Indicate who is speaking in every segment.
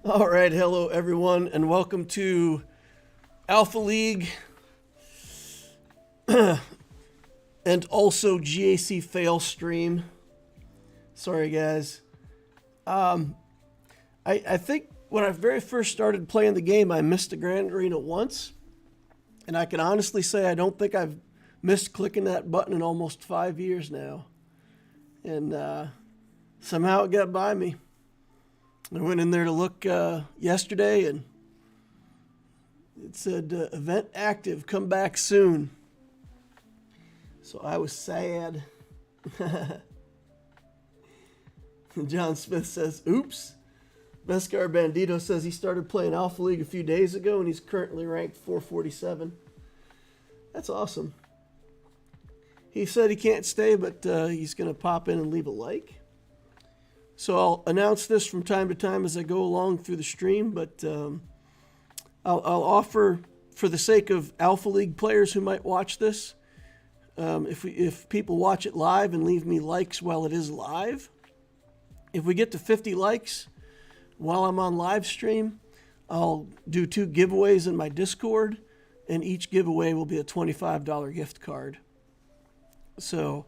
Speaker 1: All right, hello everyone, and welcome to Alpha League and also GAC fail stream. Sorry, guys. I think when I very first started playing the game, I missed the Grand Arena once, and I can honestly say I don't think I've missed clicking that button in almost 5 years now. And somehow it got by me. I went in there to look yesterday, and it said event active, come back soon. So I was sad. John Smith says, oops. Mescar Bandito says he started playing Alpha League a few days ago and he's currently ranked 447. That's awesome. He said he can't stay, but he's going to pop in and leave a like. So I'll announce this from time to time as I go along through the stream, but I'll offer, for the sake of Alpha League players who might watch this, if people watch it live and leave me likes while it is live, if we get to 50 likes while I'm on live stream, I'll do 2 giveaways in my Discord, and each giveaway will be a $25 gift card. So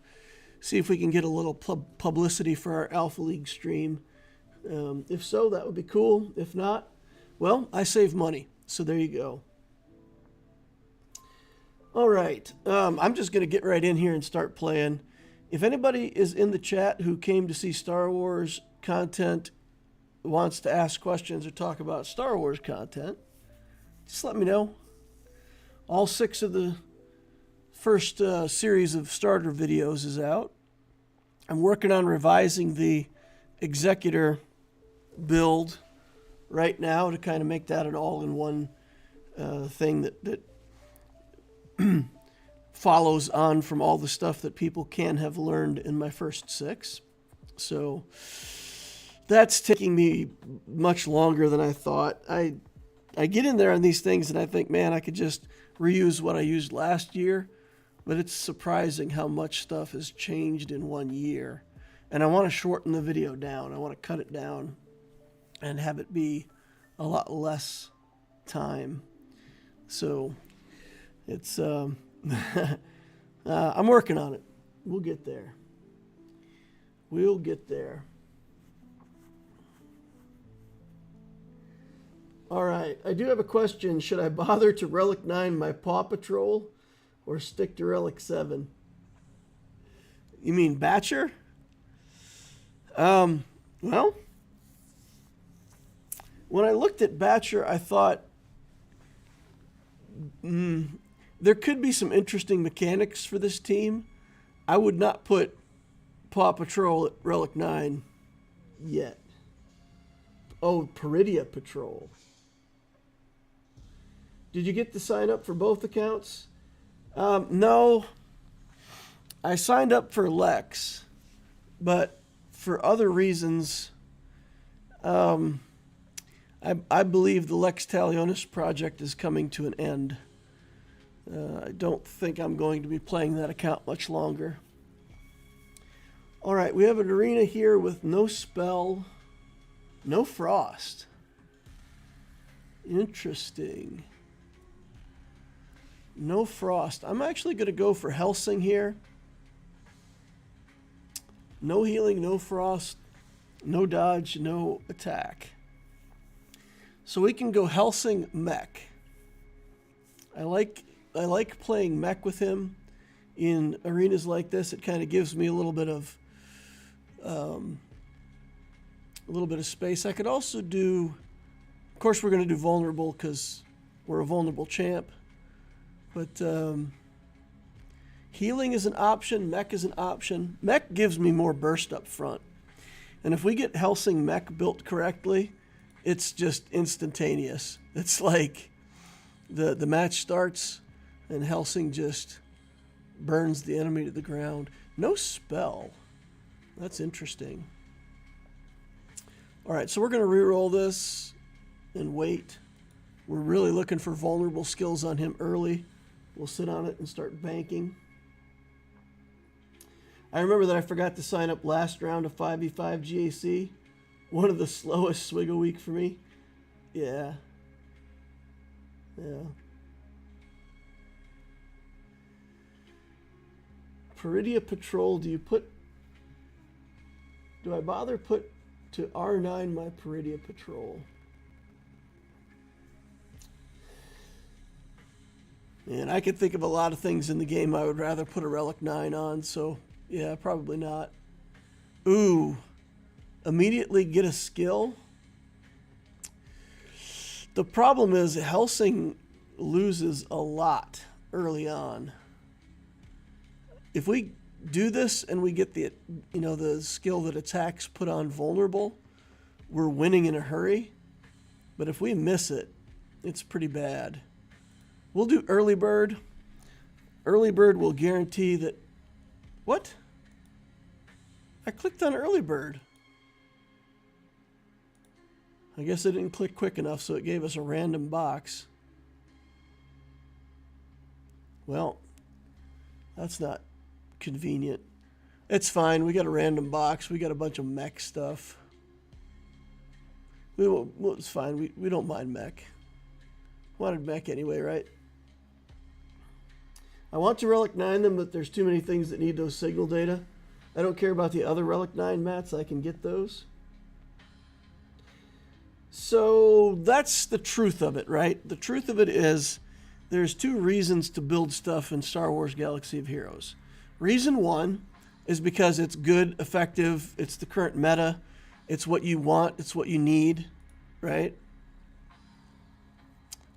Speaker 1: see if we can get a little publicity for our Alpha League stream. If so, that would be cool. If not, well, I save money. So there you go. All right. I'm just going to get right in here and start playing. If anybody is in the chat who came to see Star Wars content, wants to ask questions or talk about Star Wars content, just let me know. All 6 of the first series of starter videos is out. I'm working on revising the Executor build right now to kind of make that an all-in-one thing that follows on from all the stuff that people can have learned in my first 6. So that's taking me much longer than I thought. I get in there on these things and I think, man, I could just reuse what I used last year. But it's surprising how much stuff has changed in 1 year. And I want to shorten the video down. I want to cut it down and have it be a lot less time. So it's, I'm working on it. We'll get there. We'll get there. All right. I do have a question. Should I bother to Relic 9 my Paw Patrol? Or stick to Relic 7? You mean Batcher? Well, when I looked at Batcher, I thought there could be some interesting mechanics for this team. I would not put Paw Patrol at Relic 9 yet. Oh, Peridia Patrol. Did you get to sign up for both accounts? No, I signed up for Lex, but for other reasons, I believe the Lex Talionis project is coming to an end. I don't think I'm going to be playing that account much longer. All right, we have an arena here with no spell, no frost. Interesting. No frost. I'm actually going to go for Helsing here. No healing, no frost, no dodge, no attack. So we can go Helsing mech. I like playing mech with him in arenas like this. It kind of gives me a little bit of space. I could also do, of course, we're going to do vulnerable because we're a vulnerable champ. But healing is an option. Mech is an option. Mech gives me more burst up front. And if we get Helsing mech built correctly, it's just instantaneous. It's like the match starts and Helsing just burns the enemy to the ground. No spell. That's interesting. All right, so we're going to reroll this and wait. We're really looking for vulnerable skills on him early. We'll sit on it and start banking. I remember that I forgot to sign up last round of 5v5 GAC. One of the slowest Swig a week for me. Yeah. Yeah. Peridia Patrol, do I bother put to R9 my Peridia Patrol? Man, I could think of a lot of things in the game I would rather put a Relic 9 on, so yeah, probably not. Ooh, immediately get a skill. The problem is Helsing loses a lot early on. If we do this and we get the skill that attacks put on vulnerable, we're winning in a hurry. But if we miss it, it's pretty bad. We'll do early bird. Early bird will guarantee that... What? I clicked on early bird. I guess I didn't click quick enough, so it gave us a random box. Well, that's not convenient. It's fine. We got a random box. We got a bunch of mech stuff. It's fine. We don't mind mech. Wanted mech anyway, right? I want to Relic 9 them, but there's too many things that need those signal data. I don't care about the other Relic 9 mats. I can get those. So that's the truth of it, right? The truth of it is there's two reasons to build stuff in Star Wars Galaxy of Heroes. Reason one is because it's good, effective, it's the current meta, it's what you want, it's what you need, right?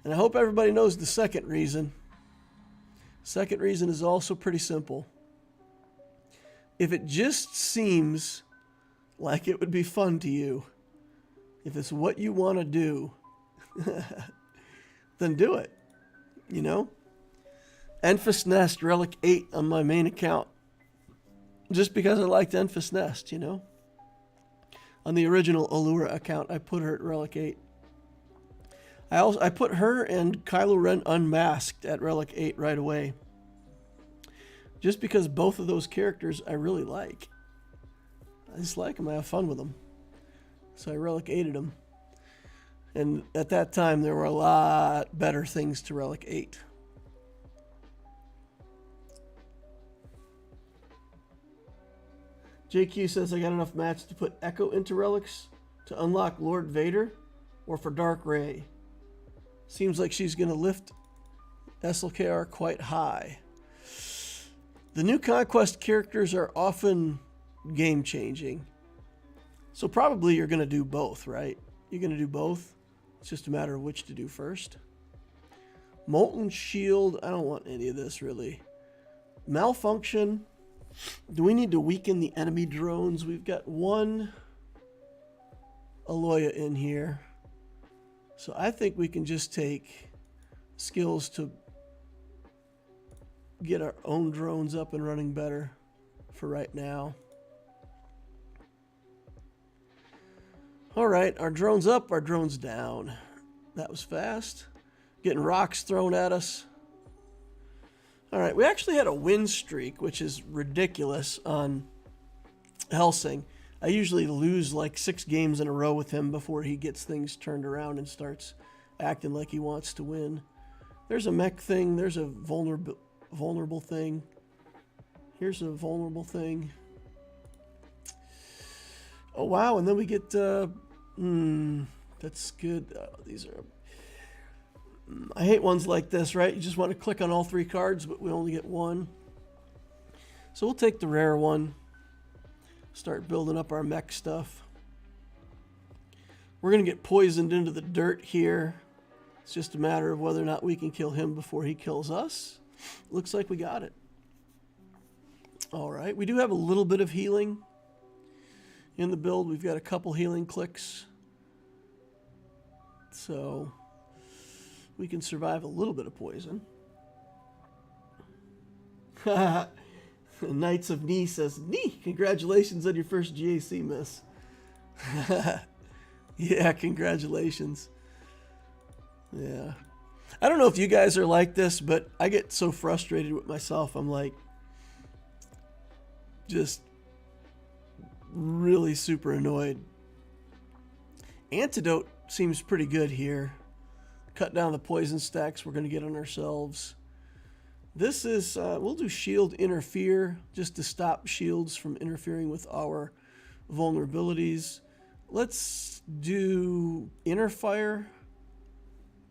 Speaker 1: And I hope everybody knows the second reason. Second reason is also pretty simple. If it just seems like it would be fun to you, if it's what you want to do, then do it, you know? Enfys Nest Relic 8 on my main account. Just because I liked Enfys Nest, you know? On the original Allura account, I put her at Relic 8. I put her and Kylo Ren unmasked at Relic 8 right away. Just because both of those characters I really like. I just like them. I have fun with them. So I Relic 8'd them. And at that time, there were a lot better things to Relic 8. JQ says I got enough mats to put Echo into relics to unlock Lord Vader or for Dark Ray. Seems like she's going to lift SLKR quite high. The new Conquest characters are often game-changing. So probably you're going to do both, right? You're going to do both. It's just a matter of which to do first. Molten Shield. I don't want any of this, really. Malfunction. Do we need to weaken the enemy drones? We've got one Aloya in here. So I think we can just take skills to get our own drones up and running better for right now. All right, our drone's up, our drone's down. That was fast. Getting rocks thrown at us. All right, we actually had a win streak, which is ridiculous on Helsing. I usually lose like 6 games in a row with him before he gets things turned around and starts acting like he wants to win. There's a mech thing. There's a vulnerable thing. Here's a vulnerable thing. Oh, wow. And then we get... that's good. These are... I hate ones like this, right? You just want to click on all 3 cards, but we only get one. So we'll take the rare one. Start building up our mech stuff. We're going to get poisoned into the dirt here. It's just a matter of whether or not we can kill him before he kills us. Looks like we got it. All right. We do have a little bit of healing in the build. We've got a couple healing clicks. So we can survive a little bit of poison. Knights of Knee says, "Knee, congratulations on your first GAC miss." Yeah, congratulations. Yeah. I don't know if you guys are like this, but I get so frustrated with myself. I'm like, just really super annoyed. Antidote seems pretty good here. Cut down the poison stacks we're going to get on ourselves. This is, we'll do shield interfere just to stop shields from interfering with our vulnerabilities. Let's do inner fire,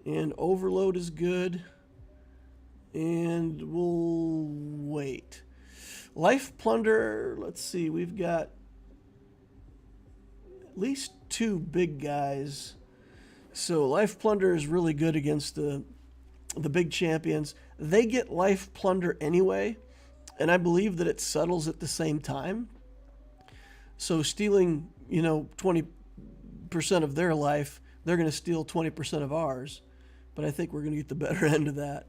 Speaker 1: and overload is good. And we'll wait. Life plunder, let's see, we've got at least 2 big guys. So life plunder is really good against the big champions. They get life plunder anyway, and I believe that it settles at the same time. So stealing, 20% of their life, they're going to steal 20% of ours. But I think we're going to get the better end of that.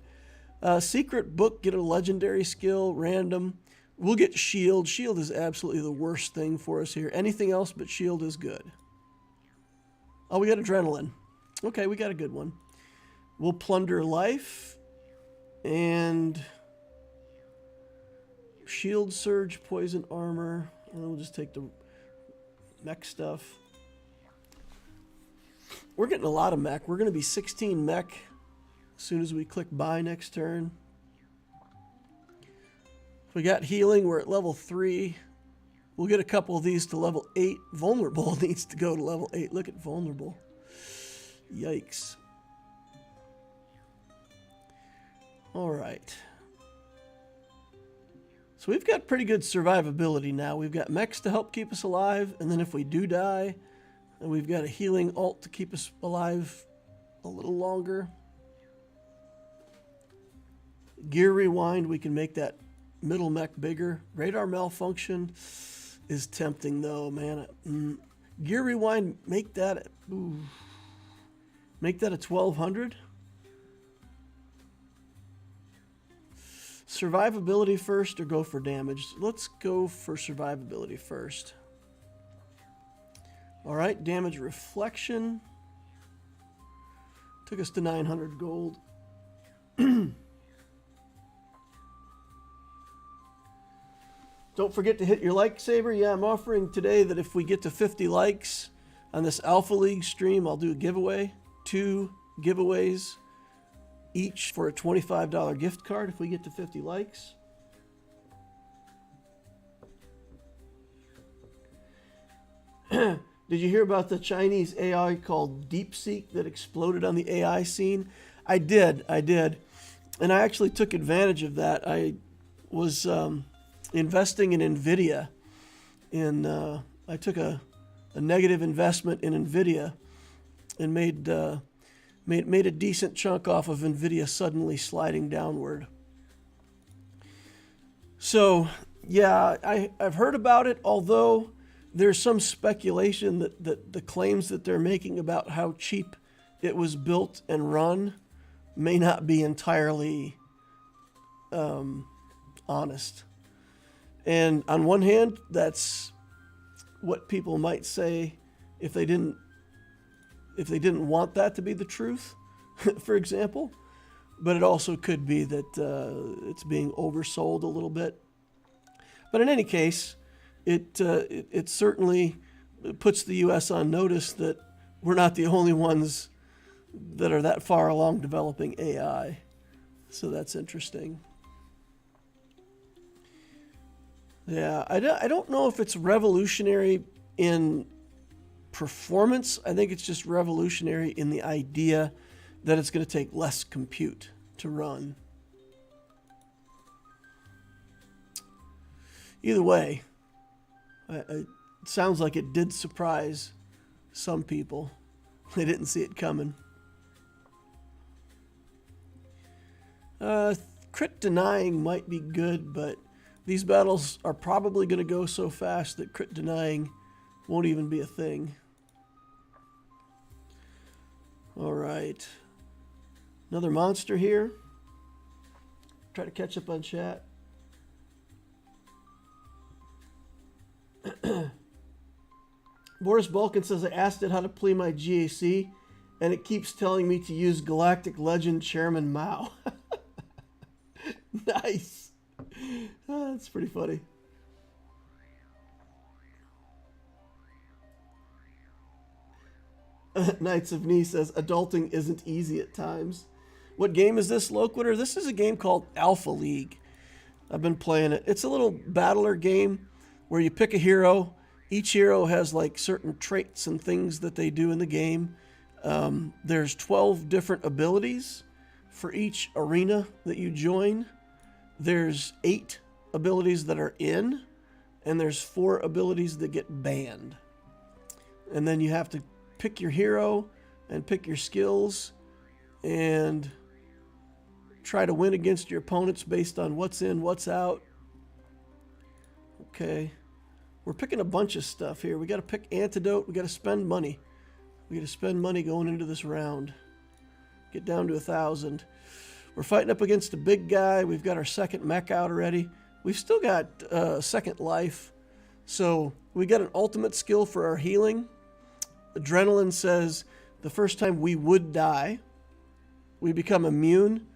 Speaker 1: Secret book, get a legendary skill, random. We'll get shield. Shield is absolutely the worst thing for us here. Anything else but shield is good. Oh, we got adrenaline. Okay, we got a good one. We'll plunder life and shield surge, poison armor. And then we'll just take the mech stuff. We're getting a lot of mech. We're going to be 16 mech as soon as we click buy next turn. If we got healing, we're at level 3. We'll get a couple of these to level 8. Vulnerable needs to go to level 8. Look at vulnerable. Yikes. All right. So we've got pretty good survivability now. We've got mechs to help keep us alive, and then if we do die, and we've got a healing ult to keep us alive a little longer. Gear rewind, we can make that middle mech bigger. Radar malfunction is tempting though, man. Gear rewind, make that a 1200. Survivability first or go for damage? Let's go for survivability first. All right, damage reflection. Took us to 900 gold. Don't forget to hit your like saber. Yeah, I'm offering today that if we get to 50 likes on this Alpha League stream, I'll do a giveaway. 2 giveaways, each for a $25 gift card if we get to 50 likes. Did you hear about the Chinese AI called DeepSeek that exploded on the AI scene? I did. And I actually took advantage of that. I was investing in NVIDIA. I took a negative investment in NVIDIA and made a decent chunk off of NVIDIA suddenly sliding downward. So, yeah, I've heard about it, although there's some speculation that the claims that they're making about how cheap it was built and run may not be entirely honest. And on one hand, that's what people might say if they didn't want that to be the truth, for example. But it also could be that it's being oversold a little bit. But in any case, it certainly puts the U.S. on notice that we're not the only ones that are that far along developing AI. So that's interesting. Yeah, I don't know if it's revolutionary in performance. I think it's just revolutionary in the idea that it's going to take less compute to run. Either way, it sounds like it did surprise some people. They didn't see it coming. Crit denying might be good, but these battles are probably going to go so fast that crit denying won't even be a thing. All right. Another monster here. Try to catch up on chat. Boris Balkan says, I asked it how to play my GAC, and it keeps telling me to use Galactic Legend Chairman Mao. Nice. Oh, that's pretty funny. Knights of Knee says, adulting isn't easy at times. What game is this, Loquitter? This is a game called Alpha League. I've been playing it. It's a little battler game where you pick a hero. Each hero has like certain traits and things that they do in the game. There's 12 different abilities for each arena that you join. There's 8 abilities that are in, and there's 4 abilities that get banned. And then you have to pick your hero and pick your skills and try to win against your opponents based on what's in, what's out. Okay. We're picking a bunch of stuff here. We got to pick antidote. We got to spend money. We got to spend money going into this round. Get down to 1,000. We're fighting up against a big guy. We've got our second mech out already. We've still got second life. So we got an ultimate skill for our healing. Adrenaline says the first time we would die, we become immune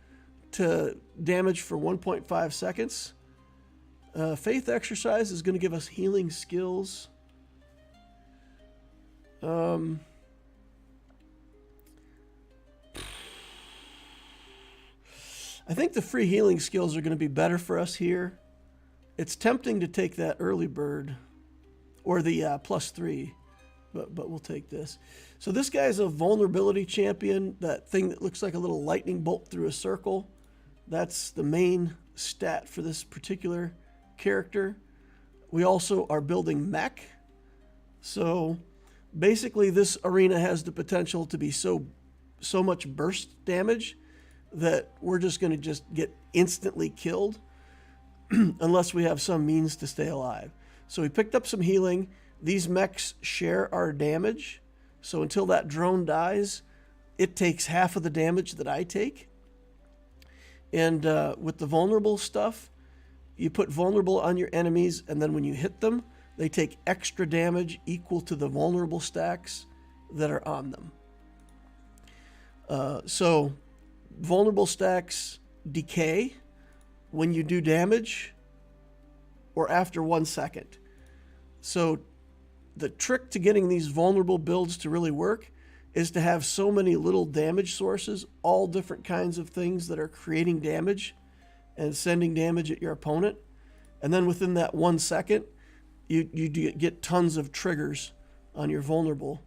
Speaker 1: to damage for 1.5 seconds. Faith exercise is going to give us healing skills. I think the free healing skills are going to be better for us here. It's tempting to take that early bird or the +3, but we'll take this. So this guy's a vulnerability champion, that thing that looks like a little lightning bolt through a circle. That's the main stat for this particular character. We also are building mech. So basically this arena has the potential to be so much burst damage that we're just going to just get instantly killed unless we have some means to stay alive. So we picked up some healing. These mechs share our damage. So until that drone dies, it takes half of the damage that I take. And with the vulnerable stuff, you put vulnerable on your enemies, and then when you hit them, they take extra damage equal to the vulnerable stacks that are on them. So vulnerable stacks decay when you do damage or after 1 second. So the trick to getting these vulnerable builds to really work is to have so many little damage sources, all different kinds of things that are creating damage and sending damage at your opponent. And then within that 1 second, you get tons of triggers on your vulnerable,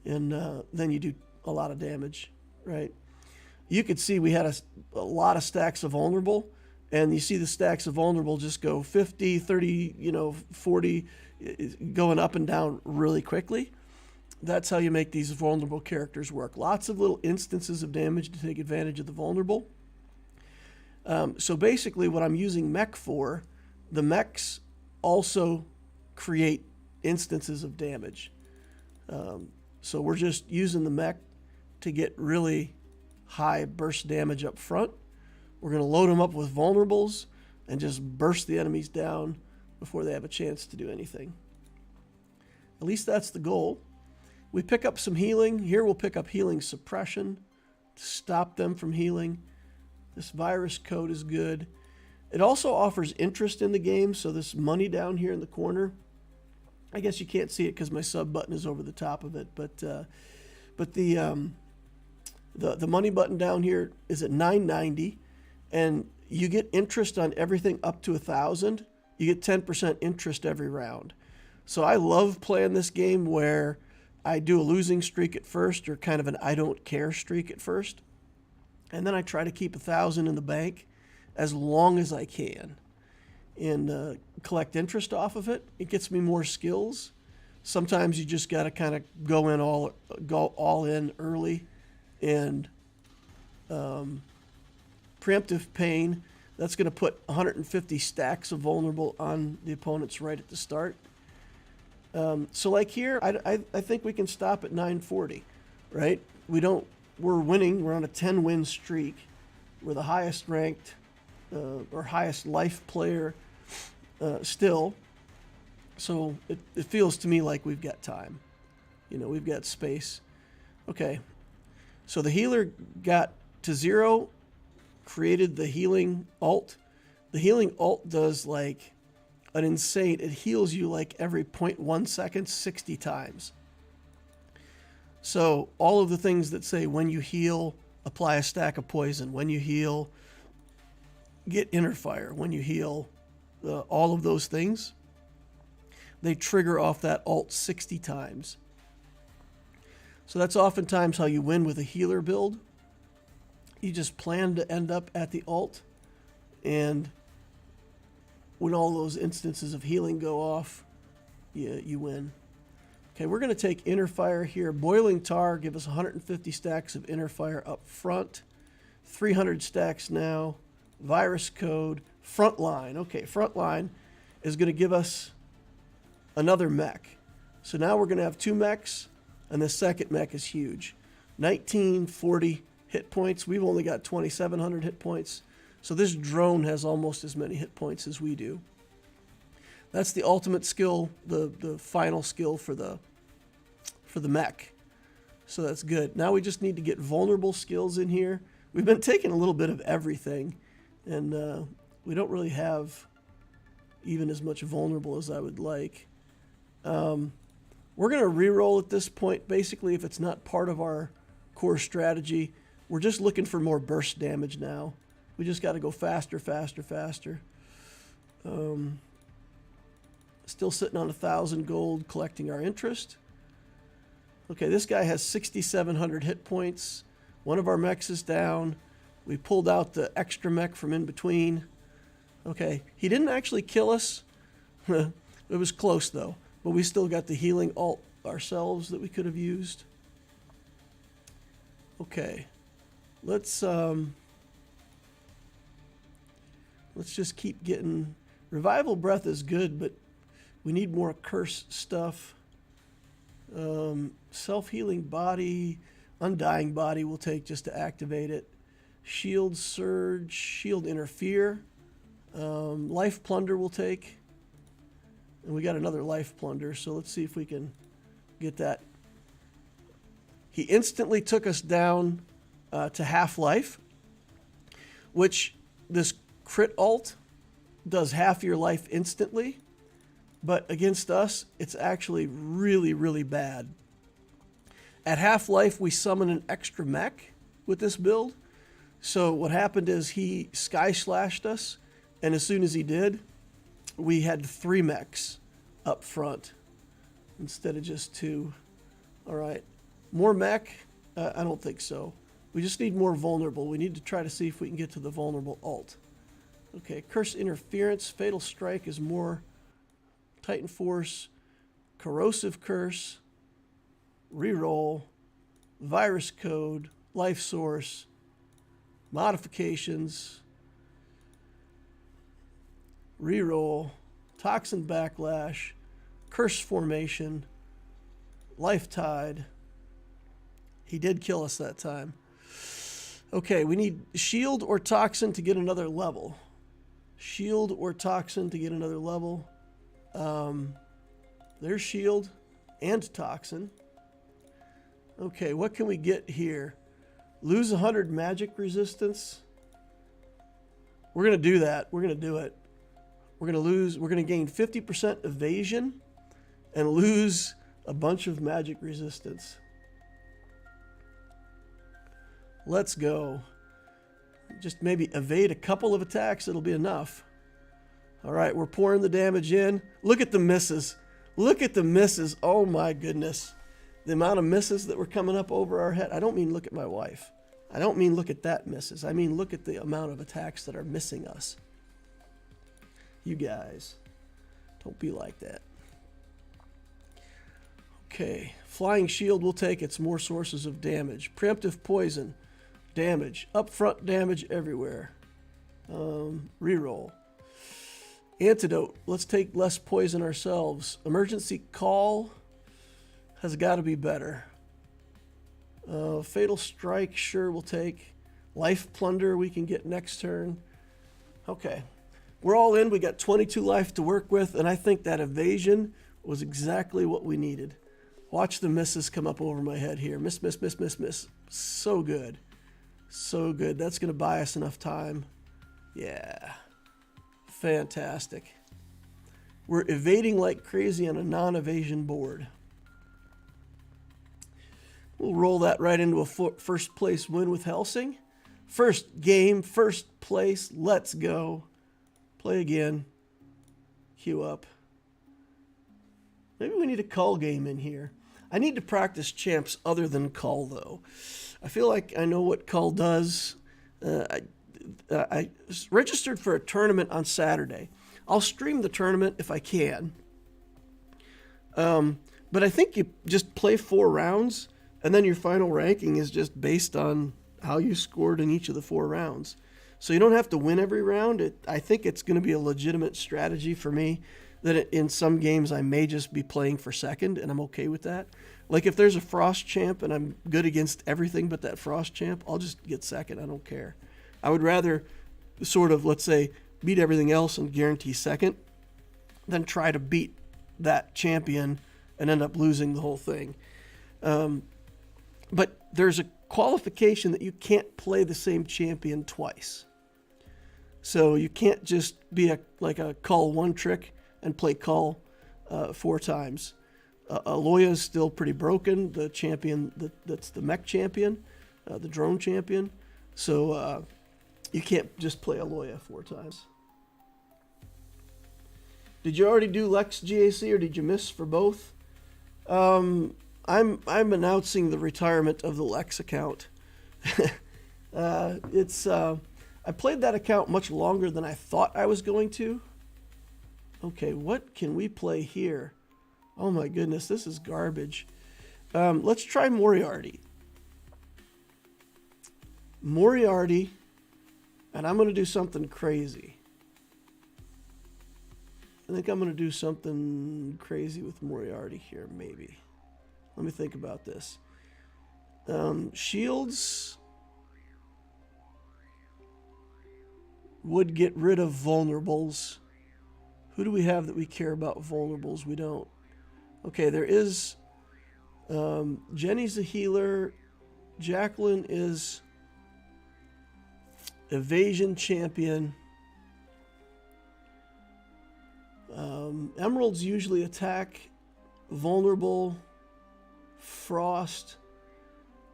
Speaker 1: and then you do a lot of damage, right? You could see we had a lot of stacks of vulnerable, and you see the stacks of vulnerable just go 50, 30, 40, going up and down really quickly. That's how you make these vulnerable characters work. Lots of little instances of damage to take advantage of the vulnerable. So basically what I'm using mech for, the mechs also create instances of damage. So we're just using the mech to get really high burst damage up front. We're going to load them up with vulnerables and just burst the enemies down before they have a chance to do anything. At least that's the goal. We pick up some healing. Here we'll pick up healing suppression to stop them from healing. This virus code is good. It also offers interest in the game, so this money down here in the corner, I guess you can't see it because my sub button is over the top of it, but the money button down here is at $9.90, and you get interest on everything up to 1,000. You get 10% interest every round. So I love playing this game where I do a losing streak at first, or kind of an I don't care streak at first, and then I try to keep 1,000 in the bank as long as I can and collect interest off of it. It gets me more skills. Sometimes you just got to kind of go all in early. And preemptive pain, that's going to put 150 stacks of vulnerable on the opponents right at the start. So like here, I think we can stop at 940, right? We're winning. We're on a 10-win streak. We're the highest ranked or highest life player still. So it feels to me like we've got time. We've got space. Okay. So the healer got to 0, created the healing ult. The healing ult does like an insane, it heals you like every 0.1 seconds, 60 times. So all of the things that say when you heal, apply a stack of poison. When you heal, get inner fire. When you heal, all of those things, they trigger off that alt 60 times. So that's oftentimes how you win with a healer build. You just plan to end up at the alt, and when all those instances of healing go off, you win. Okay, we're going to take inner fire here. Boiling tar, give us 150 stacks of inner fire up front. 300 stacks now. Virus code. Frontline. Okay, frontline is going to give us another mech. So now we're going to have 2 mechs, and the second mech is huge. 1940 hit points. We've only got 2,700 hit points. So this drone has almost as many hit points as we do. That's the ultimate skill, the final skill for the mech. So that's good. Now we just need to get vulnerable skills in here. We've been taking a little bit of everything, and we don't really have even as much vulnerable as I would like. We're going to reroll at this point. Basically, if it's not part of our core strategy, we're just looking for more burst damage now. We just got to go faster, faster, faster. Still sitting on 1,000 gold, collecting our interest. Okay, this guy has 6,700 hit points. One of our mechs is down. We pulled out the extra mech from in between. Okay, he didn't actually kill us. It was close though, but we still got the healing alt ourselves that we could have used. Okay, let's just keep getting. Revival breath is good, but we need more curse stuff. Self-healing body, undying body we'll take just to activate it. Shield surge, shield interfere. Life plunder we'll take. And we got another life plunder, so let's see if we can get that. He instantly took us down to half life, which this crit alt does half your life instantly. But against us, it's actually really, really bad. At half-life, we summon an extra mech with this build. So what happened is he sky slashed us, and as soon as he did, we had 3 mechs up front instead of just 2. All right, more mech? I don't think so. We just need more vulnerable. We need to try to see if we can get to the vulnerable alt. Okay, curse interference, fatal strike is more. Titan Force, Corrosive Curse, Reroll, Virus Code, Life Source, Modifications, Reroll, Toxin Backlash, Curse Formation, Life Tide. He did kill us that time. Okay, we need Shield or Toxin to get another level. Shield or Toxin to get another level. There's shield and toxin. Okay, what can we get here? Lose 100 magic resistance. We're going to do that. We're going to do it. We're going to gain 50% evasion and lose a bunch of magic resistance. Let's go. Just maybe evade a couple of attacks. It'll be enough. All right, we're pouring the damage in. Look at the misses. Look at the misses. Oh my goodness. The amount of misses that were coming up over our head. I don't mean look at my wife. I don't mean look at that misses. I mean look at the amount of attacks that are missing us. You guys, don't be like that. Okay, flying shield we'll take. It's more sources of damage. Preemptive poison, damage. Upfront damage everywhere. Reroll. Antidote. Let's take less poison ourselves. Emergency call has got to be better. Fatal strike, sure, we'll take. Life plunder we can get next turn. Okay. We're all in. We got 22 life to work with, and I think that evasion was exactly what we needed. Watch the misses come up over my head here. Miss, miss, miss, miss, miss. So good. So good. That's going to buy us enough time. Yeah. Fantastic. We're evading like crazy on a non-evasion board. We'll roll that right into a first place win with Helsing. First game, first place. Let's go. Play again. Queue up. Maybe we need a call game in here. I need to practice champs other than call, though. I feel like I know what call does. I registered for a tournament on Saturday. I'll stream the tournament if I can. But I think you just play 4 rounds, and then your final ranking is just based on how you scored in each of the 4 rounds. So you don't have to win every round. I think it's going to be a legitimate strategy for me that in some games I may just be playing for second, and I'm okay with that. Like if there's a Frost champ and I'm good against everything but that Frost champ, I'll just get second. I don't care. I would rather sort of, let's say, beat everything else and guarantee second than try to beat that champion and end up losing the whole thing. But there's a qualification that you can't play the same champion twice. So you can't just be like a call 1 trick and play call 4 times. Aloya is still pretty broken, the champion that's the mech champion, the drone champion. So you can't just play Aloya 4 times. Did you already do Lex GAC or did you miss for both? I'm announcing the retirement of the Lex account. I played that account much longer than I thought I was going to. Okay, what can we play here? Oh my goodness, this is garbage. Let's try Moriarty. Moriarty, and I'm going to do something crazy. I think I'm going to do something crazy with Moriarty here, maybe. Let me think about this. Shields would get rid of vulnerables. Who do we have that we care about vulnerables? We don't. Okay, there is... Jenny's a healer. Jacqueline is evasion champion. Emeralds usually attack. Vulnerable. Frost.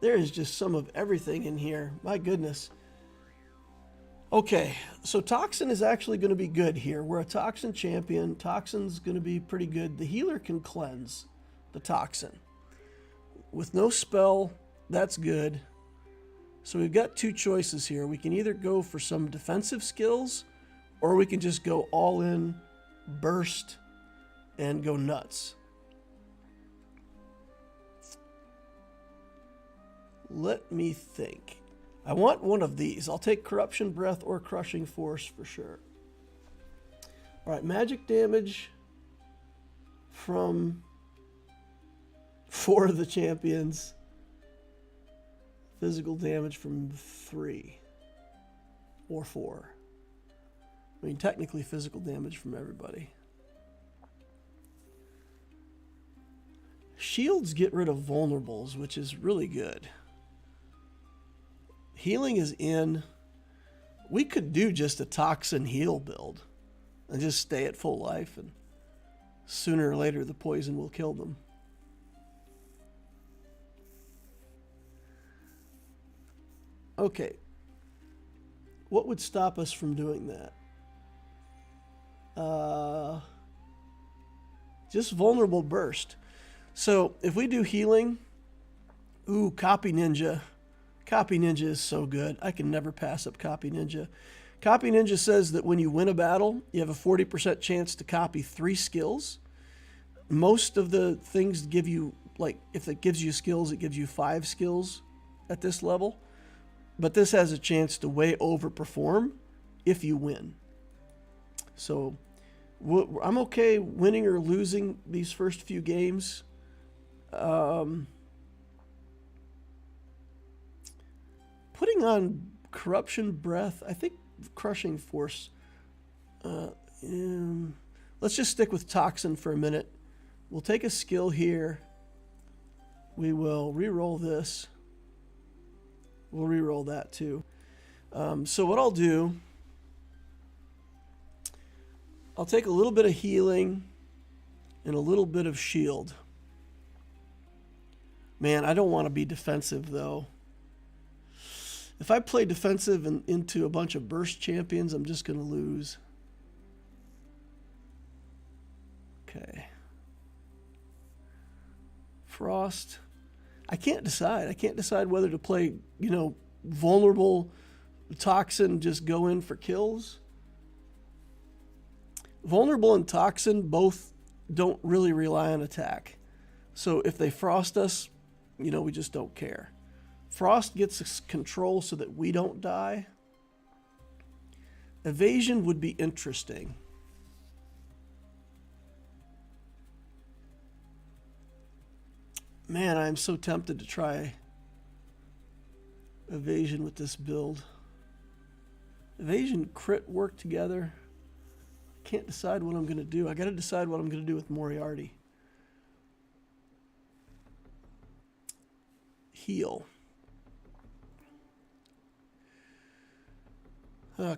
Speaker 1: There is just some of everything in here. My goodness. Okay, so Toxin is actually going to be good here. We're a Toxin champion. Toxin's going to be pretty good. The healer can cleanse the Toxin. With no spell, that's good. So we've got 2 choices here. We can either go for some defensive skills, or we can just go all in, burst, and go nuts. Let me think. I want one of these. I'll take Corruption Breath or Crushing Force for sure. All right, magic damage from 4 of the champions. Physical damage from 3 or 4. I mean, technically physical damage from everybody. Shields get rid of vulnerables, which is really good. Healing is in. We could do just a Toxin heal build and just stay at full life, and sooner or later the poison will kill them. Okay. What would stop us from doing that? Just vulnerable burst. So if we do healing, ooh, Copy Ninja. Copy Ninja is so good. I can never pass up Copy Ninja. Copy Ninja says that when you win a battle, you have a 40% chance to copy 3 skills. Most of the things give you, like, if it gives you skills, it gives you 5 skills at this level. But this has a chance to way overperform if you win. So I'm okay winning or losing these first few games. Putting on Corruption Breath, I think Crushing Force. Let's just stick with Toxin for a minute. We'll take a skill here. We will re-roll this. We'll re-roll that too. So what I'll do, I'll take a little bit of healing and a little bit of shield. Man, I don't want to be defensive, though. If I play defensive and into a bunch of burst champions, I'm just going to lose. Okay. Frost. I can't decide. I can't decide whether to play, vulnerable, toxin, just go in for kills. Vulnerable and toxin both don't really rely on attack. So if they frost us, we just don't care. Frost gets us control so that we don't die. Evasion would be interesting. Man, I'm so tempted to try evasion with this build. Evasion, crit work together. Can't decide what I'm going to do. I got to decide what I'm going to do with Moriarty. Heal.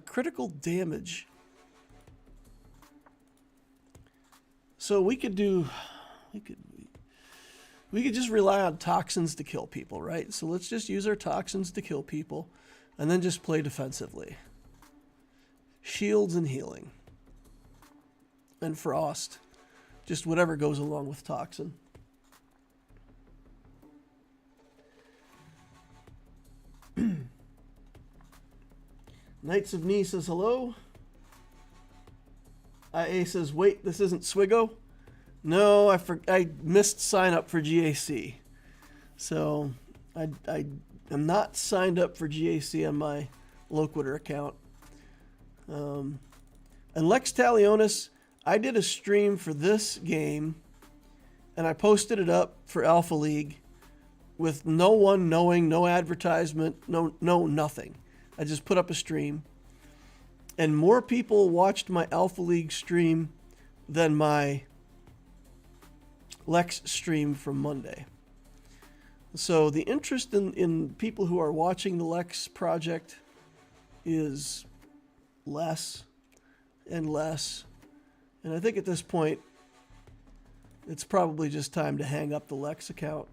Speaker 1: Critical damage. So we could just rely on toxins to kill people, right? So let's just use our toxins to kill people and then just play defensively. Shields and healing. And frost. Just whatever goes along with toxin. Knights of Knee says hello. IA says, wait, this isn't Swigo? No, I missed sign up for GAC. So I am not signed up for GAC on my Loquitur account. And Lex Talionis, I did a stream for this game and I posted it up for Alpha League with no one knowing, no advertisement, no nothing. I just put up a stream. And more people watched my Alpha League stream than my Lex stream from Monday. So the interest in people who are watching the Lex project is less and less. And I think at this point, it's probably just time to hang up the Lex account.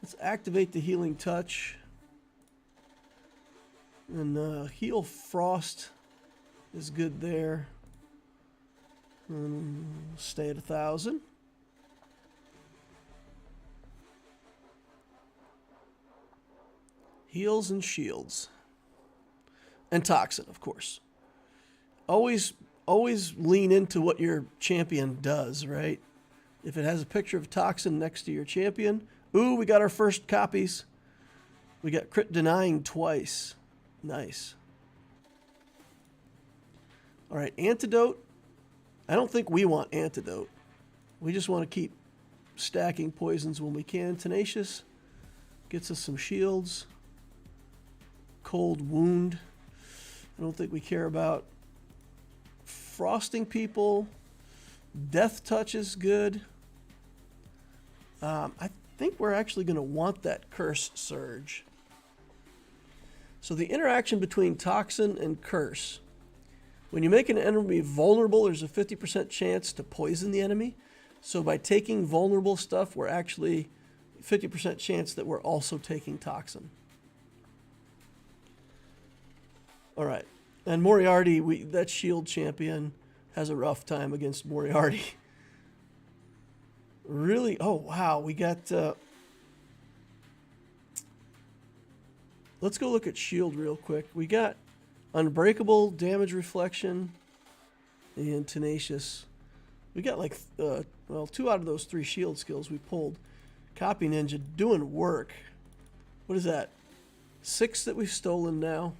Speaker 1: Let's activate the Healing Touch. And Heal Frost is good there. Stay at 1,000. Heals and shields. And toxin, of course. Always lean into what your champion does, right? If it has a picture of toxin next to your champion. Ooh, we got our first copies. We got crit denying twice. Nice. All right, antidote. I don't think we want antidote. We just want to keep stacking poisons when we can. Tenacious gets us some shields. Cold wound. I don't think we care about. Frosting people. Death touch is good. I think we're actually going to want that curse surge. So the interaction between toxin and curse. When you make an enemy vulnerable, there's a 50% chance to poison the enemy. So by taking vulnerable stuff, we're actually 50% chance that we're also taking toxin. All right. And Moriarty, that shield champion has a rough time against Moriarty. Really? Oh, wow. We got... let's go look at shield real quick. We got Unbreakable, Damage Reflection, and Tenacious. We got like, 2 out of those 3 shield skills we pulled. Copy Ninja doing work. What is that? 6 that we've stolen now.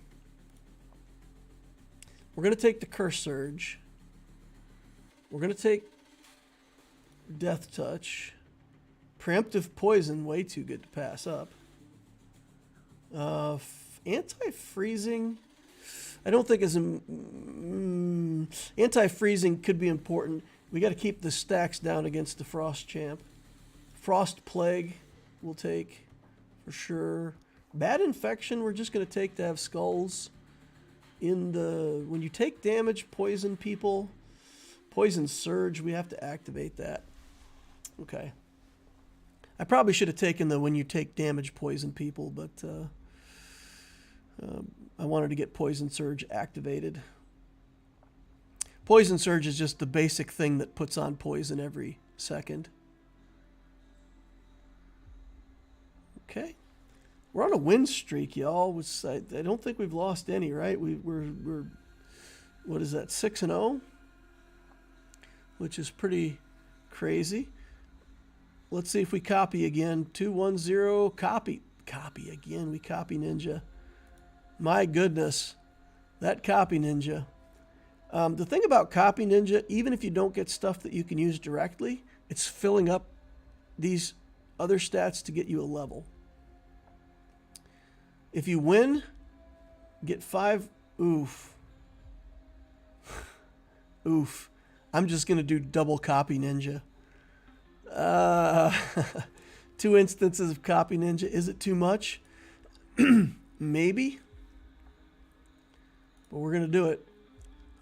Speaker 1: We're going to take the Curse Surge. We're going to take Death Touch. Preemptive Poison, way too good to pass up. Anti-freezing, I don't think is anti-freezing could be important. We got to keep the stacks down against the Frost champ. Frost Plague we'll take for sure. Bad Infection we're just going to take to have skulls in the... When you take damage, poison people, Poison Surge, we have to activate that. Okay. I probably should have taken the when you take damage poison people, but I wanted to get Poison Surge activated. Poison Surge is just the basic thing that puts on poison every second. Okay. We're on a win streak, y'all. I don't think we've lost any, right? We're what is that, 6-0? Which is pretty crazy. Let's see if we copy again. 2-1-0, copy. Copy again. We copy Ninja. My goodness. That copy Ninja. The thing about copy Ninja, even if you don't get stuff that you can use directly, it's filling up these other stats to get you a level. If you win, get 5. Oof. Oof. I'm just going to do double copy Ninja. 2 instances of copy Ninja. Is it too much? Maybe. But we're going to do it.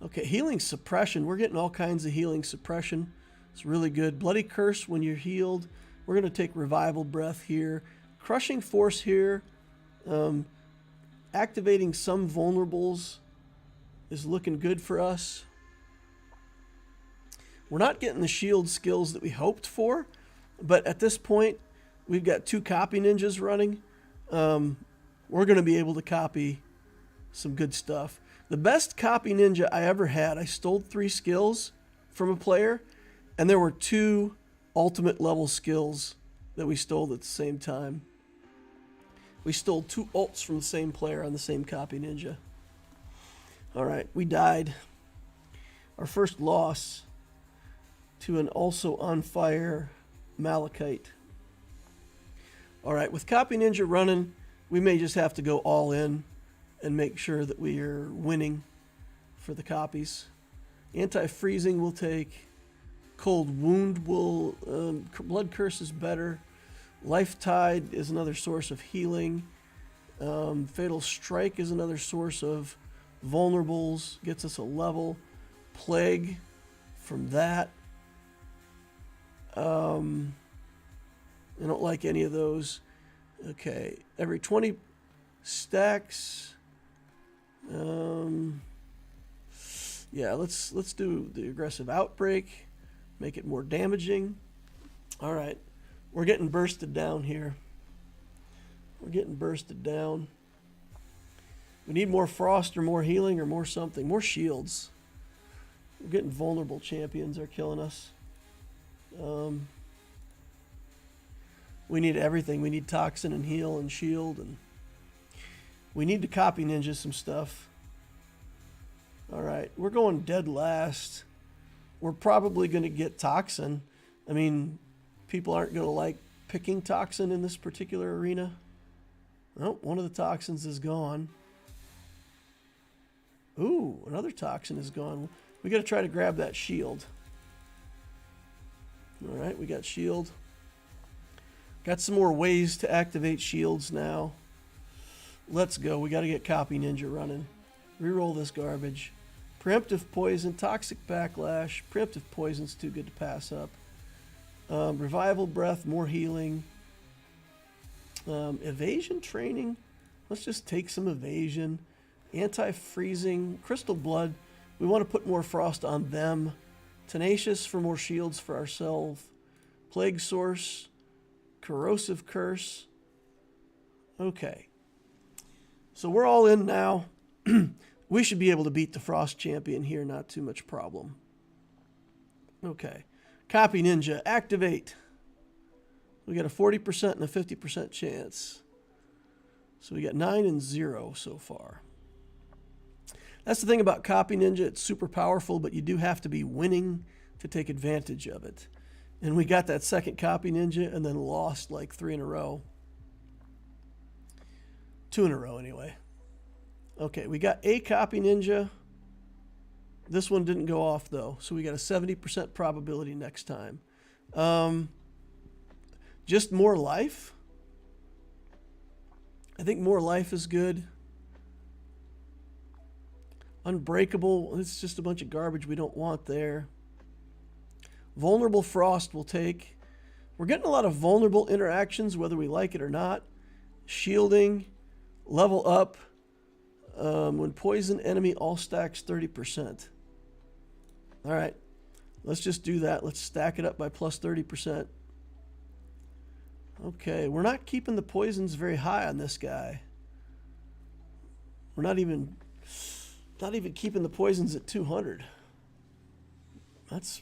Speaker 1: Okay, healing suppression. We're getting all kinds of healing suppression. It's really good. Bloody Curse when you're healed. We're going to take Revival Breath here. Crushing Force here. Activating some vulnerables is looking good for us. We're not getting the shield skills that we hoped for, but at this point, we've got 2 copy ninjas running. We're going to be able to copy some good stuff. The best copy ninja I ever had, I stole 3 skills from a player, and there were 2 ultimate level skills that we stole at the same time. We stole 2 ults from the same player on the same copy ninja. All right, we died. Our first loss to an also on fire Malachite. All right, with copy ninja running, we may just have to go all in and make sure that we are winning for the copies. Anti-freezing will take. Cold wound will. Blood curse is better. Life Tide is another source of healing. Fatal Strike is another source of vulnerables. Gets us a level. Plague from that. I don't like any of those. Okay, every 20 stacks. Yeah, let's do the aggressive outbreak. Make it more damaging. All right, we're getting bursted down here. We're getting bursted down. We need more frost or more healing or more something. More shields. We're getting vulnerable champions are killing us. We need everything. We need toxin and heal and shield, and we need to copy ninja some stuff. All right, we're going dead last. We're probably going to get toxin. I mean, people aren't going to like picking toxin in this particular arena. Oh, one of the toxins is gone. Ooh, another toxin is gone. We got to try to grab that shield. All right, we got shield. Got some more ways to activate shields now. Let's go. We got to get copy ninja running. Reroll this garbage. Preemptive poison, toxic backlash. Preemptive poison's too good to pass up. Revival breath, more healing. Evasion training. Let's just take some evasion. Anti-freezing. Crystal blood. We want to put more frost on them. Tenacious for more shields for ourselves. Plague source. Corrosive curse. Okay. So we're all in now. We should be able to beat the Frost Champion here, not too much problem. Okay. Copy Ninja, activate. We got a 40% and a 50% chance. So we got 9 and 0 so far. That's the thing about Copy Ninja. It's super powerful, but you do have to be winning to take advantage of it. And we got that second Copy Ninja and then lost like 3 in a row. 2 in a row anyway. Okay, we got a Copy Ninja. This one didn't go off though, so we got a 70% probability next time. Just more life. I think more life is good. Unbreakable, it's just a bunch of garbage we don't want there. Vulnerable frost will take. We're getting a lot of vulnerable interactions, whether we like it or not. Shielding, level up. When poison enemy, all stacks 30%. All right, let's just do that. Let's stack it up by plus 30%. Okay, we're not keeping the poisons very high on this guy. We're not even keeping the poisons at 200. That's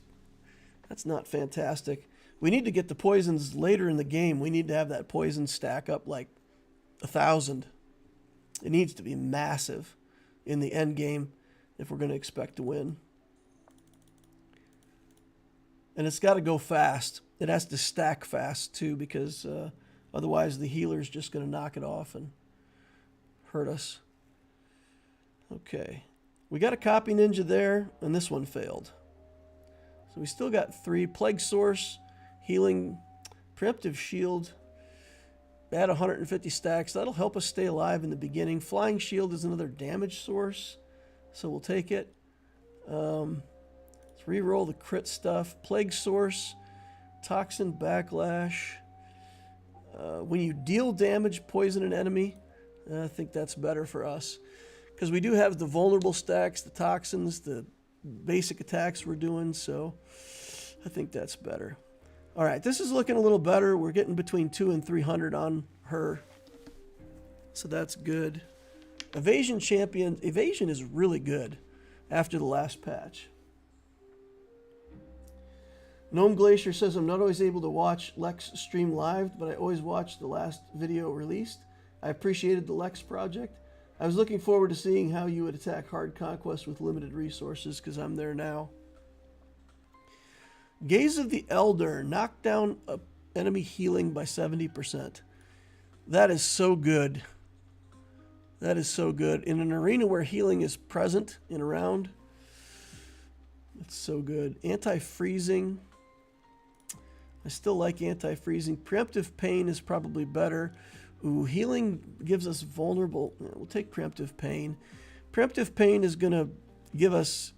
Speaker 1: not fantastic. We need to get the poisons later in the game. We need to have that poison stack up like 1,000. It needs to be massive in the end game if we're going to expect to win. And it's got to go fast. It has to stack fast too, because otherwise the healer's just going to knock it off and hurt us. Okay. We got a copy ninja there, and this one failed. So we still got 3. Plague Source, healing, preemptive shield. Add 150 stacks. That'll help us stay alive in the beginning. Flying Shield is another damage source, so we'll take it. Let's re-roll the crit stuff. Plague Source, Toxin Backlash. When you deal damage, poison an enemy. I think that's better for us, because we do have the vulnerable stacks, the toxins, the basic attacks we're doing, so I think that's better. All right, this is looking a little better. We're getting between 200 and 300 on her, so that's good. Evasion champion. Evasion is really good after the last patch. Gnome Glacier says, I'm not always able to watch Lex stream live, but I always watch the last video released. I appreciated the Lex project. I was looking forward to seeing how you would attack hard conquest with limited resources, because I'm there now. Gaze of the Elder, knock down enemy healing by 70%. That is so good. That is so good. In an arena where healing is present in a round, it's so good. Anti-freezing. I still like anti-freezing. Preemptive pain is probably better. Ooh, healing gives us vulnerable. We'll take preemptive pain. Preemptive pain is going to give us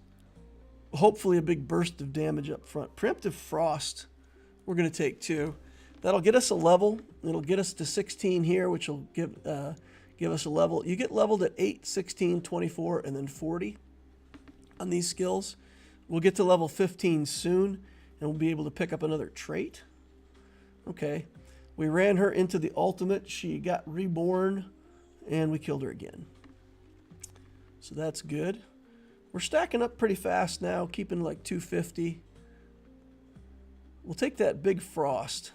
Speaker 1: hopefully a big burst of damage up front. Preemptive frost we're going to take too. That'll get us a level. It'll get us to 16 here, which will give us a level. You get leveled at 8, 16, 24, and then 40 on these skills. We'll get to level 15 soon, and we'll be able to pick up another trait. Okay. We ran her into the ultimate. She got reborn, and we killed her again. So that's good. We're stacking up pretty fast now, keeping like 250. We'll take that big frost.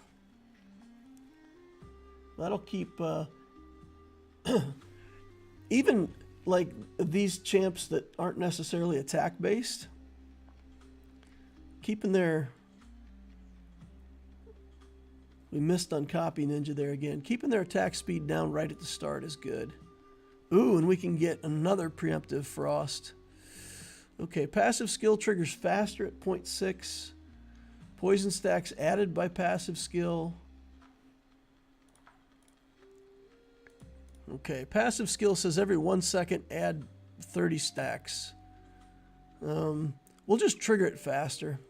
Speaker 1: That'll keep even like these champs that aren't necessarily attack based, keeping their, we missed on copy ninja there again, keeping their attack speed down right at the start is good. Ooh, and we can get another preemptive frost. Okay, passive skill triggers faster at 0.6. Poison stacks added by passive skill. Okay, passive skill says every 1 second add 30 stacks. We'll just trigger it faster.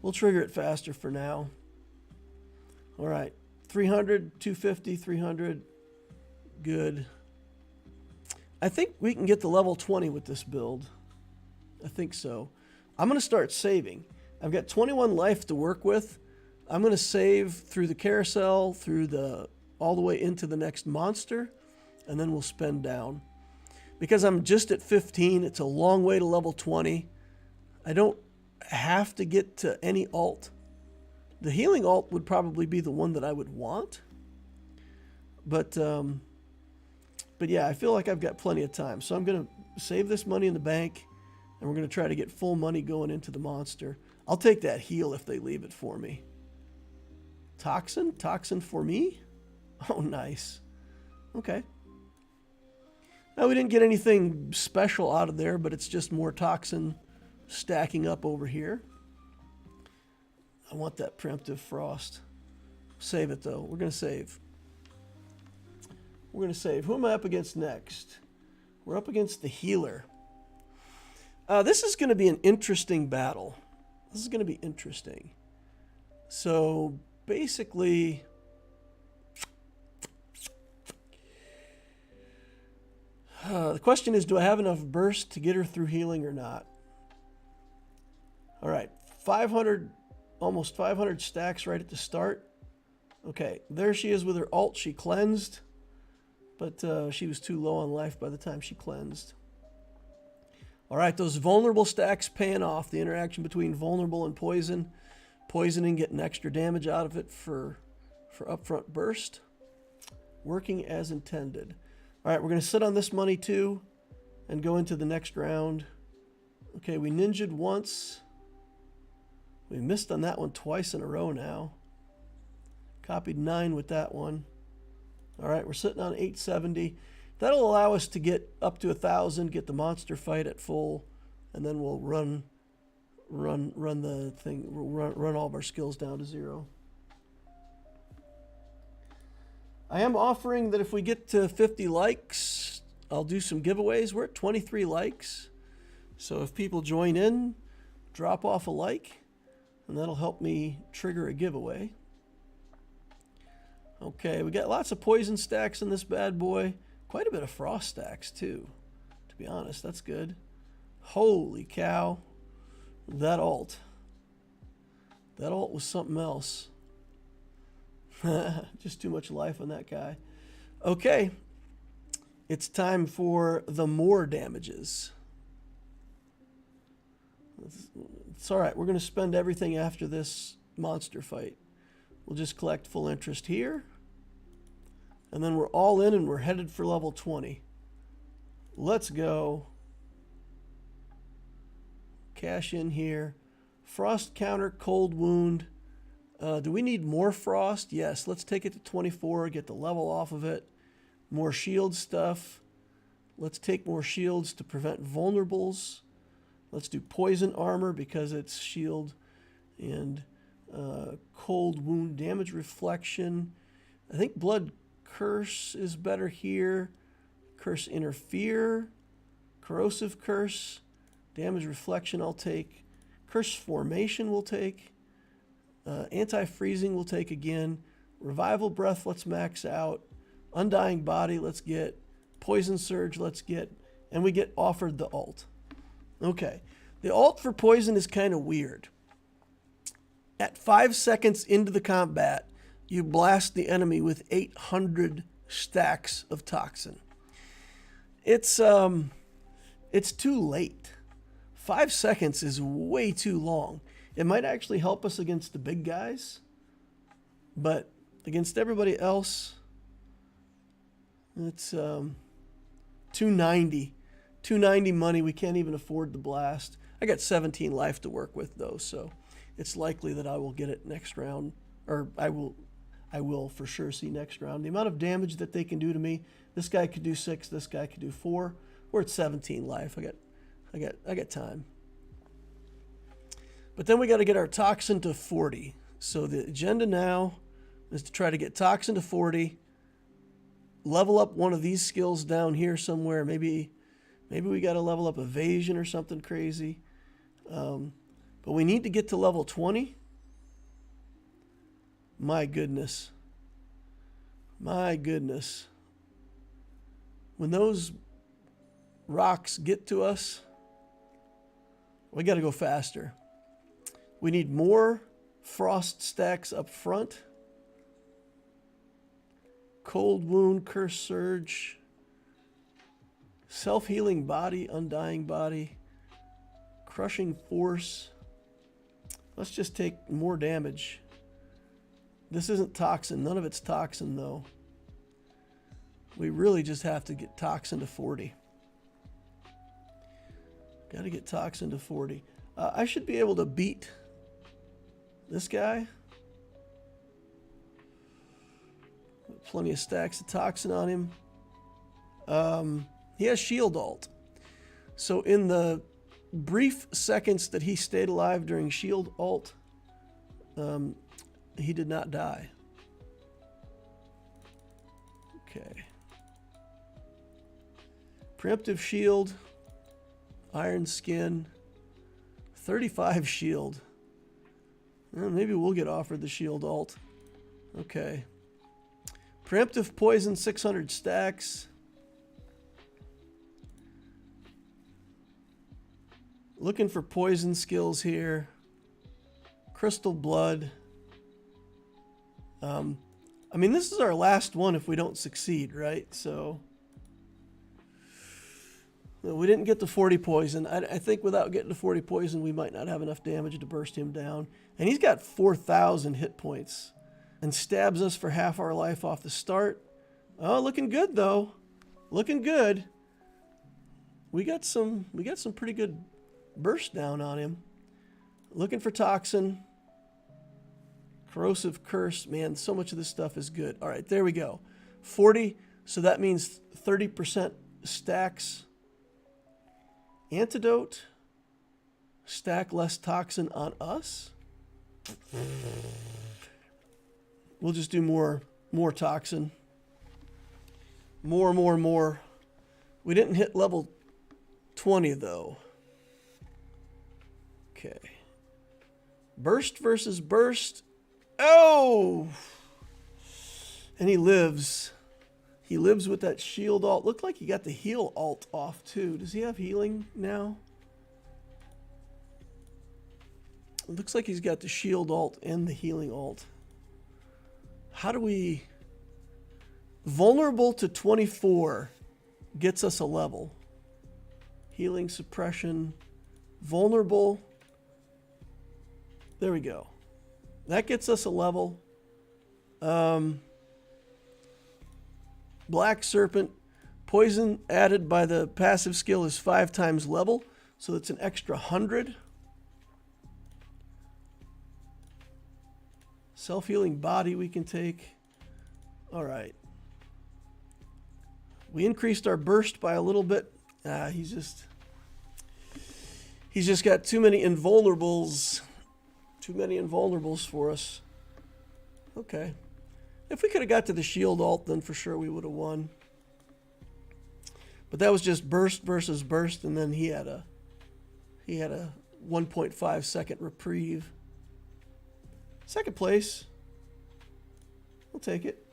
Speaker 1: We'll trigger it faster for now. All right, 300, 250, 300. Good. I think we can get to level 20 with this build. I think so. I'm going to start saving. I've got 21 life to work with. I'm going to save through the carousel, through the all the way into the next monster, and then we'll spend down. Because I'm just at 15, it's a long way to level 20. I don't have to get to any alt. The healing alt would probably be the one that I would want. But yeah, I feel like I've got plenty of time. So I'm going to save this money in the bank, and we're going to try to get full money going into the monster. I'll take that heal if they leave it for me. Toxin? Toxin for me? Oh, nice. Okay. Now, we didn't get anything special out of there, but it's just more toxin stacking up over here. I want that preemptive frost. Save it, though. We're going to save. We're going to save. Who am I up against next? We're up against the healer. This is going to be an interesting battle. This is going to be interesting. So basically, the question is, do I have enough burst to get her through healing or not? All right, 500, almost 500 stacks right at the start. Okay, there she is with her ult. She cleansed, but she was too low on life by the time she cleansed. All right, those vulnerable stacks paying off. The interaction between vulnerable and poison. Poisoning, getting extra damage out of it for upfront burst. Working as intended. All right, we're going to sit on this money too and go into the next round. Okay, we ninja'd once. We missed on that one twice in a row now. Copied 9 with that one. All right, we're sitting on 870. That'll allow us to get up to 1,000, get the monster fight at full, and then we'll run the thing, run all of our skills down to 0. I am offering that if we get to 50 likes, I'll do some giveaways. We're at 23 likes. So if people join in, drop off a like, and that'll help me trigger a giveaway. Okay, we got lots of poison stacks in this bad boy. Quite a bit of frost stacks too, to be honest. That's good. Holy cow. That ult. That ult was something else. Just too much life on that guy. Okay. It's time for the more damages. It's all right. We're going to spend everything after this monster fight. We'll just collect full interest here. And then we're all in and we're headed for level 20. Let's go. Cash in here. Frost counter, cold wound. Do we need more frost? Yes. Let's take it to 24, get the level off of it. More shield stuff. Let's take more shields to prevent vulnerables. Let's do poison armor because it's shield and cold wound damage reflection. I think blood curse is better here. Curse interfere. Corrosive curse. Damage reflection I'll take. Curse formation we'll take. Anti-freezing we'll take again. Revival breath let's max out. Undying body let's get. Poison surge let's get. And we get offered the ult. Okay. The ult for poison is kind of weird. At 5 seconds into the combat, you blast the enemy with 800 stacks of toxin. It's too late. 5 seconds is way too long. It might actually help us against the big guys, but against everybody else, it's 290. 290 money. We can't even afford the blast. I got 17 life to work with though, so it's likely that I will get it next round, or I will for sure see next round. The amount of damage that they can do to me, this guy could do 6, this guy could do 4. We're at 17 life. I got time. But then we got to get our toxin to 40. So the agenda now is to try to get toxin to 40, level up one of these skills down here somewhere. Maybe we got to level up evasion or something crazy. But we need to get to level 20. My goodness. My goodness. When those rocks get to us, we got to go faster. We need more frost stacks up front. Cold wound, curse surge. Self-healing body, undying body. Crushing force. Let's just take more damage. This isn't toxin. None of it's toxin, though. We really just have to get toxin to 40. Got to get toxin to 40. I should be able to beat this guy. Plenty of stacks of toxin on him. He has shield ult. So in the brief seconds that he stayed alive during shield ult, he did not die. Okay. Preemptive shield, iron skin, 35 shield. Maybe we'll get offered the shield alt. Okay. Preemptive poison, 600 stacks. Looking for poison skills here. Crystal blood. I mean, this is our last one if we don't succeed, right? So we didn't get the 40 poison. I think without getting to 40 poison, we might not have enough damage to burst him down. And he's got 4,000 hit points and stabs us for half our life off the start. Oh, looking good though. Looking good. We got some pretty good burst down on him. Looking for toxin. Corrosive curse. Man, so much of this stuff is good. All right, there we go. 40. So that means 30% stacks. Antidote. Stack less toxin on us. We'll just do more toxin. More. We didn't hit level 20 though. Okay. Burst versus burst. Oh! And he lives. He lives with that shield alt. Looked like he got the heal alt off too. Does he have healing now? It looks like he's got the shield alt and the healing alt. How do we... Vulnerable to 24 gets us a level. Healing suppression. Vulnerable. There we go. That gets us a level. Black Serpent. Poison added by the passive skill is 5 times level. So it's an extra 100. Self-healing body we can take. All right. We increased our burst by a little bit. He's just got too many invulnerables. Too many invulnerables for us. Okay. If we could have got to the shield alt, then for sure we would have won. But that was just burst versus burst, and then he had a 1.5 second reprieve. Second place. We'll take it.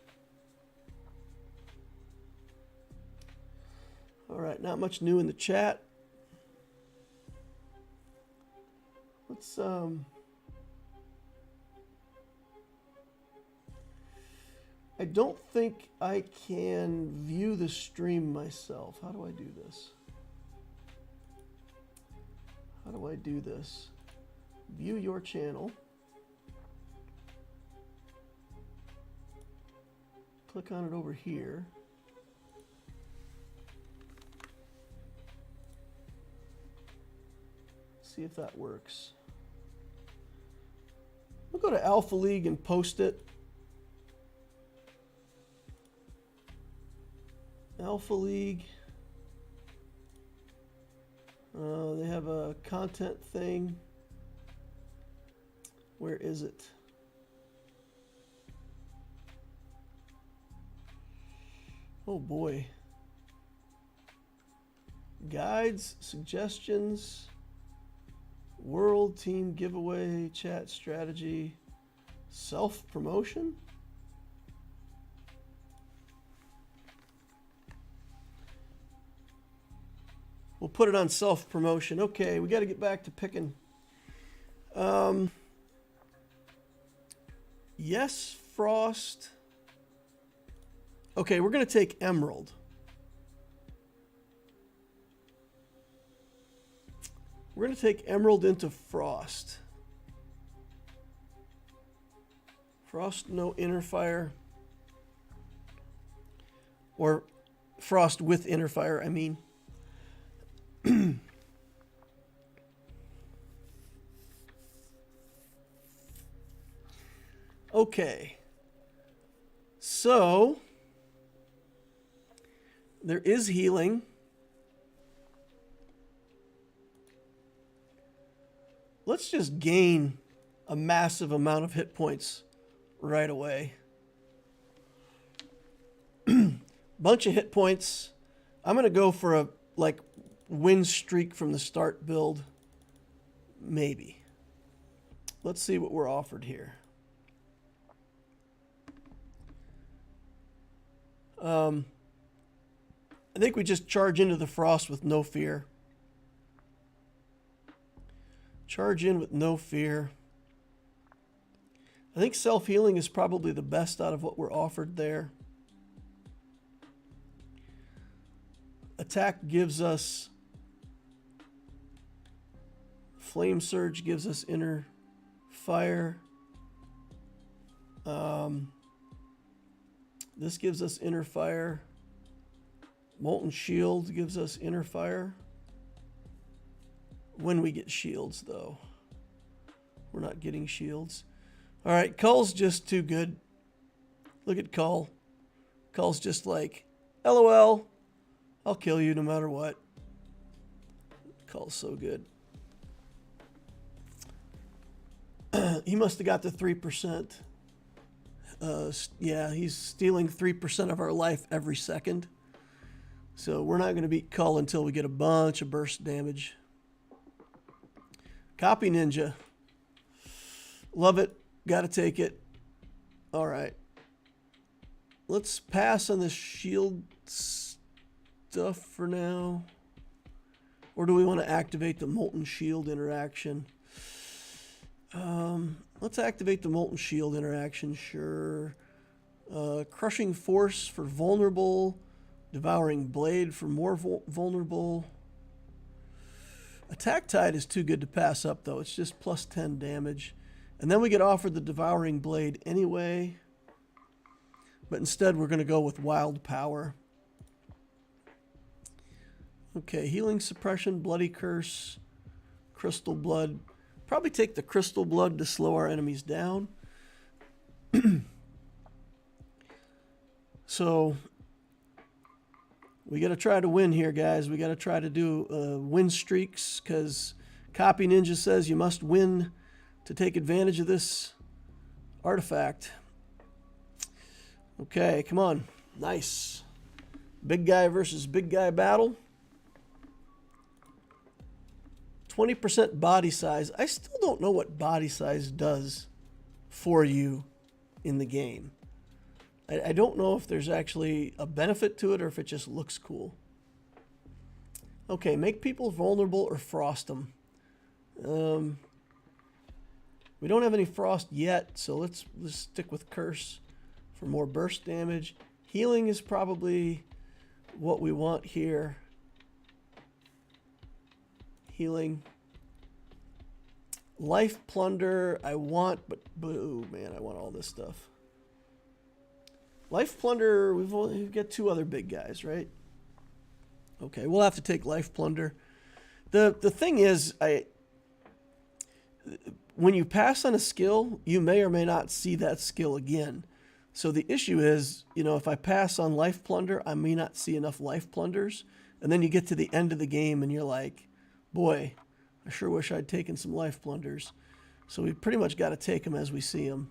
Speaker 1: All right, not much new in the chat. Let's I don't think I can view the stream myself. How do I do this? How do I do this? View your channel. Click on it over here. See if that works. We'll go to Alpha League and post it. Alpha League. They have a content thing. Where is it? Oh boy. Guides, suggestions, world team giveaway, chat strategy, self-promotion? We'll put it on self-promotion. Okay, we got to get back to picking. Yes, Frost. Okay, we're going to take Emerald. We're going to take Emerald into Frost. Frost, no inner fire. Or Frost with inner fire, I mean. Okay. So, there is healing. Let's just gain a massive amount of hit points right away. Bunch of hit points. I'm going to go for a win streak from the start build. Maybe. let's see what we're offered here. I think we just charge into the frost with no fear. Charge in with no fear. I think self-healing is probably the best out of what we're offered there. Attack gives us Flame Surge, gives us inner fire. This gives us inner fire. Molten Shield gives us inner fire. When we get shields, though. We're not getting shields. All right, Cull's just too good. Look at Cull. Cull's just like, LOL, I'll kill you no matter what. Cull's so good. He must have got the 3%. Yeah, he's stealing 3% of our life every second. So we're not going to beat Cull until we get a bunch of burst damage. Copy Ninja. Love it. Got to take it. All right. Let's pass on the shield stuff for now. Or do we want to activate the Molten Shield interaction? Let's activate the Molten Shield interaction, sure. Crushing Force for vulnerable. Devouring Blade for more vulnerable. Attack Tide is too good to pass up, though. It's just plus 10 damage. And then we get offered the Devouring Blade anyway. But instead, we're going to go with Wild Power. Okay, Healing Suppression, Bloody Curse, Crystal Blood. Probably take the Crystal Blood to slow our enemies down. So, we got to try to win here, guys. We got to try to do win streaks, because Copy Ninja says you must win to take advantage of this artifact. Okay, come on. Nice. Big guy versus big guy battle. 20% body size. I still don't know what body size does for you in the game. I don't know if there's actually a benefit to it or if it just looks cool. Okay, make people vulnerable or frost them. We don't have any frost yet, so let's stick with Curse for more burst damage. Healing is probably what we want here. Healing. Life Plunder I want, but boo, man, I want all this stuff. Life Plunder, we've got two other big guys, right? Okay, we'll have to take Life Plunder. The thing is, when you pass on a skill, you may or may not see that skill again. So the issue is, you know, if I pass on Life Plunder, I may not see enough Life Plunders. And then you get to the end of the game and you're like, boy, I sure wish I'd taken some Life Plunders. So we pretty much got to take them as we see them.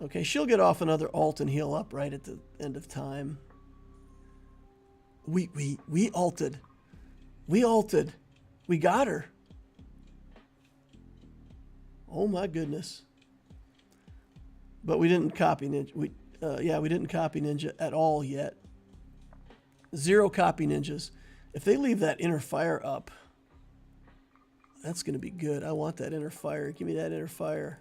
Speaker 1: Okay, she'll get off another ult and heal up right at the end of time. We ulted. We ulted. We got her. Oh my goodness. But we didn't copy Ninja. We didn't copy Ninja at all yet. 0 copy Ninjas. If they leave that inner fire up, that's going to be good. I want that inner fire. Give me that inner fire.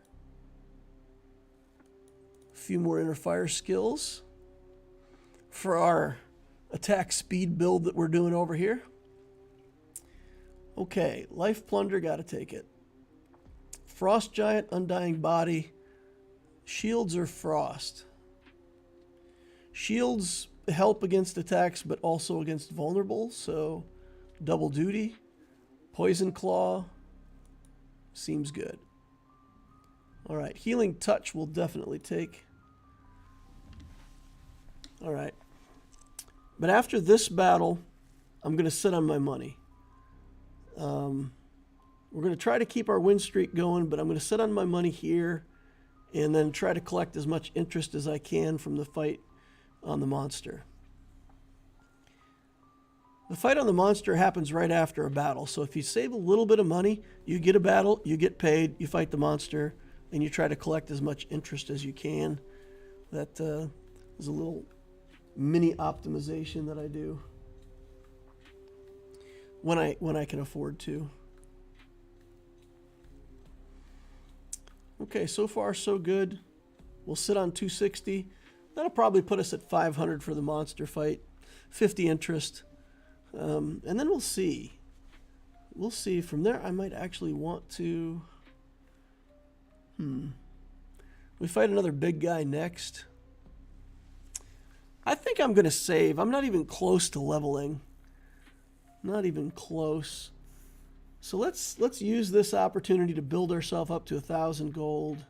Speaker 1: A few more inner fire skills for our attack speed build that we're doing over here. Okay, Life Plunder, got to take it. Frost Giant, Undying Body. Shields or Frost? Shields help against attacks, but also against vulnerable, so double duty. Poison Claw seems good. All right, Healing Touch we'll definitely take. All right. But after this battle, I'm going to sit on my money. We're going to try to keep our win streak going, but I'm going to sit on my money here and then try to collect as much interest as I can from the fight on the monster. The fight on the monster happens right after a battle, so if you save a little bit of money, you get a battle, you get paid, you fight the monster, and you try to collect as much interest as you can. That is a little mini optimization that I do when I can afford to. Okay, so far so good. We'll sit on 260. That'll probably put us at 500 for the monster fight, 50 interest, and then we'll see. We'll see. From there, I might actually want to. We fight another big guy next. I think I'm going to save. I'm not even close to leveling. Not even close. So let's use this opportunity to build ourselves up to 1,000 gold.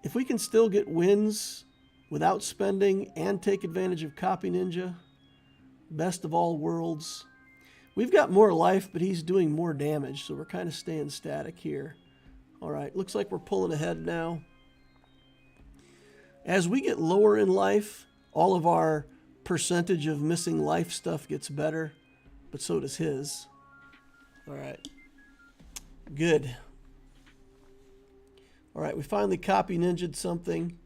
Speaker 1: If we can still get wins without spending and take advantage of Copy Ninja, best of all worlds. We've got more life, but he's doing more damage, so we're kind of staying static here. All right, looks like we're pulling ahead now. As we get lower in life, all of our percentage of missing life stuff gets better, but so does his. All right, good. All right, we finally Copy Ninja'd something.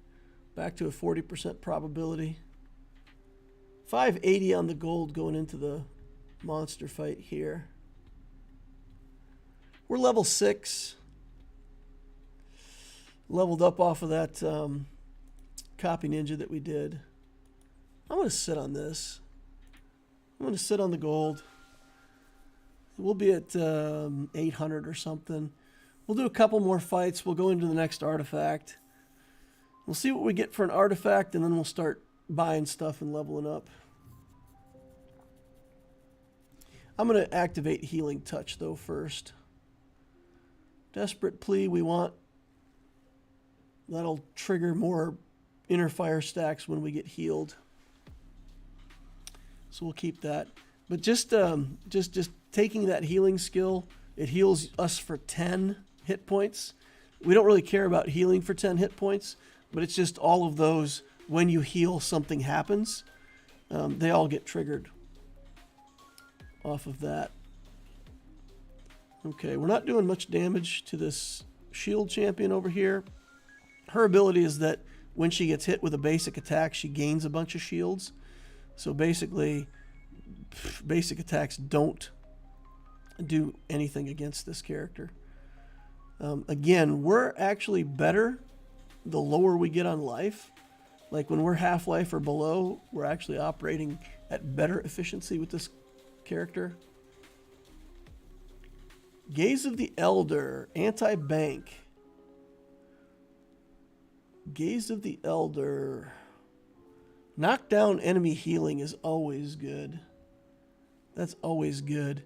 Speaker 1: Back to a 40% probability. 580 on the gold going into the monster fight here. We're level 6. Leveled up off of that Copy Ninja that we did. I'm going to sit on this. I'm going to sit on the gold. We'll be at 800 or something. We'll do a couple more fights. We'll go into the next artifact. We'll see what we get for an artifact, and then we'll start buying stuff and leveling up. I'm going to activate Healing Touch, though, first. Desperate Plea we want. That'll trigger more inner fire stacks when we get healed. So we'll keep that. But just taking that healing skill, it heals us for 10 hit points. We don't really care about healing for 10 hit points, but it's just all of those, when you heal, something happens. They all get triggered off of that. Okay, we're not doing much damage to this shield champion over here. Her ability is that when she gets hit with a basic attack, she gains a bunch of shields. So basically, basic attacks don't do anything against this character. Again, we're actually better the lower we get on life. Like when we're half-life or below, we're actually operating at better efficiency with this character. Gaze of the Elder, anti-bank. Gaze of the Elder. Knock down enemy healing is always good. That's always good.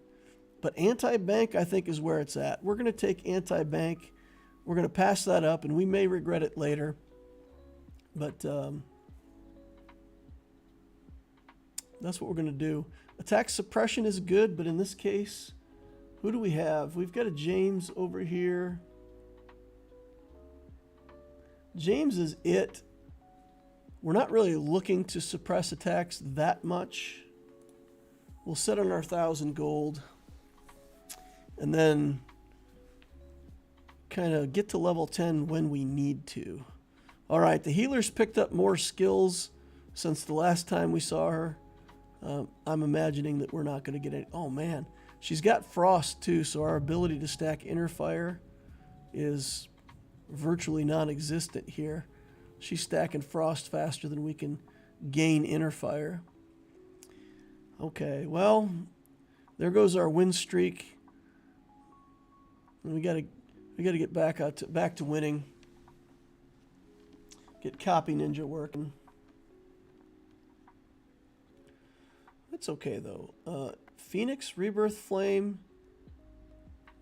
Speaker 1: But anti-bank, I think, is where it's at. We're going to take anti-bank. We're going to pass that up, and we may regret it later. But that's what we're going to do. Attack suppression is good, but in this case, who do we have? We've got a James over here. James is it. We're not really looking to suppress attacks that much. We'll set on our 1,000 gold. And then kind of get to level 10 when we need to. All right, the healer's picked up more skills since the last time we saw her. I'm imagining that we're not going to get any. Oh, man. She's got frost, too, so our ability to stack inner fire is virtually non-existent here. She's stacking frost faster than we can gain inner fire. Okay, well, there goes our win streak. And we gotta get back to winning. Get Copy Ninja working. It's okay though. Phoenix, Rebirth Flame,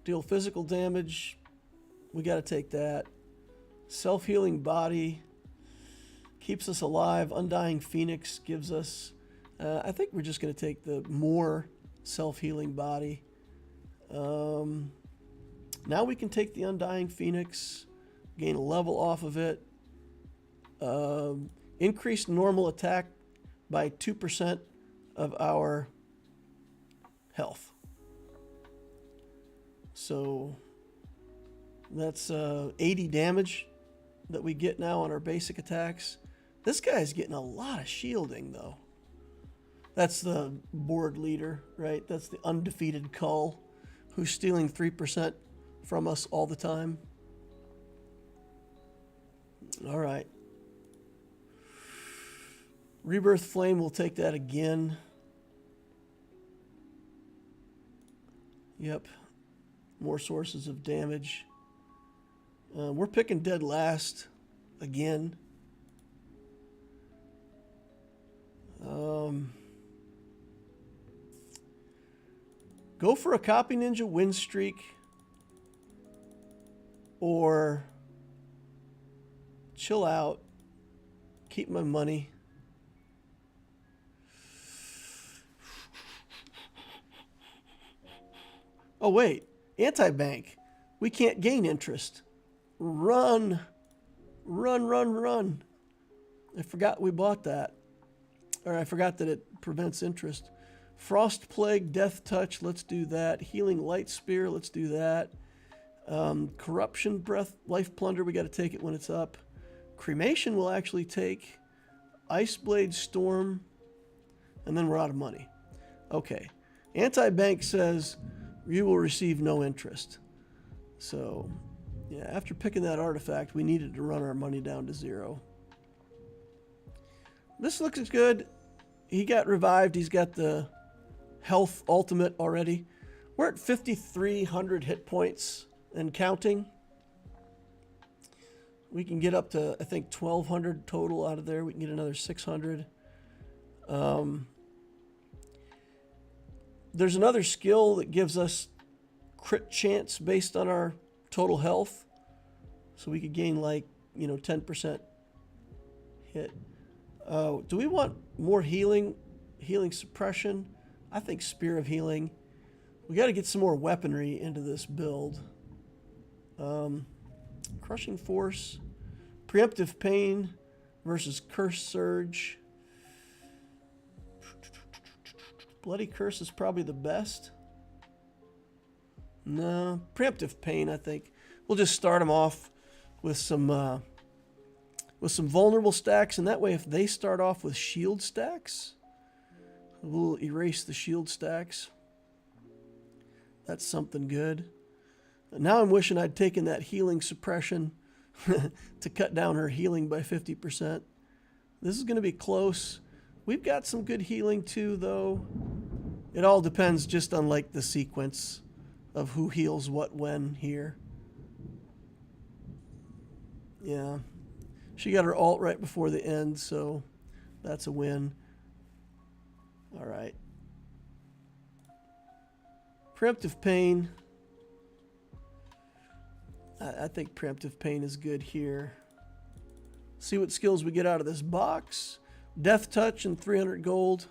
Speaker 1: deal physical damage. We got to take that. Self-healing body keeps us alive. Undying Phoenix gives us. I think we're just going to take the more self-healing body. Now we can take the Undying Phoenix, gain a level off of it. Increase normal attack by 2% of our health. So That's 80 damage that we get now on our basic attacks. This guy's getting a lot of shielding, though. That's the board leader, right? That's the undefeated Cull, who's stealing 3% from us all the time. All right. Rebirth Flame, we'll take that again. Yep. More sources of damage. We're picking dead last again. Go for a Copy Ninja win streak, or chill out, keep my money. Oh wait, anti-bank. We can't gain interest. Run. Run, run, run. I forgot we bought that. Or I forgot that it prevents interest. Frost Plague, Death Touch, let's do that. Healing Light Spear, let's do that. Corruption Breath, Life Plunder, we got to take it when it's up. Cremation will actually take. Ice Blade Storm, and then we're out of money. Okay. Anti-bank says you will receive no interest. So, yeah, after picking that artifact, we needed to run our money down to 0. This looks good. He got revived. He's got the health ultimate already. We're at 5,300 hit points and counting. We can get up to, I think, 1,200 total out of there. We can get another 600. There's another skill that gives us crit chance based on our total health. So we could gain like, 10% hit. Do we want more healing? Healing suppression? I think Spear of Healing. We got to get some more weaponry into this build. Crushing Force. Preemptive Pain versus Curse Surge. Bloody Curse is probably the best. No, Preemptive Pain, I think. We'll just start them off with some vulnerable stacks, and that way if they start off with shield stacks, we'll erase the shield stacks. That's something good. Now I'm wishing I'd taken that healing suppression to cut down her healing by 50%. This is going to be close. We've got some good healing too, though. It all depends just on like the sequence of who heals what when here. Yeah. She got her ult right before the end, so that's a win. All right. Preemptive Pain. I think Preemptive Pain is good here. See what skills we get out of this box. Death Touch and 300 gold.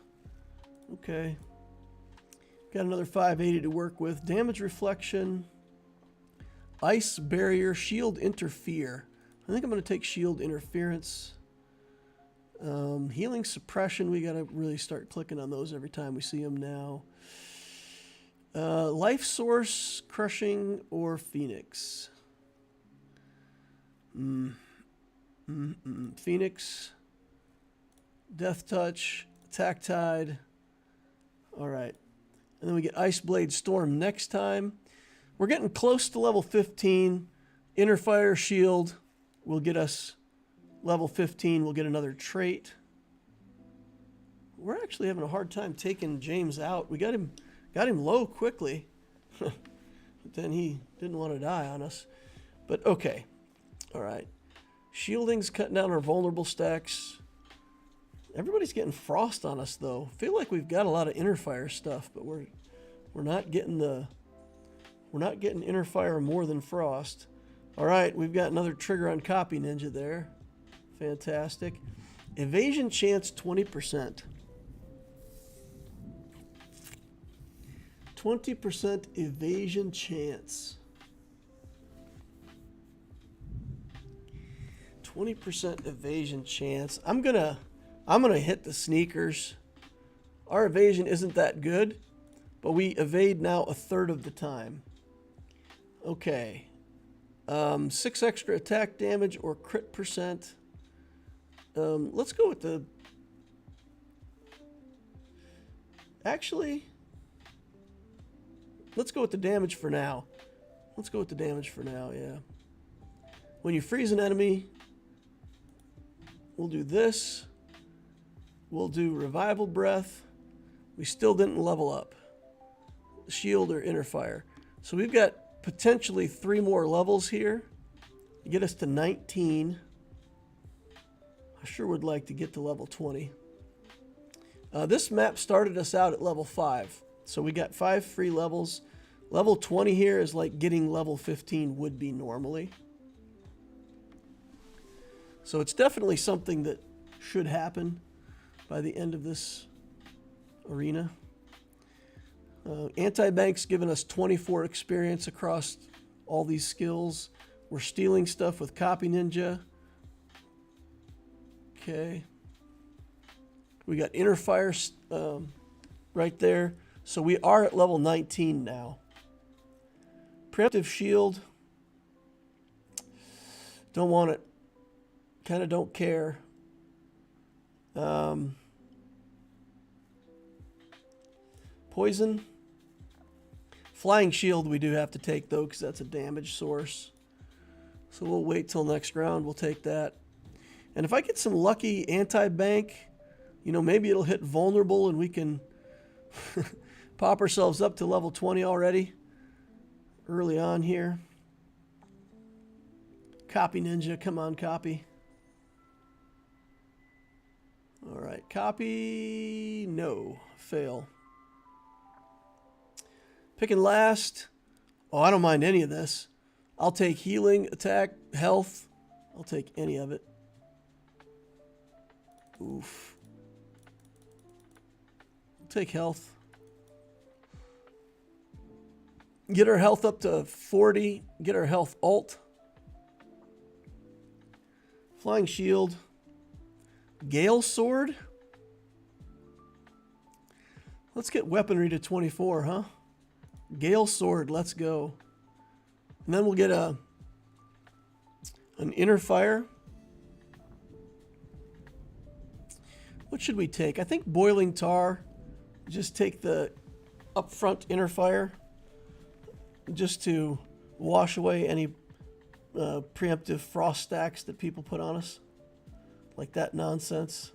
Speaker 1: Okay. Got another 580 to work with. Damage Reflection. Ice Barrier. Shield Interfere. I think I'm going to take Shield Interference. Healing Suppression. We got to really start clicking on those every time we see them now. Life Source, Crushing, or Phoenix. Phoenix. Death Touch. Attack Tide. All right. And then we get Ice Blade Storm next time. We're getting close to level 15. Inner Fire Shield will get us level 15. We'll get another trait. We're actually having a hard time taking James out. We got him low quickly. But then he didn't want to die on us. But okay. All right. Shielding's cutting down our vulnerable stacks. Everybody's getting frost on us though. Feel like we've got a lot of inner fire stuff, but we're not getting inner fire more than frost. All right, we've got another trigger on Copy Ninja there. Fantastic. Evasion chance 20%. 20% evasion chance. 20% evasion chance. I'm gonna hit the sneakers. Our evasion isn't that good, but we evade now a third of the time. Okay. 6 extra attack damage or crit percent. Let's go with the... Actually, let's go with the damage for now. Let's go with the damage for now, yeah. When you freeze an enemy, we'll do this. We'll do Revival Breath. We still didn't level up. Shield or Inner Fire. So we've got potentially 3 more levels here to get us to 19. I sure would like to get to level 20. This map started us out at level 5. So we got 5 free levels. Level 20 here is like getting level 15 would be normally. So it's definitely something that should happen by the end of this arena. Anti-Bank's given us 24 experience across all these skills. We're stealing stuff with Copy Ninja. Okay. We got Inner Fire right there. So we are at level 19 now. Preemptive Shield. Don't want it. Kind of don't care. Poison. Flying Shield we do have to take though because that's a damage source. So we'll wait till next round. We'll take that. And if I get some lucky anti-bank, you know, maybe it'll hit vulnerable and we can pop ourselves up to level 20 already. Early on here. Copy Ninja. Come on, copy. All right. Copy. No. Fail. Picking last. Oh, I don't mind any of this. I'll take healing, attack, health. I'll take any of it. Oof. I'll take health. Get our health up to 40. Get our health alt. Flying Shield. Gale Sword. Let's get weaponry to 24, huh? Gale Sword, let's go. And then we'll get an Inner Fire. What should we take? I think Boiling Tar. Just take the upfront Inner Fire. Just to wash away any preemptive frost stacks that people put on us. Like that nonsense.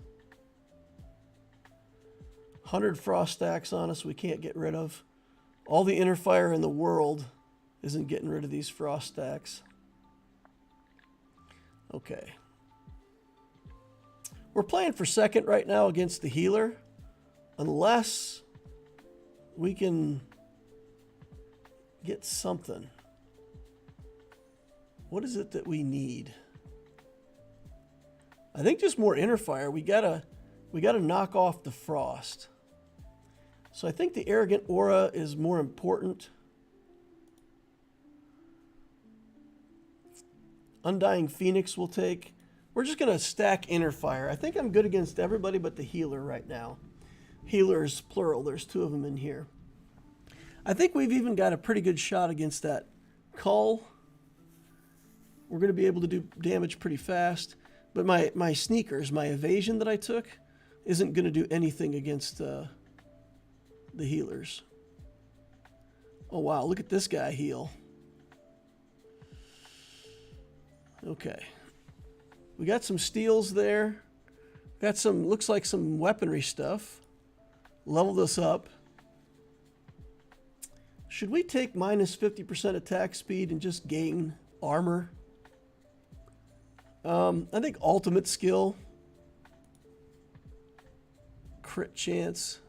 Speaker 1: 100 frost stacks on us we can't get rid of. All the Inner Fire in the world isn't getting rid of these frost stacks. Okay. We're playing for second right now against the healer. Unless we can get something. What is it that we need? I think just more Inner Fire. We gotta knock off the frost. So I think the Arrogant Aura is more important. Undying Phoenix we'll take. We're just gonna stack Inner Fire. I think I'm good against everybody but the healer right now. Healers, plural. There's 2 of them in here. I think we've even got a pretty good shot against that Cull. We're going to be able to do damage pretty fast. But my sneakers, my evasion that I took, isn't going to do anything against the healers. Oh, wow. Look at this guy heal. Okay. We got some steals there. Got some, looks like some weaponry stuff. Level this up. Should we take minus 50% attack speed and just gain armor? I think ultimate skill. Crit chance.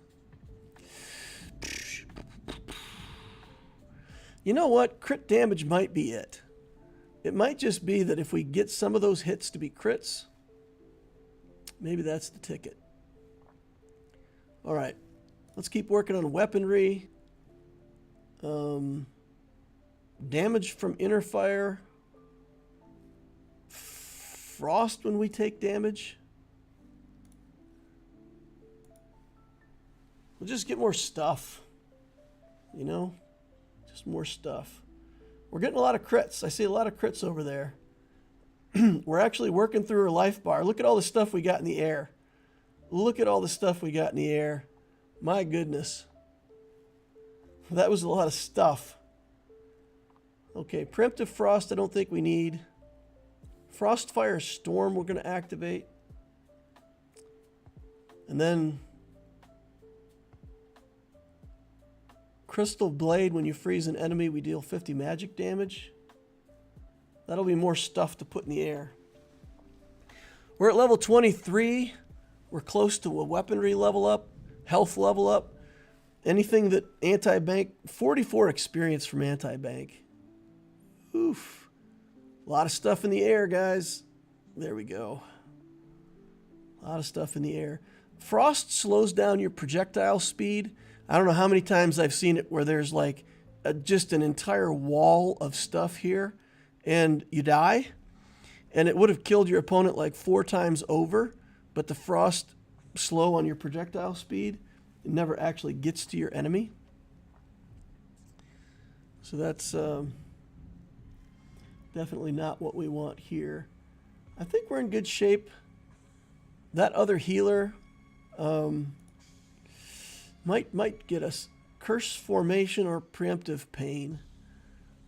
Speaker 1: You know what? Crit damage might be it. It might just be that if we get some of those hits to be crits, maybe that's the ticket. All right. Let's keep working on weaponry. Damage from Inner Fire. Frost when we take damage. We'll just get more stuff. You know? Just more stuff. We're getting a lot of crits. I see a lot of crits over there. We're actually working through our life bar. Look at all the stuff we got in the air. Look at all the stuff we got in the air. My goodness. That was a lot of stuff. Okay, Preemptive Frost I don't think we need. Frostfire Storm we're going to activate. And then Crystal Blade, when you freeze an enemy, we deal 50 magic damage. That'll be more stuff to put in the air. We're at level 23. We're close to a weaponry level up, health level up. Anything that anti-bank, 44 experience from anti-bank. Oof. A lot of stuff in the air, guys. There we go. A lot of stuff in the air. Frost slows down your projectile speed. I don't know how many times I've seen it where there's like just an entire wall of stuff here and you die. And it would have killed your opponent like 4 times over, but the frost slow on your projectile speed, it never actually gets to your enemy. So that's definitely not what we want here. I think we're in good shape. That other healer might get us Curse Formation or Preemptive Pain.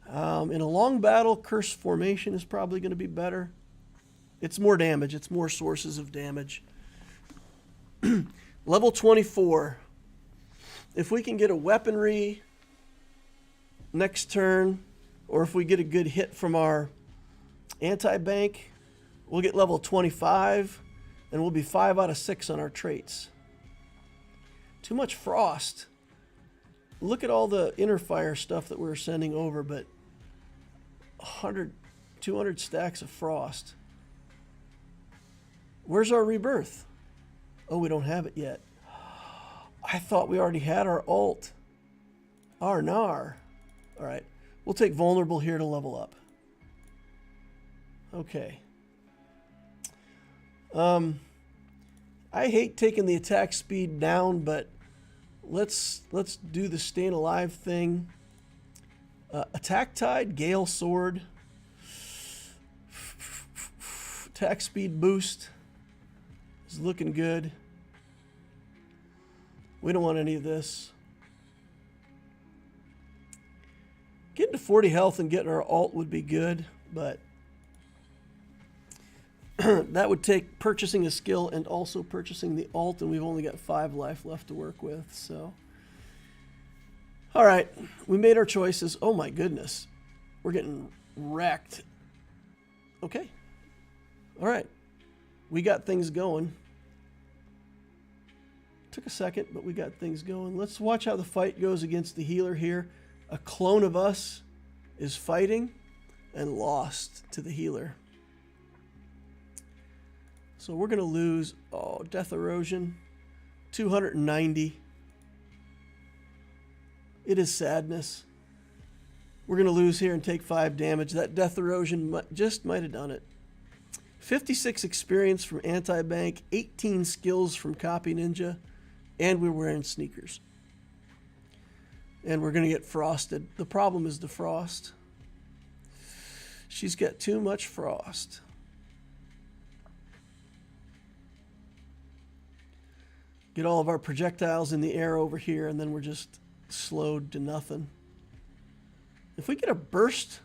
Speaker 1: In a long battle, Curse Formation is probably going to be better. It's more damage. It's more sources of damage. Level 24. If we can get a weaponry next turn, or if we get a good hit from our anti-bank, we'll get level 25, and we'll be 5 out of 6 on our traits. Too much frost. Look at all the inner fire stuff that we're sending over, but 100, 200 stacks of frost. Where's our rebirth? Oh, we don't have it yet. I thought we already had our ult. Arnar. All right. We'll take vulnerable here to level up. Okay. I hate taking the attack speed down, but let's do the staying alive thing. Attack Tide, Gale Sword. Attack speed boost is looking good. We don't want any of this. Getting to 40 health and getting our ult would be good, but that would take purchasing a skill and also purchasing the ult, and we've only got 5 life left to work with, so. All right, we made our choices. Oh my goodness, we're getting wrecked. Okay, all right, we got things going. Took a second, but we got things going. Let's watch how the fight goes against the healer here. A clone of us is fighting and lost to the healer. So we're going to lose, Death Erosion, 290. It is sadness. We're going to lose here and take 5 damage. That Death Erosion just might have done it. 56 experience from Anti-Bank, 18 skills from Copy Ninja, and we're wearing sneakers. And we're going to get frosted. The problem is the frost. She's got too much frost. Get all of our projectiles in the air over here, and then we're just slowed to nothing. If we get a burst,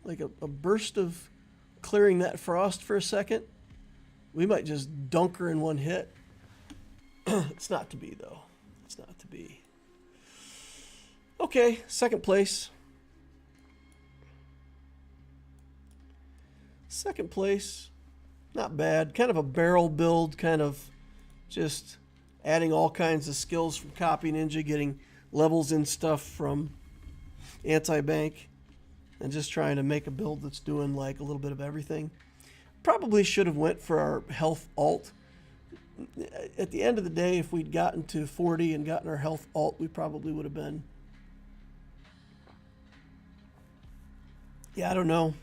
Speaker 1: like a burst of clearing that frost for a second, we might just dunk her in one hit. It's not to be, though. It's not to be. Okay, second place. Second place, not bad. Kind of a barrel build, kind of just adding all kinds of skills from Copy Ninja, getting levels and stuff from Anti-Bank, and just trying to make a build that's doing like a little bit of everything. Probably should have went for our health alt. At the end of the day, if we'd gotten to 40 and gotten our health alt, we probably would have been. Yeah, I don't know.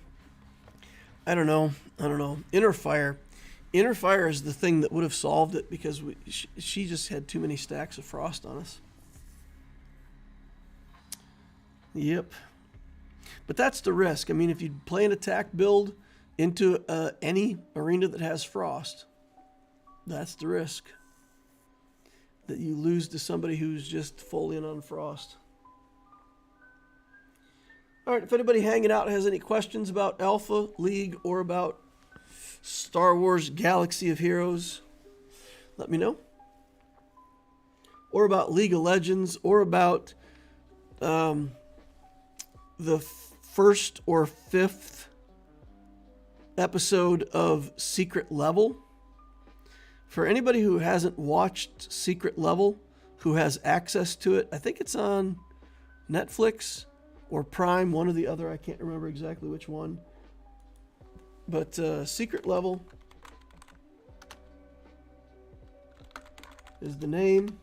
Speaker 1: Inner Fire. Inner Fire is the thing that would have solved it, because she just had too many stacks of frost on us. Yep. But that's the risk. I mean, if you play an attack build into any arena that has frost, that's the risk. That you lose to somebody who's just fully in on frost. All right, if anybody hanging out has any questions about Alpha League or about Star Wars Galaxy of Heroes, let me know. Or about League of Legends, or about the first or fifth episode of Secret Level. For anybody who hasn't watched Secret Level, who has access to it, I think it's on Netflix or Prime, one or the other. I can't remember exactly which one. But Secret Level is the name.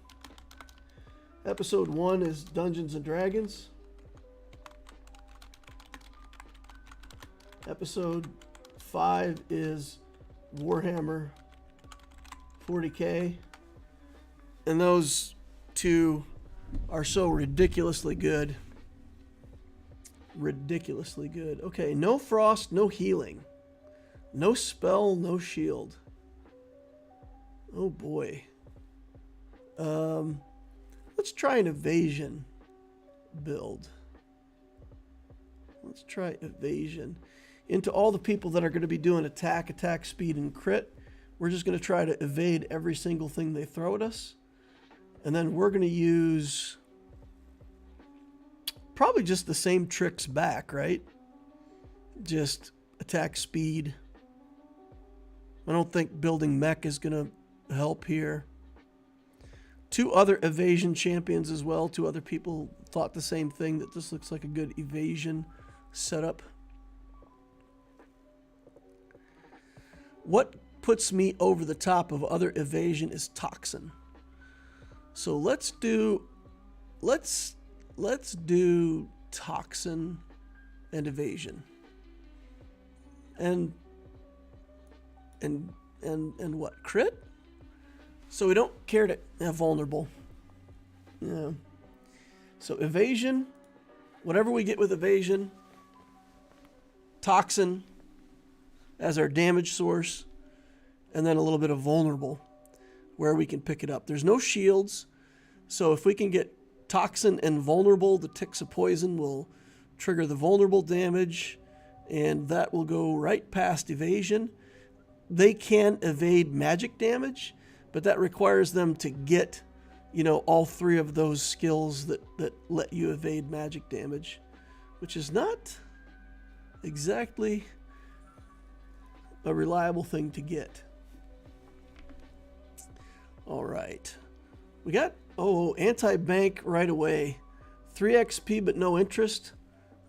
Speaker 1: Episode 1 is Dungeons and Dragons. Episode 5 is Warhammer 40K. And those two are so ridiculously good. Ridiculously good. Okay, no frost, no healing. No spell, no shield. Oh boy. Let's try an evasion build. Let's try evasion. Into all the people that are going to be doing attack, speed, and crit, we're just going to try to evade every single thing they throw at us. And then we're going to use probably just the same tricks back, right? Just attack, speed. I don't think building mech is going to help here. 2 other evasion champions as well. 2 other people thought the same thing, that this looks like a good evasion setup. What puts me over the top of other evasion is Toxin. So let's do Toxin and evasion. And what? Crit? So we don't care to have vulnerable. Yeah. So evasion, whatever we get with evasion, Toxin as our damage source, and then a little bit of vulnerable where we can pick it up. There's no shields, so if we can get Toxin and vulnerable, the ticks of poison will trigger the vulnerable damage, and that will go right past evasion. They can evade magic damage, but that requires them to get, all 3 of those skills that let you evade magic damage, which is not exactly a reliable thing to get. All right. We got, anti-bank right away. 3 XP but no interest.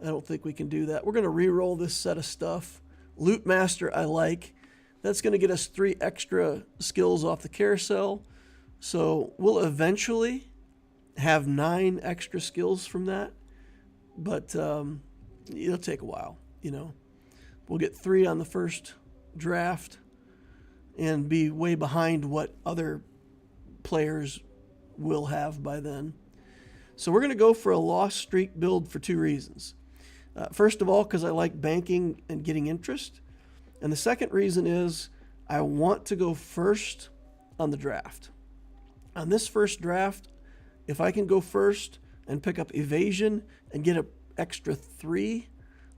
Speaker 1: I don't think we can do that. We're going to re-roll this set of stuff. Loot Master I like. That's going to get us 3 extra skills off the carousel. So we'll eventually have 9 extra skills from that. But it'll take a while, We'll get 3 on the first draft and be way behind what other players will have by then. So we're going to go for a lost streak build for 2 reasons. First of all, because I like banking and getting interest. And the second reason is I want to go first on the draft. On this first draft, if I can go first and pick up evasion and get an extra 3,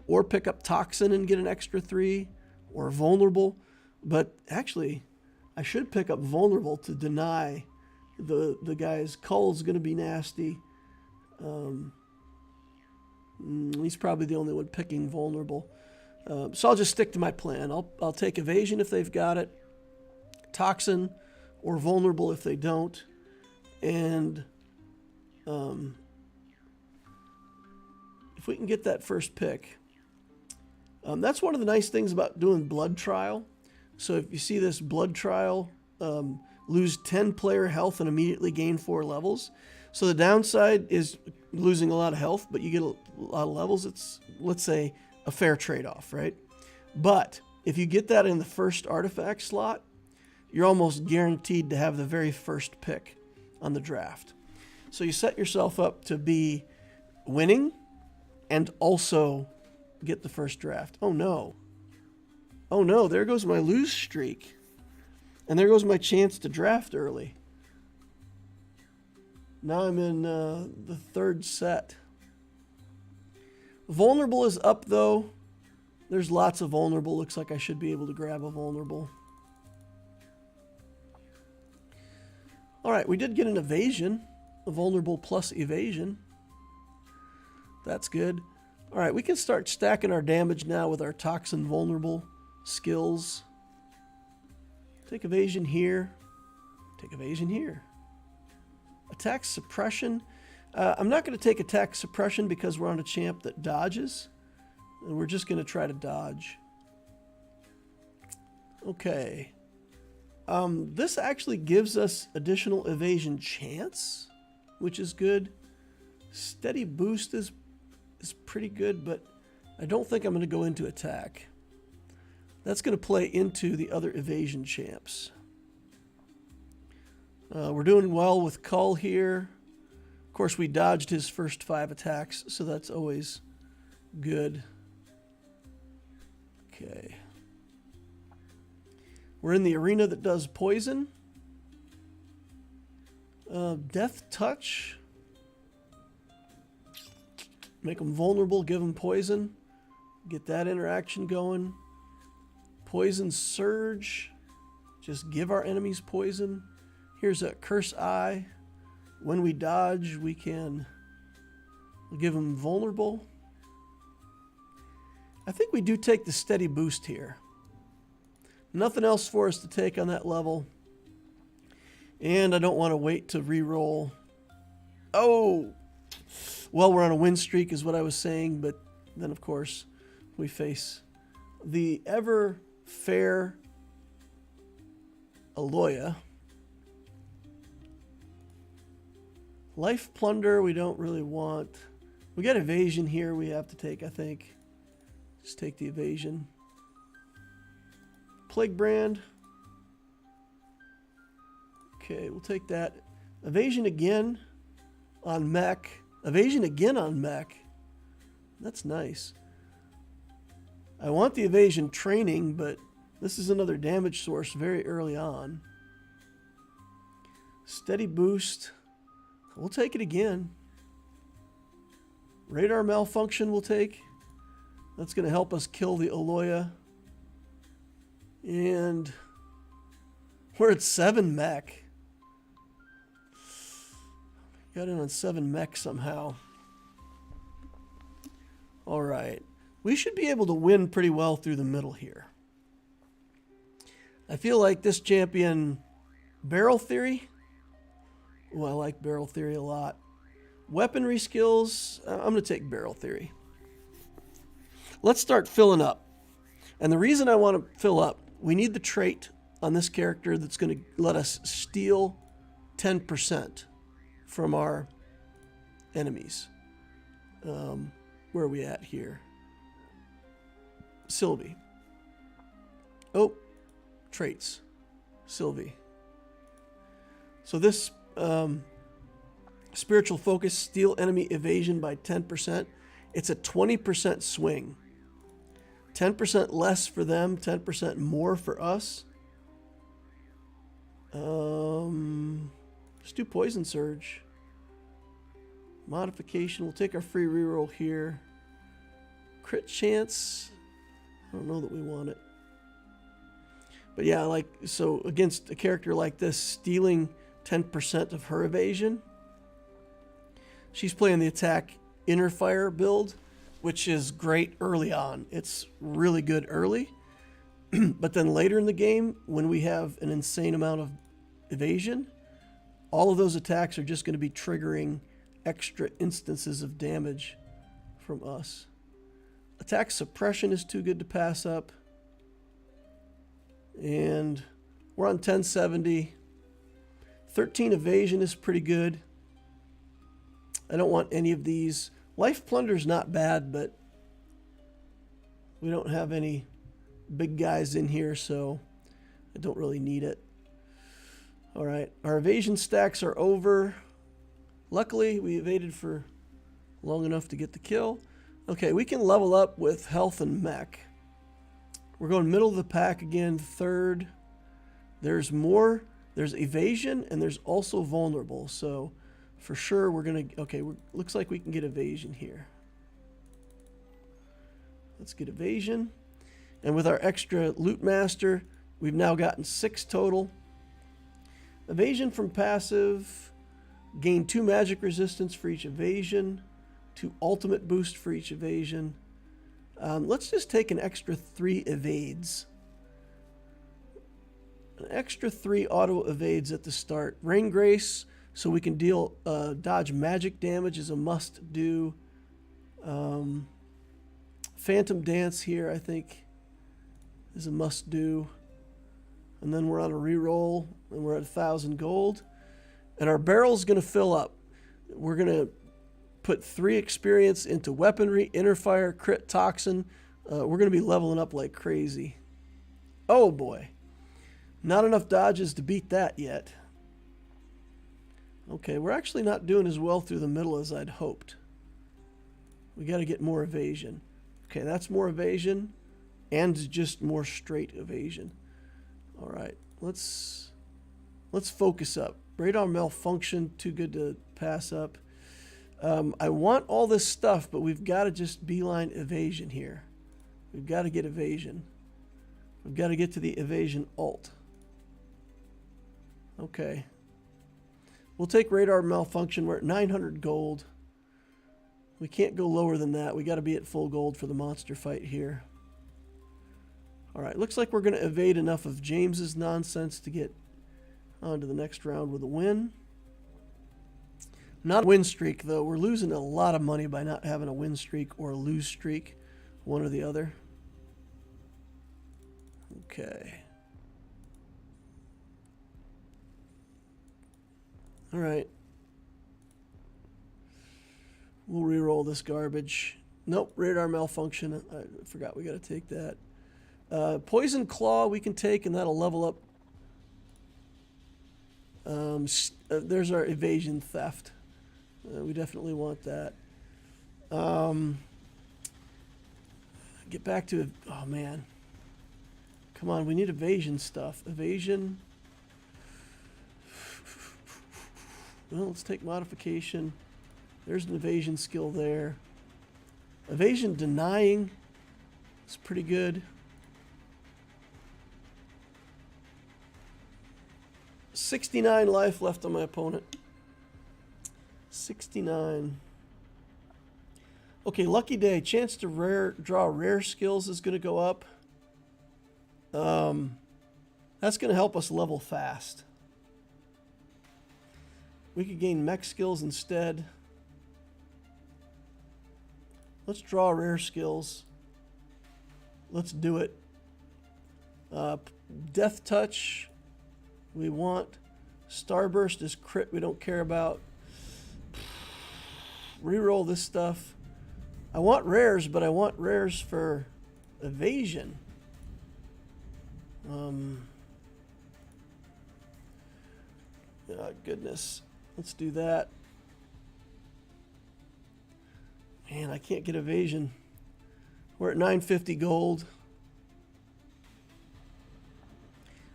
Speaker 1: or pick up Toxin and get an extra 3, or vulnerable. But actually, I should pick up vulnerable to deny the guy's Cull's going to be nasty. He's probably the only one picking vulnerable. So I'll just stick to my plan. I'll take evasion if they've got it, Toxin or vulnerable if they don't, and if we can get that first pick. That's one of the nice things about doing blood trial. So if you see this blood trial, lose 10 player health and immediately gain 4 levels. So the downside is losing a lot of health, but you get a lot of levels. It's, let's say, a fair trade-off, right? But if you get that in the first artifact slot, you're almost guaranteed to have the very first pick on the draft. So you set yourself up to be winning and also get the first draft. Oh no. Oh no, there goes my lose streak. And there goes my chance to draft early. Now I'm in the third set. Vulnerable is up though. There's lots of vulnerable. Looks like I should be able to grab a vulnerable. All right, we did get an evasion. A vulnerable plus evasion. That's good. All right, we can start stacking our damage now with our toxin vulnerable skills. Take evasion here. Take evasion here. Attack suppression. I'm not going to take attack suppression because we're on a champ that dodges. And we're just going to try to dodge. Okay. This actually gives us additional evasion chance, which is good. Steady boost is pretty good, but I don't think I'm going to go into attack. That's going to play into the other evasion champs. We're doing well with Cull here. Of course, we dodged his first 5 attacks, so that's always good. Okay. We're in the arena that does poison. Death touch. Make them vulnerable, give them poison. Get that interaction going. Poison surge. Just give our enemies poison. Here's a curse eye. When we dodge, we'll give them vulnerable. I think we do take the steady boost here. Nothing else for us to take on that level. And I don't want to wait to re-roll. Oh! Well, we're on a win streak is what I was saying, but then of course we face the ever fair Aloya. Life plunder we don't really want. We got evasion here we have to take, I think. Just take the evasion. Plague brand. Okay, we'll take that. Evasion again on mech. Evasion again on mech. That's nice. I want the evasion training, but this is another damage source very early on. Steady boost. We'll take it again. Radar malfunction we'll take. That's going to help us kill the Aloya. And we're at 7 mech. Got in on 7 mech somehow. All right. We should be able to win pretty well through the middle here. I feel like this champion, Barrel Theory. Oh, I like Barrel Theory a lot. Weaponry skills, I'm going to take Barrel Theory. Let's start filling up. And the reason I want to fill up, we need the trait on this character that's going to let us steal 10% from our enemies. Where are we at here? Sylvie. Oh, traits. Sylvie. So this spiritual focus, steal enemy evasion by 10%. It's a 20% swing. 10% less for them, 10% more for us. Let's do Poison Surge. Modification, we'll take our free reroll here. Crit chance, I don't know that we want it. But yeah, so against a character like this, stealing 10% of her evasion. She's playing the attack inner fire build, which is great early on. It's really good early. But then later in the game, when we have an insane amount of evasion, all of those attacks are just going to be triggering extra instances of damage from us. Attack suppression is too good to pass up. And we're on 1070. 13 evasion is pretty good. I don't want any of these. Life plunder's not bad, but we don't have any big guys in here, so I don't really need it. All right, our evasion stacks are over. Luckily, we evaded for long enough to get the kill. Okay, we can level up with health and mech. We're going middle of the pack again, third. There's more. There's evasion, and there's also vulnerable. So for sure we're going to... Okay, looks like we can get evasion here. Let's get evasion. And with our extra loot master, we've now gotten 6 total. Evasion from passive. Gain 2 magic resistance for each evasion. 2 ultimate boost for each evasion. Let's just take an extra 3 evades. An extra 3 auto evades at the start. Rain Grace, so we can deal dodge magic damage, is a must do. Phantom Dance here, I think, is a must do. And then we're on a reroll, and we're at 1,000 gold. And our barrel's going to fill up. We're going to put 3 experience into weaponry, inner fire, crit, toxin. We're going to be leveling up like crazy. Oh boy. Not enough dodges to beat that yet. Okay, we're actually not doing as well through the middle as I'd hoped. We got to get more evasion. Okay, that's more evasion and just more straight evasion. All right, let's focus up. Radar malfunction, too good to pass up. I want all this stuff, but we've got to just beeline evasion here. We've got to get evasion. We've got to get to the evasion alt. Okay. We'll take radar malfunction. We're at 900 gold. We can't go lower than that. We got to be at full gold for the monster fight here. All right, looks like we're going to evade enough of James's nonsense to get on to the next round with a win. Not a win streak, though. We're losing a lot of money by not having a win streak or a lose streak, one or the other. Okay. All right. We'll re-roll this garbage. Nope, radar malfunction. I forgot we got to take that. Poison Claw we can take, and that'll level up. There's our evasion theft. We definitely want that. Get back to... Oh, man. Come on, we need evasion stuff. Evasion. Well, let's take modification. There's an evasion skill there. Evasion denying is pretty good. 69 life left on my opponent. 69. Okay, lucky day. Chance to draw rare skills is going to go up. That's going to help us level fast. We could gain mech skills instead. Let's draw rare skills. Let's do it. Death Touch we want. Starburst is crit we don't care about. Reroll this stuff. I want rares, but I want rares for evasion. Oh, goodness. Let's do that. Man, I can't get evasion. We're at 950 gold.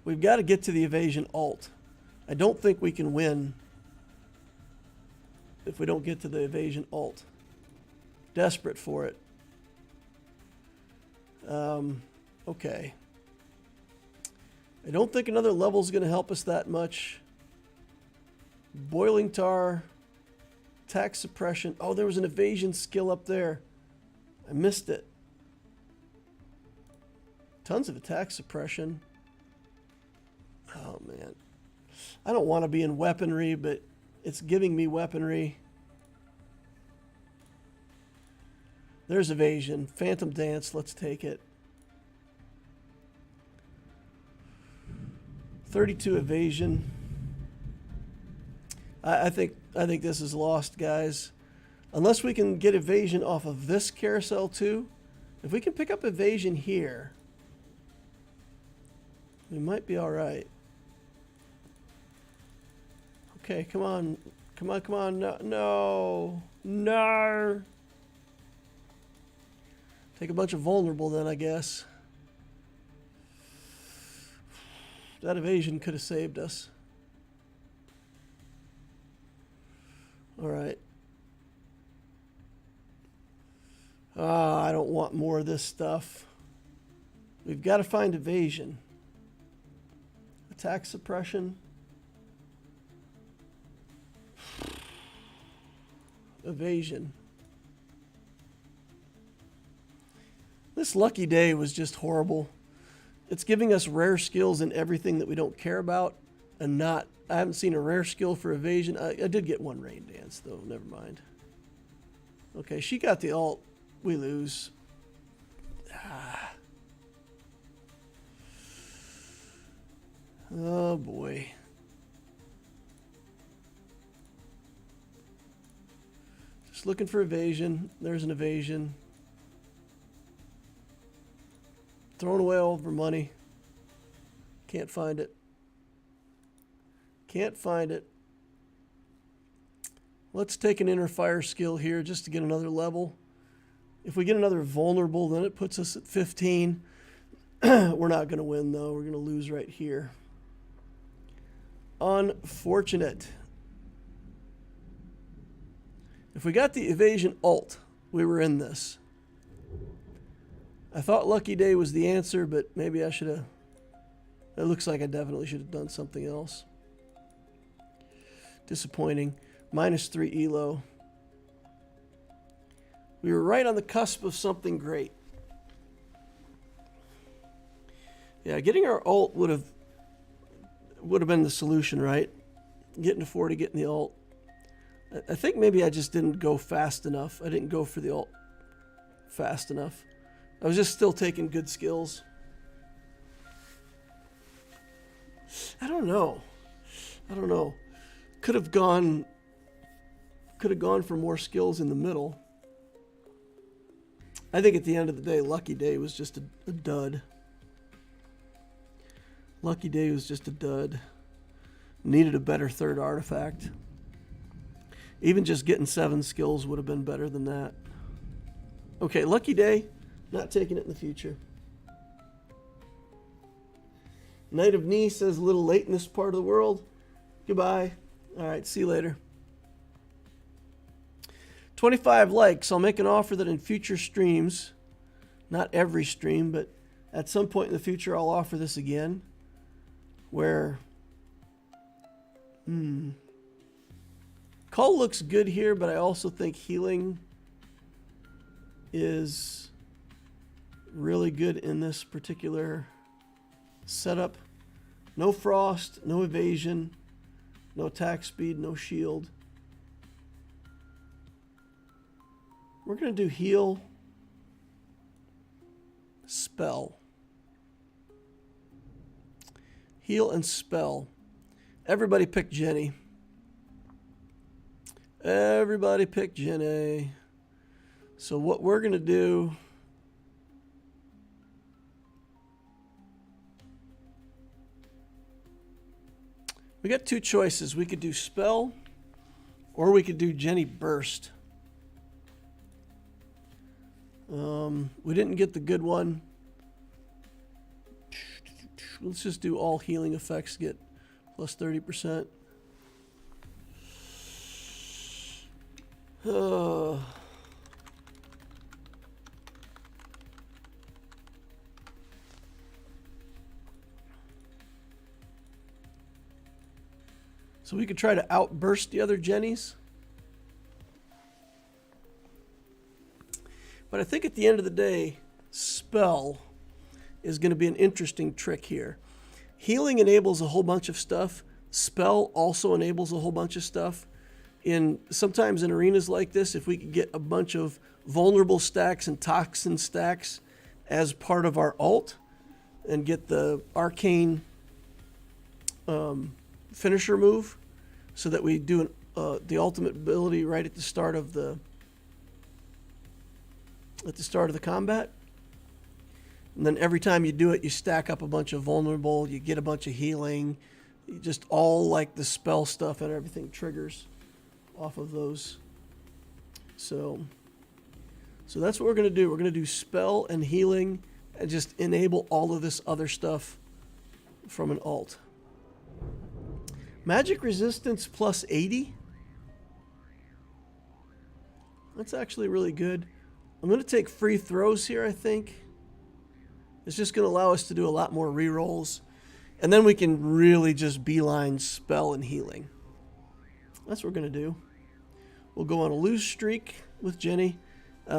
Speaker 1: We've got to get to the evasion alt. I don't think we can win if we don't get to the evasion alt. Desperate for it. Okay. I don't think another level is going to help us that much. Boiling Tar. Attack suppression. Oh, there was an evasion skill up there. I missed it. Tons of attack suppression. Oh, man. I don't want to be in weaponry, but it's giving me weaponry. There's evasion. Phantom Dance. Let's take it. 32 evasion. I think this is lost, guys. Unless we can get evasion off of this carousel too. If we can pick up evasion here, we might be all right. Okay, come on. Come on, come on. No. No. No. Take a bunch of vulnerable then, I guess. That evasion could have saved us. All right. I don't want more of this stuff. We've got to find evasion. Attack suppression. Evasion. This lucky day was just horrible. It's giving us rare skills in everything that we don't care about, and not. I haven't seen a rare skill for evasion. I did get one rain dance though. Never mind. Okay, she got the ult. We lose. Oh boy. Just looking for evasion. There's an evasion. Throwing away all of our money. Can't find it. Can't find it. Let's take an inner fire skill here just to get another level. If we get another vulnerable, then it puts us at 15. We're not going to win, though. We're going to lose right here. Unfortunate. If we got the evasion ult, we were in this. I thought Lucky Day was the answer, but maybe I should have... It looks like I definitely should have done something else. Disappointing. -3 elo. We were right on the cusp of something great. Yeah, getting our ult would have been the solution, right? Getting to 40, getting the ult. I think maybe I just didn't go fast enough. I didn't go for the ult fast enough. I was just still taking good skills. I don't know. Could have gone for more skills in the middle. I think at the end of the day, Lucky Day was just a dud. Lucky Day was just a dud. Needed a better third artifact. Even just getting 7 skills would have been better than that. Okay, Lucky Day. Not taking it in the future. Knight of Knee says a little late in this part of the world. Goodbye. All right, see you later. 25 likes. I'll make an offer that in future streams, not every stream, but at some point in the future, I'll offer this again. Where... Cull looks good here, but I also think healing is really good in this particular setup. No frost, no evasion, no attack speed, no shield. We're going to do heal, spell. Heal and spell. Everybody pick Jenny. Everybody pick Jenny. So what we're going to do... We got 2 choices. We could do spell or we could do Jenny Burst. We didn't get the good one. Let's just do all healing effects, get plus 30%. So we could try to outburst the other Jennies. But I think at the end of the day, spell is going to be an interesting trick here. Healing enables a whole bunch of stuff. Spell also enables a whole bunch of stuff. Sometimes in arenas like this, if we could get a bunch of vulnerable stacks and toxin stacks as part of our ult and get the arcane finisher move so that we do the ultimate ability right at the start of the combat. And then every time you do it, you stack up a bunch of vulnerable, you get a bunch of healing, just all like the spell stuff and everything triggers off of those. So So that's what we're going to do. We're going to do spell and healing and just enable all of this other stuff from an alt. Magic resistance plus 80. That's actually really good. I'm going to take free throws here, I think. It's just going to allow us to do a lot more rerolls. And then we can really just beeline spell and healing. That's what we're going to do. We'll go on a lose streak with Jenny.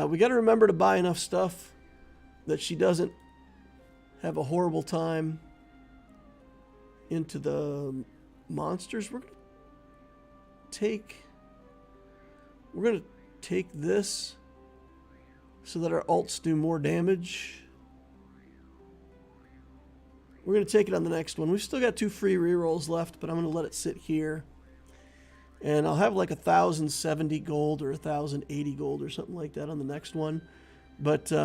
Speaker 1: We got to remember to buy enough stuff that she doesn't have a horrible time into the monsters. We're going to take this so that our alts do more damage. We're going to take it on the next one. We've still got 2 free rerolls left, but I'm going to let it sit here. And I'll have like 1,070 gold or 1,080 gold or something like that on the next one. But, you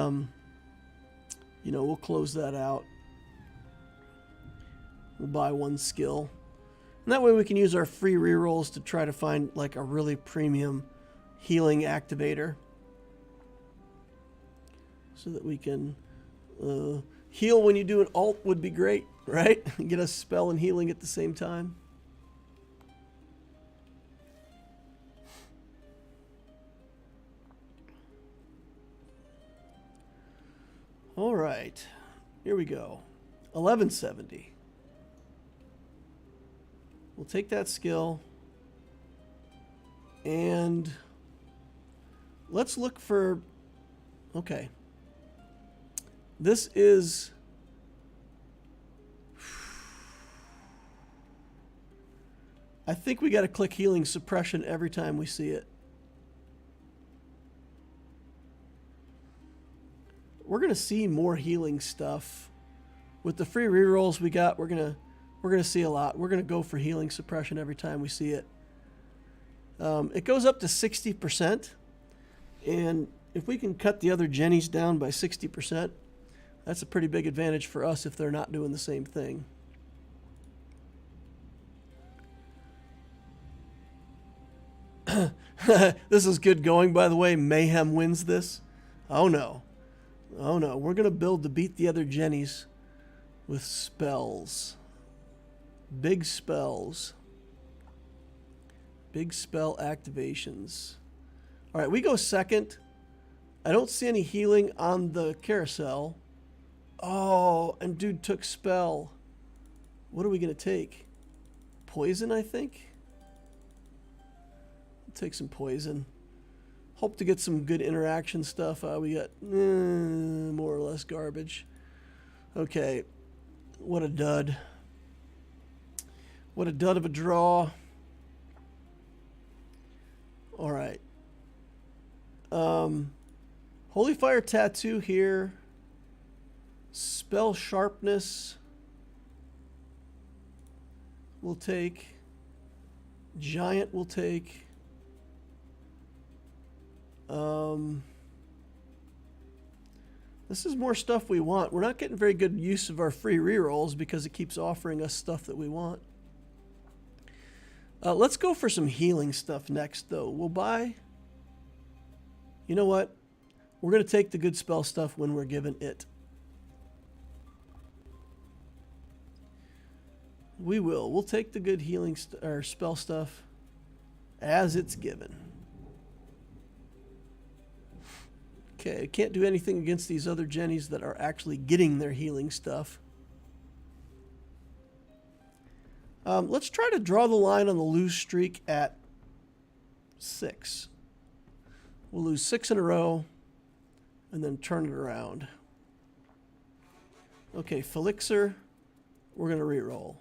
Speaker 1: know, we'll close that out. We'll buy 1 skill. And that way we can use our free rerolls to try to find like a really premium healing activator. So that we can heal when you do an alt would be great, right? Get a spell and healing at the same time. All right, here we go. 1170. We'll take that skill and let's look for, okay. This is, I think we got to click healing suppression every time we see it. We're going to see more healing stuff. With the free rerolls we got, we're going to see a lot. We're going to go for healing suppression every time we see it. It goes up to 60%. And if we can cut the other Jennies down by 60%, that's a pretty big advantage for us if they're not doing the same thing. This is good going, by the way. Mayhem wins this. Oh no. Oh no. We're going to build to beat the other Jennies with spells. Big spells. Big spell activations. All right, we go second. I don't see any healing on the carousel. Oh, and dude took spell. What are we going to take? Poison, I think? I'll take some poison. Hope to get some good interaction stuff. We got more or less garbage. Okay, what a dud. What a dud of a draw. All right. Holy Fire Tattoo here. Spell Sharpness. We'll take. Giant will take. This is more stuff we want. We're not getting very good use of our free rerolls because it keeps offering us stuff that we want. Let's go for some healing stuff next, though. We'll buy... You know what? We're going to take the good spell stuff when we're given it. We will. We'll take the good healing or spell stuff as it's given. Okay, I can't do anything against these other Jennies that are actually getting their healing stuff. Let's try to draw the line on the lose streak at 6. We'll lose 6 in a row and then turn it around. Okay, Felixer, we're going to reroll.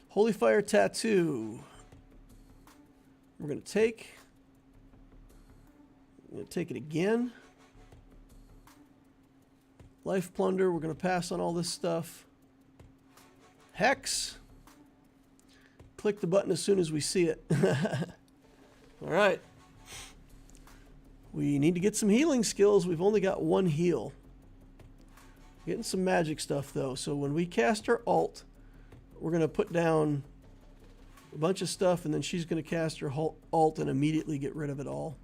Speaker 1: Holy Fire Tattoo, we're going to take. I'm going to take it again. Life Plunder, we're going to pass on all this stuff. Hex. Click the button as soon as we see it. All right. We need to get some healing skills. We've only got 1 heal. Getting some magic stuff, though. So when we cast her alt, we're going to put down a bunch of stuff, and then she's going to cast her alt and immediately get rid of it all.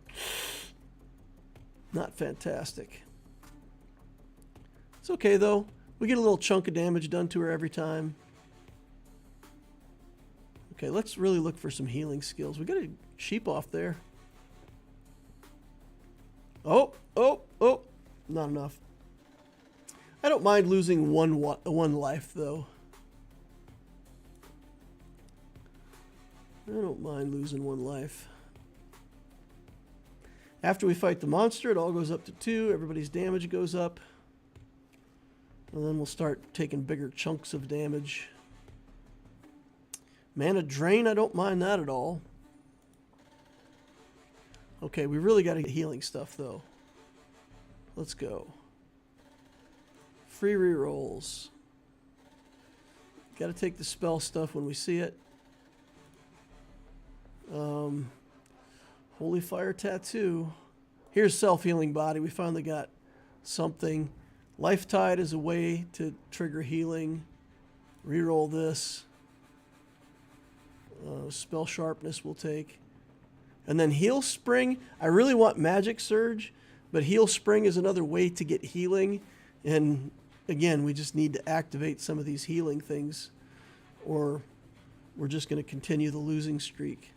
Speaker 1: Not fantastic. It's okay, though. We get a little chunk of damage done to her every time. Okay, let's really look for some healing skills. We got a sheep off there. Oh, oh, oh. Not enough. I don't mind losing one life, though. I don't mind losing one life. After we fight the monster, it all goes up to 2. Everybody's damage goes up. And then we'll start taking bigger chunks of damage. Mana drain, I don't mind that at all. Okay, we really got to get healing stuff, though. Let's go. Free rerolls. Got to take the spell stuff when we see it. Holy Fire Tattoo. Here's Self-Healing Body. We finally got something. Life Tide is a way to trigger healing. Reroll this. Spell Sharpness we'll take. And then Heal Spring. I really want Magic Surge, but Heal Spring is another way to get healing. And again, we just need to activate some of these healing things, or we're just going to continue the losing streak.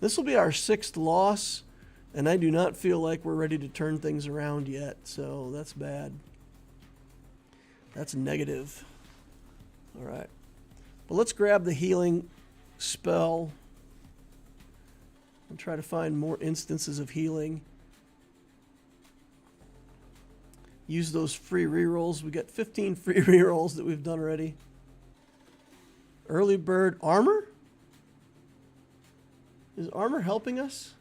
Speaker 1: This will be our 6th loss, and I do not feel like we're ready to turn things around yet, so that's bad. That's negative. All right. But let's grab the healing spell and try to find more instances of healing. Use those free rerolls. We got 15 free rerolls that we've done already. Early bird armor? Is armor helping us?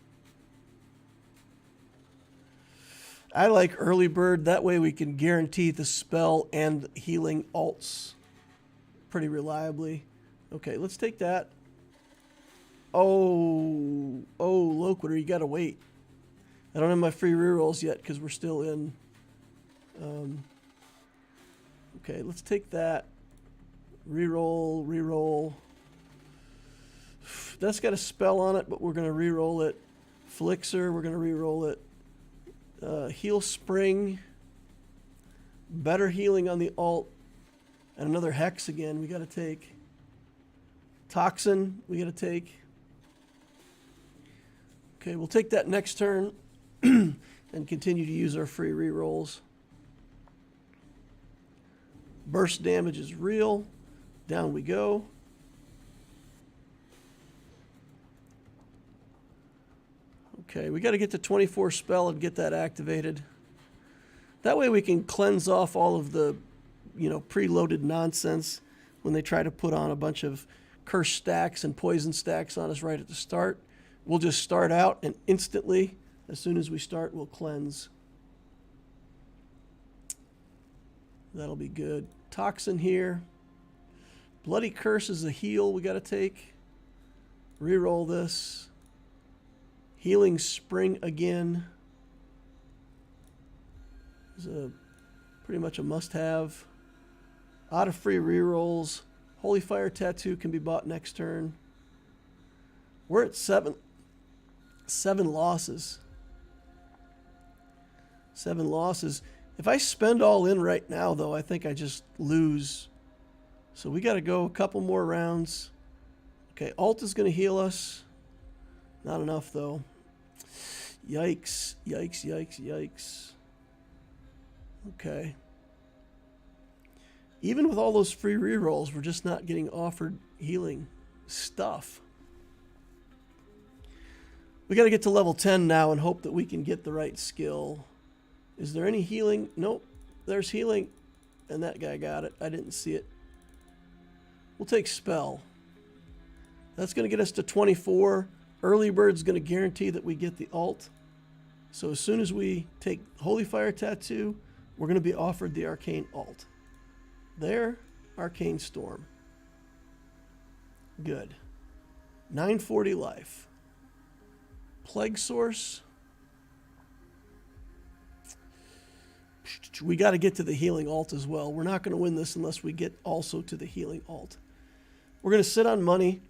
Speaker 1: I like early bird. That way we can guarantee the spell and healing alts pretty reliably. Okay, let's take that. Oh, Loquitur, you gotta wait. I don't have my free rerolls yet because we're still in. Okay, let's take that. Reroll. That's got a spell on it, but we're going to reroll it. Flixer, we're going to reroll it. Heal Spring. Better healing on the alt. And another Hex again we got to take. Toxin we got to take. Okay, we'll take that next turn and continue to use our free rerolls. Burst damage is real. Down we go. Okay, we got to get to 24 spell and get that activated. That way we can cleanse off all of the, preloaded nonsense when they try to put on a bunch of curse stacks and poison stacks on us right at the start. We'll just start out and instantly, as soon as we start, we'll cleanse. That'll be good. Toxin here. Bloody Curse is a heal we got to take. Reroll this. Healing Spring again is pretty much a must-have. Out of free rerolls. Holy Fire Tattoo can be bought next turn. We're at 7 losses. 7 losses. If I spend all in right now, though, I think I just lose. So we got to go a couple more rounds. Okay, alt is going to heal us. Not enough, though. Yikes. Okay. Even with all those free rerolls, we're just not getting offered healing stuff. We got to get to level 10 now and hope that we can get the right skill. Is there any healing? Nope. There's healing. And that guy got it. I didn't see it. We'll take spell. That's going to get us to 24. Early bird's going to guarantee that we get the alt. So as soon as we take Holy Fire Tattoo, we're going to be offered the Arcane alt. There, Arcane Storm. Good. 940 life. Plague Source. We got to get to the healing alt as well. We're not going to win this unless we get also to the healing alt. We're going to sit on money.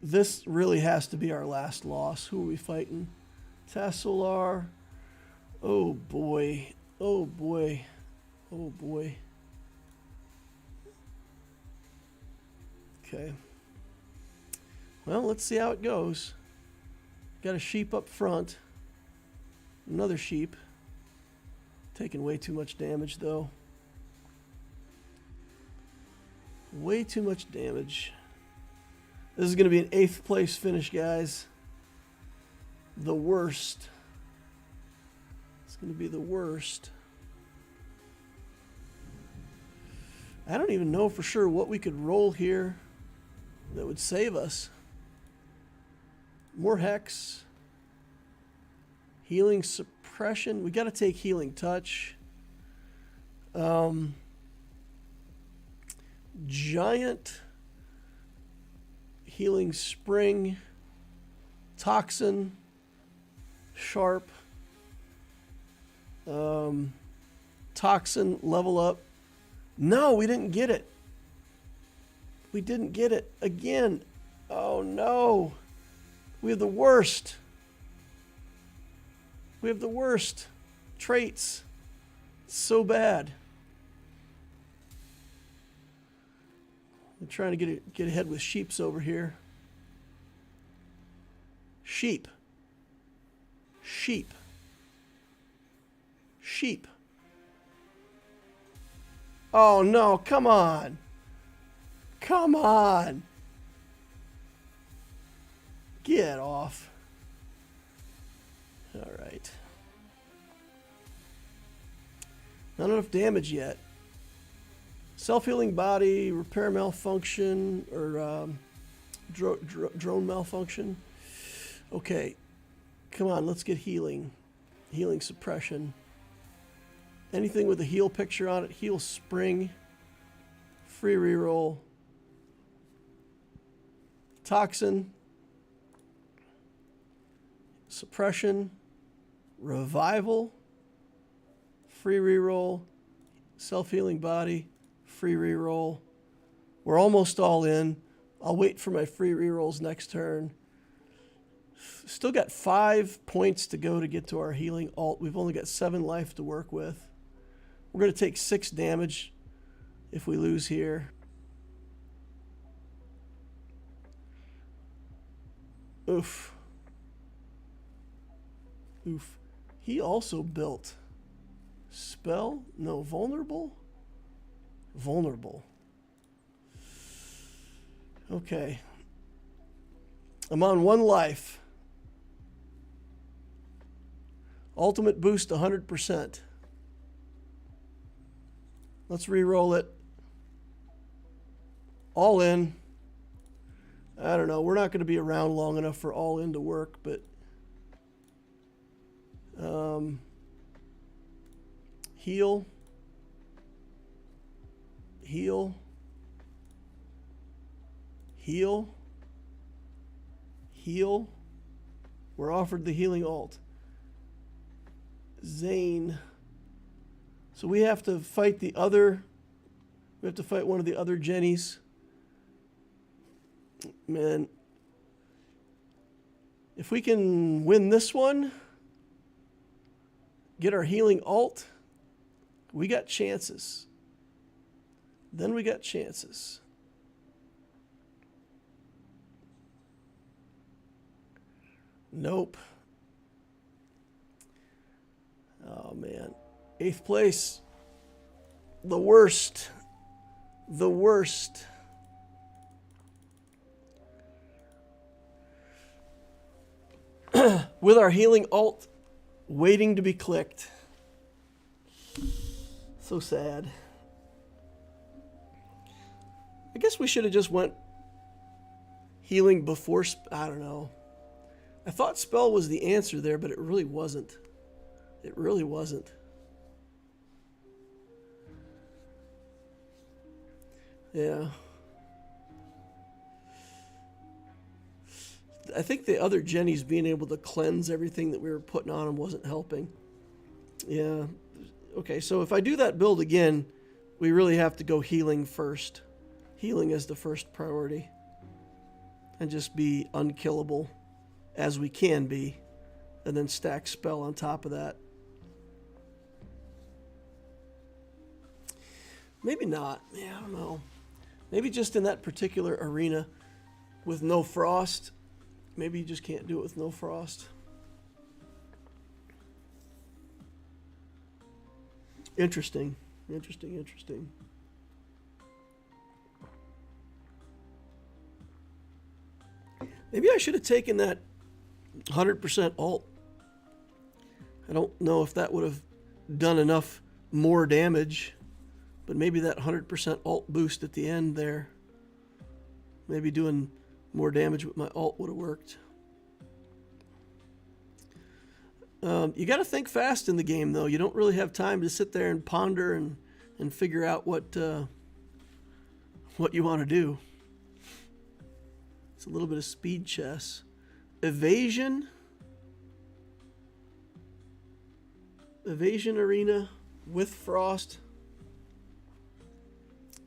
Speaker 1: This really has to be our last loss. Who are we fighting? Tassolar. Oh boy. Oh boy. Oh boy. Okay. Well, let's see how it goes. Got a sheep up front. Another sheep. Taking way too much damage, though. Way too much damage. This is going to be an 8th place finish, guys. The worst. It's going to be the worst. I don't even know for sure what we could roll here that would save us. More Hex. Healing Suppression. We got to take Healing Touch. Giant. Healing Spring. Toxin. Sharp. Toxin. Level Up. No, we didn't get it. We didn't get it again. Oh no. We have the worst. We have the worst traits. It's so bad. I'm trying to get ahead with sheeps over here. Sheep. Sheep. Sheep. Oh no, come on. Come on. Get off. All right. Not enough damage yet. Self-healing body, repair malfunction, or drone malfunction. Okay. Come on, let's get healing. Healing suppression. Anything with a heal picture on it. Heal spring. Free reroll. Toxin. Suppression. Revival. Free reroll. Self-healing body. Free reroll. We're almost all in. I'll wait for my free rerolls next turn. Still got 5 points to go to get to our healing alt. We've only got 7 life to work with. We're going to take 6 damage if we lose here. Oof. Oof. He also built spell? No, vulnerable? Vulnerable. Okay. I'm on 1 life. Ultimate boost 100%. Let's re-roll it. All in. I don't know. We're not going to be around long enough for all in to work, but heal. Heal. Heal. Heal. We're offered the healing alt. Zane. So we have to fight the other. We have to fight one of the other Jennies. Man. If we can win this one, get our healing alt, we got chances. Then we got chances. Nope. Oh, man. 8th place. The worst. The worst. With our healing alt waiting to be clicked. So sad. I guess we should have just went healing before... I don't know. I thought spell was the answer there, but it really wasn't. It really wasn't. Yeah. I think the other Jennies being able to cleanse everything that we were putting on them wasn't helping. Yeah. Okay, so if I do that build again, we really have to go healing first. Healing is the first priority. And just be unkillable as we can be and then stack spell on top of that. Maybe not. Yeah, I don't know. Maybe just in that particular arena with no frost. Maybe you just can't do it with no frost. Interesting. Interesting. Maybe I should have taken that 100% alt. I don't know if that would have done enough more damage, but maybe that 100% alt boost at the end there, maybe doing more damage with my alt would have worked. You got to think fast in the game, though. You don't really have time to sit there and ponder and figure out what you want to do. It's a little bit of speed chess. Evasion arena with frost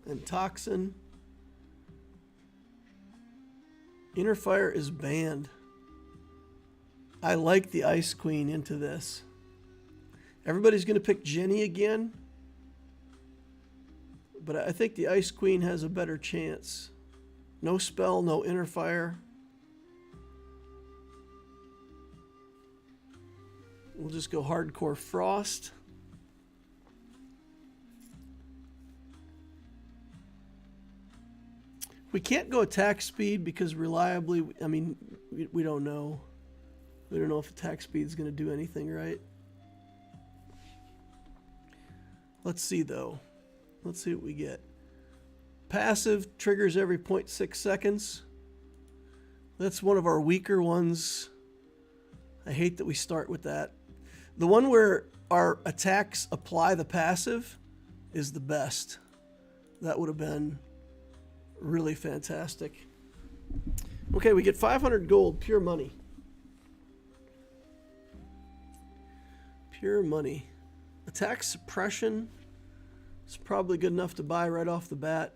Speaker 1: and toxin. Inner fire is banned. I like the Ice Queen into this. Everybody's going to pick Jenny again, but I think the Ice Queen has a better chance. No spell, no inner fire. We'll just go hardcore frost. We can't go attack speed because reliably, I mean, we don't know. We don't know if attack speed is going to do anything, right? Let's see, though. Let's see what we get. Passive triggers every 0.6 seconds. That's one of our weaker ones. I hate that we start with that. The one where our attacks apply the passive is the best. That would have been really fantastic. Okay, we get 500 gold, pure money. Pure money. Attack suppression is probably good enough to buy right off the bat.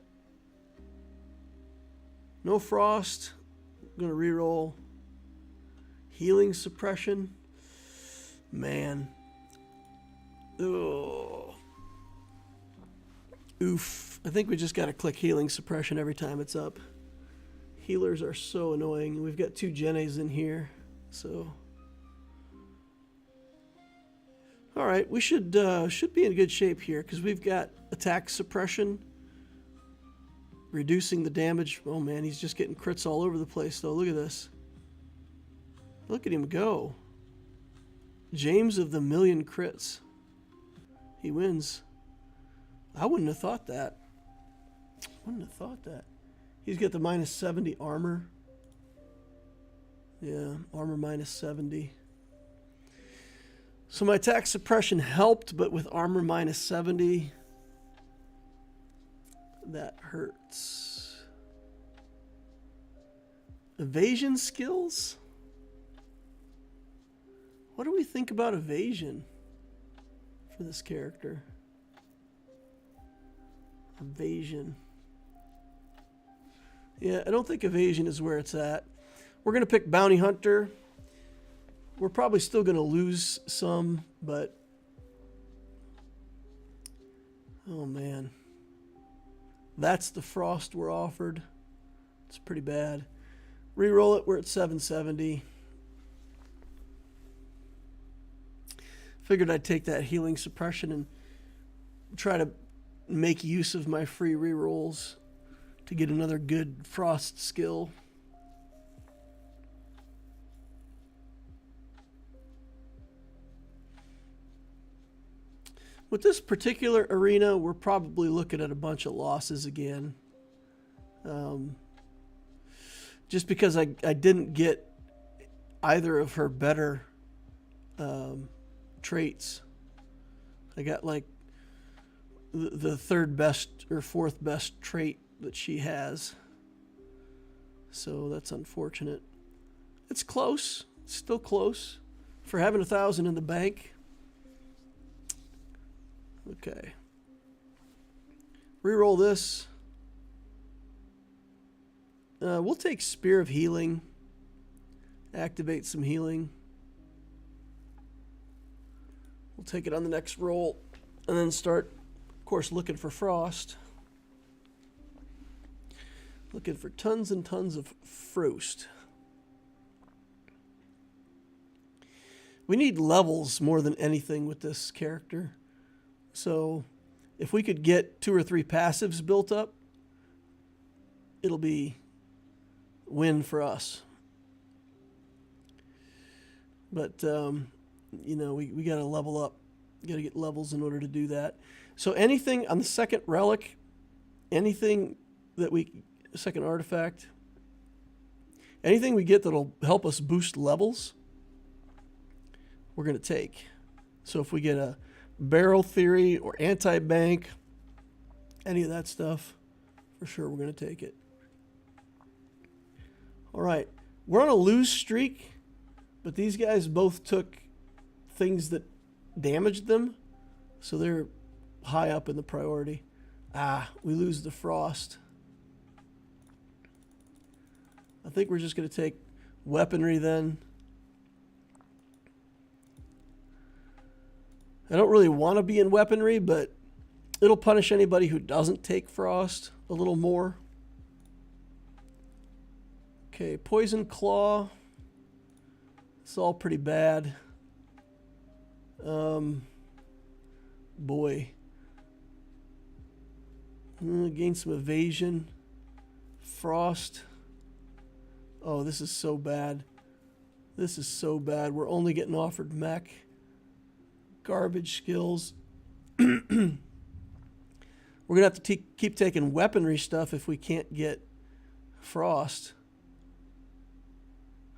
Speaker 1: No frost. I'm going to reroll. Healing suppression. Man. Ugh. Oof. I think we just got to click healing suppression every time it's up. Healers are so annoying. We've got 2 Jennies in here. So. Alright, we should be in good shape here because we've got attack suppression. Reducing the damage. Oh man, he's just getting crits all over the place though. Look at this. Look at him go. James of the million crits. He wins. I wouldn't have thought that. He's got the minus 70 armor. Yeah, armor minus 70. So my attack suppression helped, but with armor minus 70, that hurts. Evasion skills? What do we think about evasion for this character? Evasion. Yeah, I don't think evasion is where it's at. We're going to pick Bounty Hunter. We're probably still going to lose some, but... oh, man. That's the frost we're offered. It's pretty bad. Reroll it. We're at 770. Figured I'd take that healing suppression and try to make use of my free rerolls to get another good frost skill. With this particular arena, we're probably looking at a bunch of losses again. Just because I didn't get either of her better traits. I got like the third best or fourth best trait that she has. So that's unfortunate. It's close. It's still close. For having 1,000 in the bank. Okay. Reroll this. We'll take Spear of Healing. Activate some healing. take it on the next roll and then start, of course, looking for frost. Looking for tons and tons of frost. We need levels more than anything with this character. So if we could get 2 or 3 passives built up, it'll be win for us. But, you know, we got to level up. Got to get levels in order to do that. So anything on the second relic, anything that second artifact, anything we get that'll help us boost levels, we're going to take. So if we get a barrel theory or anti-bank, any of that stuff, for sure we're going to take it. All right, we're on a lose streak, but these guys both took things that damaged them, so they're high up in the priority. We lose the frost. I think we're just going to take weaponry then. I don't really want to be in weaponry, but it'll punish anybody who doesn't take frost a little more. Okay, poison claw. It's all pretty bad. Boy. Gain some evasion. Frost. Oh, this is so bad. This is so bad. We're only getting offered mech. Garbage skills. We're going to have to keep taking weaponry stuff if we can't get frost.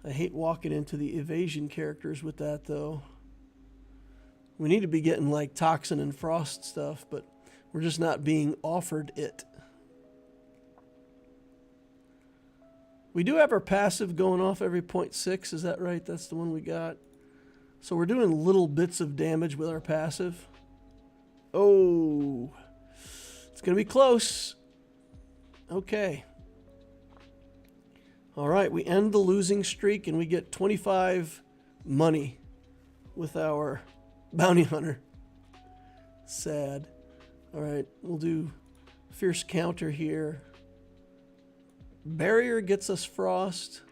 Speaker 1: I hate walking into the evasion characters with that, though. We need to be getting, like, toxin and frost stuff, but we're just not being offered it. We do have our passive going off every 0.6, is that right? That's the one we got. So we're doing little bits of damage with our passive. Oh, it's going to be close. Okay. All right, we end the losing streak and we get 25 money with our bounty hunter. Sad. All right, we'll do fierce counter here. Barrier gets us frost.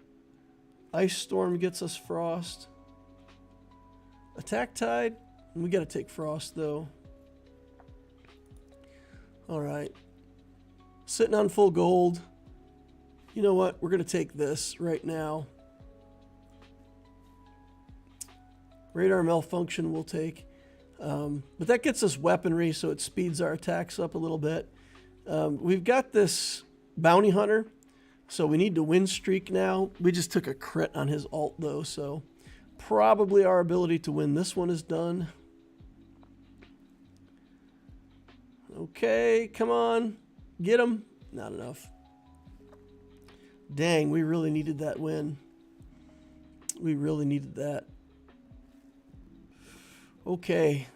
Speaker 1: Ice storm gets us frost. Attack tide. We got to take frost though. All right. Sitting on full gold. You know what? We're going to take this right now. Radar malfunction we'll take. But that gets us weaponry, so it speeds our attacks up a little bit. We've got this bounty hunter, so we need to win streak now. We just took a crit on his ult, though, so probably our ability to win this one is done. Okay, come on. Get him. Not enough. Dang, we really needed that win. We really needed that. Okay.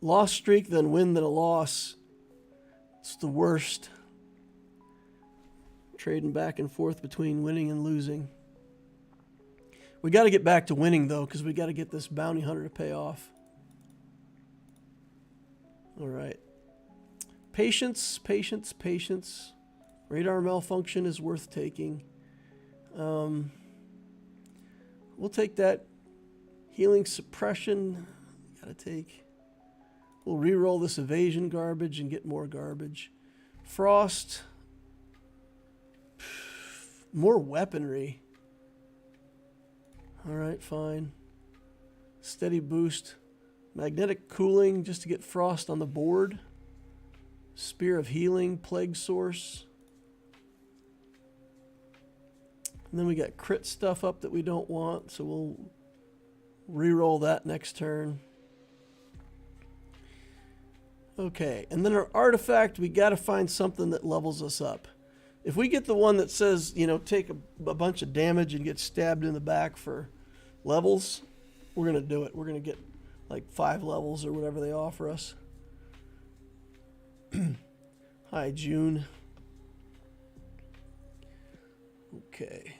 Speaker 1: Loss streak, then win, then a loss. It's the worst. Trading back and forth between winning and losing. We got to get back to winning, though, because we got to get this bounty hunter to pay off. All right. Patience, patience, patience. Radar malfunction is worth taking. We'll take that. Healing suppression. Gotta take. We'll re-roll this evasion garbage and get more garbage. Frost. More weaponry. Alright, fine. Steady boost. Magnetic cooling just to get frost on the board. Spear of healing. Plague source. And then we got crit stuff up that we don't want, so we'll re-roll that next turn. Okay, and then our artifact, we got to find something that levels us up. If we get the one that says, you know, take a bunch of damage and get stabbed in the back for levels, we're going to do it. We're going to get like 5 levels or whatever they offer us. Hi, June. Okay.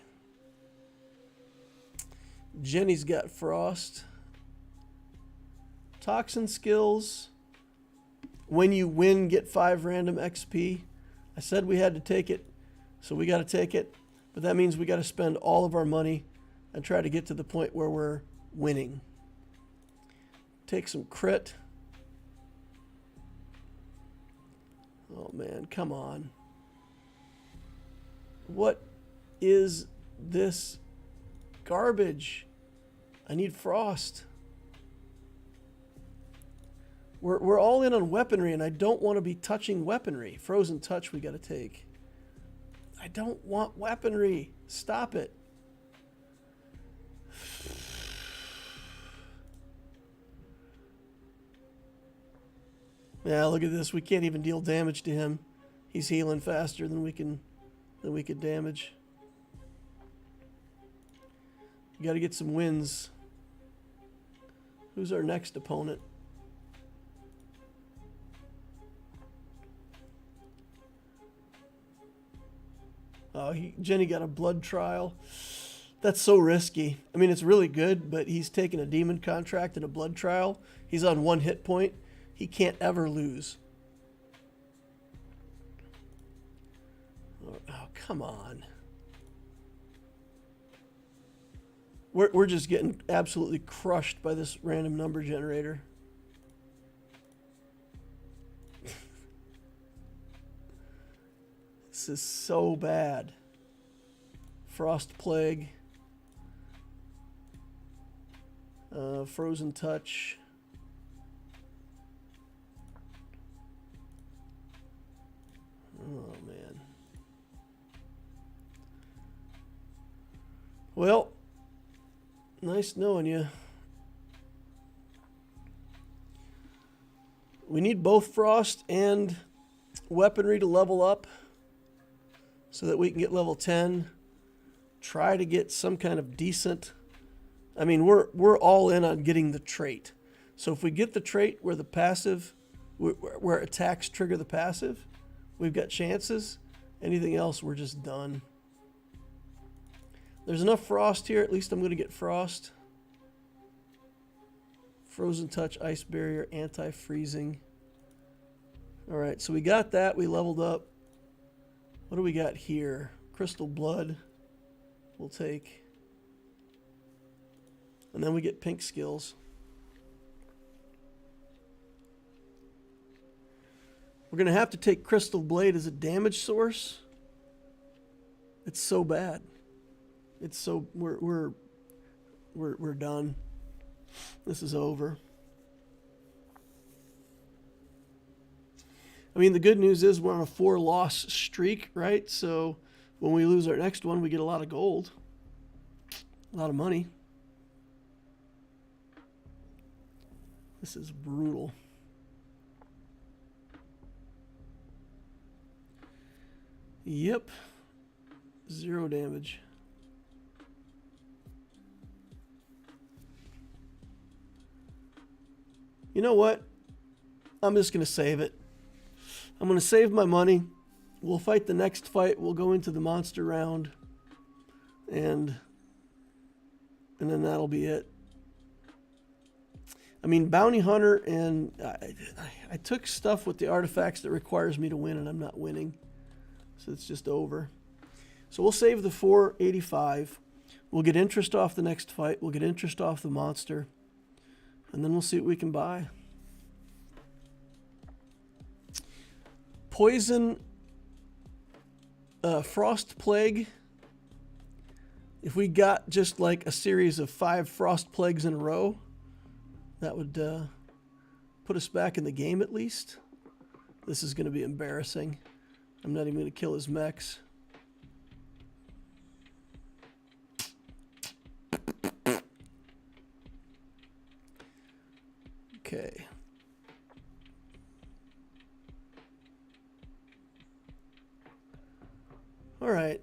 Speaker 1: Jenny's got frost. Toxin skills. When you win, get 5 random XP. I said we had to take it, so we got to take it. But that means we got to spend all of our money and try to get to the point where we're winning. Take some crit. Oh man, come on. What is this garbage? I need frost. We're all in on weaponry, and I don't want to be touching weaponry. Frozen touch we got to take. I don't want weaponry. Stop it. Yeah, look at this. We can't even deal damage to him. He's healing faster than we could damage. You got to get some wins. Who's our next opponent? Oh, Jenny got a blood trial. That's so risky. I mean, it's really good, but he's taking a demon contract and a blood trial. He's on 1 hit point. He can't ever lose. Oh, come on. We're just getting absolutely crushed by this random number generator. This is so bad. Frost Plague. Frozen Touch. Oh, man. Well, nice knowing you. We need both Frost and weaponry to level up so that we can get level 10. Try to get some kind of decent... I mean, we're all in on getting the trait. So if we get the trait where the passive... where attacks trigger the passive, we've got chances. Anything else, we're just done. There's enough frost here. At least I'm going to get frost. Frozen touch, ice barrier, anti-freezing. All right, so we got that. We leveled up. What do we got here? Crystal blood. We'll take. And then we get pink skills. We're going to have to take Crystal Blade as a damage source. It's so bad. It's so we're done. This is over. I mean, the good news is we're on a 4-loss streak, right? So when we lose our next one, we get a lot of gold. A lot of money. This is brutal. Yep. 0 damage. You know what? I'm just going to save it. I'm going to save my money. We'll fight the next fight. We'll go into the monster round. And then that'll be it. I mean, Bounty Hunter, and I took stuff with the artifacts that requires me to win, and I'm not winning. So it's just over. So we'll save the 485. We'll get interest off the next fight. We'll get interest off the monster. And then we'll see what we can buy. Poison, Frost Plague. If we got just like a series of 5 Frost Plagues in a row, that would put us back in the game at least. This is going to be embarrassing. I'm not even going to kill his mechs. Okay. All right.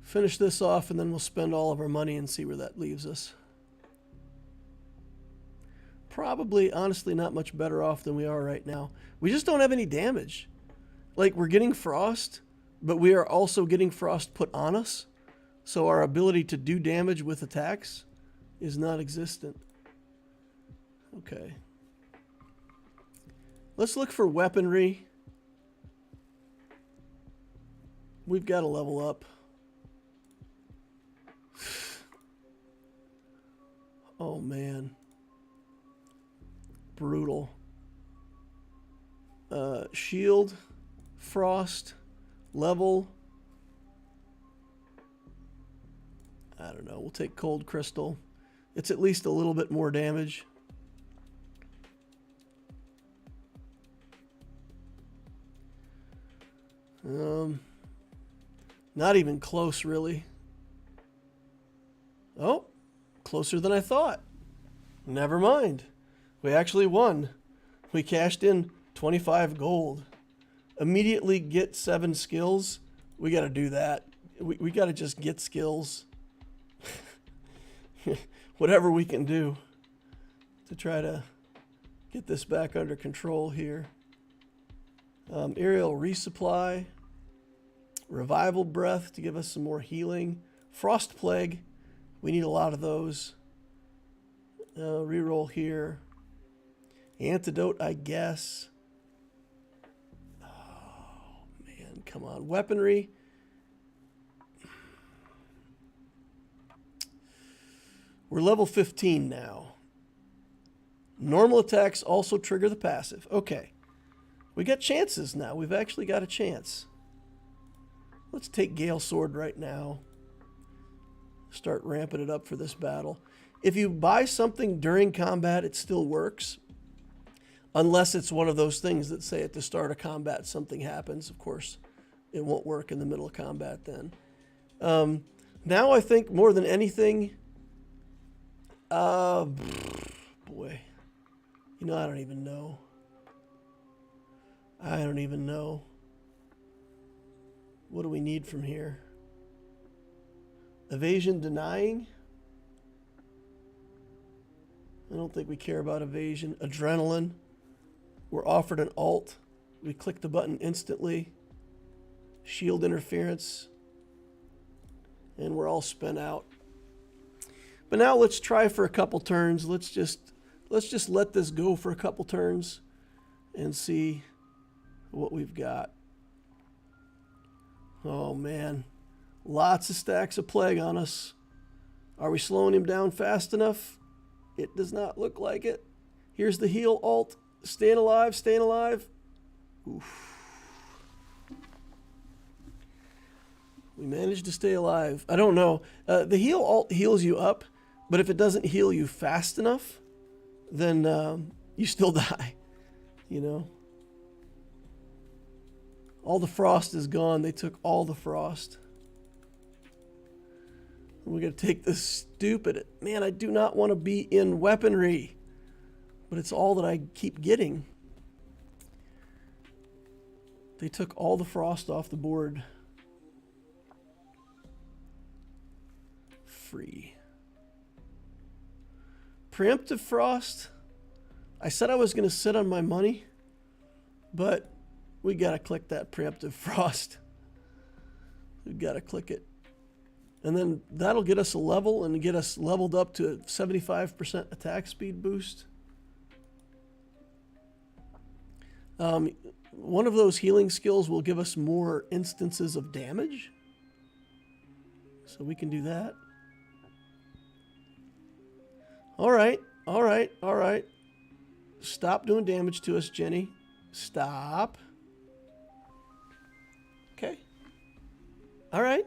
Speaker 1: Finish this off and then we'll spend all of our money and see where that leaves us. Probably, honestly, not much better off than we are right now. We just don't have any damage. Like, we're getting frost, but we are also getting frost put on us. So our ability to do damage with attacks is non-existent. Okay. Let's look for weaponry. We've got to level up. Oh, man. Brutal. Shield, frost, level. I don't know. We'll take cold crystal. It's at least a little bit more damage. Not even close, really. Oh, closer than I thought. Never mind. We actually won. We cashed in 25 gold. Immediately get 7 skills. We got to do that. We got to just get skills. Whatever we can do to try to get this back under control here. Aerial resupply. Revival breath to give us some more healing. Frost plague. We need a lot of those. Reroll here. Antidote, I guess. Oh, man. Come on. Weaponry. We're level 15 now. Normal attacks also trigger the passive. Okay. We got chances now. We've actually got a chance. Let's take Gale Sword right now. Start ramping it up for this battle. If you buy something during combat, it still works. Unless it's one of those things that say at the start of combat something happens. Of course, it won't work in the middle of combat then. Now I think more than anything... boy. You know, I don't even know. I don't even know. What do we need from here? Evasion denying? I don't think we care about evasion. Adrenaline. We're offered an alt. We click the button instantly. Shield interference. And we're all spent out. But now let's try for a couple turns. Let's just let this go for a couple turns and see what we've got. Oh, man. Lots of stacks of plague on us. Are we slowing him down fast enough? It does not look like it. Here's the heal alt. Staying alive, staying alive. Oof. We managed to stay alive. I don't know. The heal alt heals you up, but if it doesn't heal you fast enough, then you still die. You know? All the frost is gone. They took all the frost. We're going to take this stupid... Man, I do not want to be in weaponry. But it's all that I keep getting. They took all the frost off the board. Free. Preemptive frost. I said I was going to sit on my money. But we got to click that preemptive frost. We got to click it. And then that'll get us a level and get us leveled up to a 75% attack speed boost. One of those healing skills will give us more instances of damage. So we can do that. All right, all right, all right. Stop doing damage to us, Jenny. Stop. Okay. All right.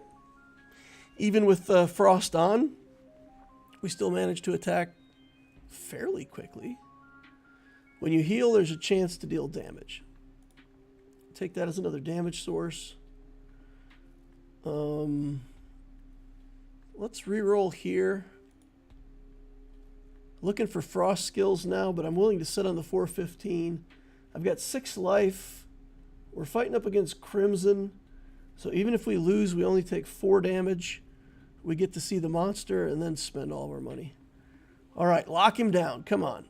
Speaker 1: Even with frost on, we still manage to attack fairly quickly. When you heal, there's a chance to deal damage. Take that as another damage source. Let's reroll here. Looking for frost skills now, but I'm willing to sit on the 415. I've got 6 life. We're fighting up against Crimson. So even if we lose, we only take 4 damage. We get to see the monster and then spend all of our money. All right, lock him down. Come on.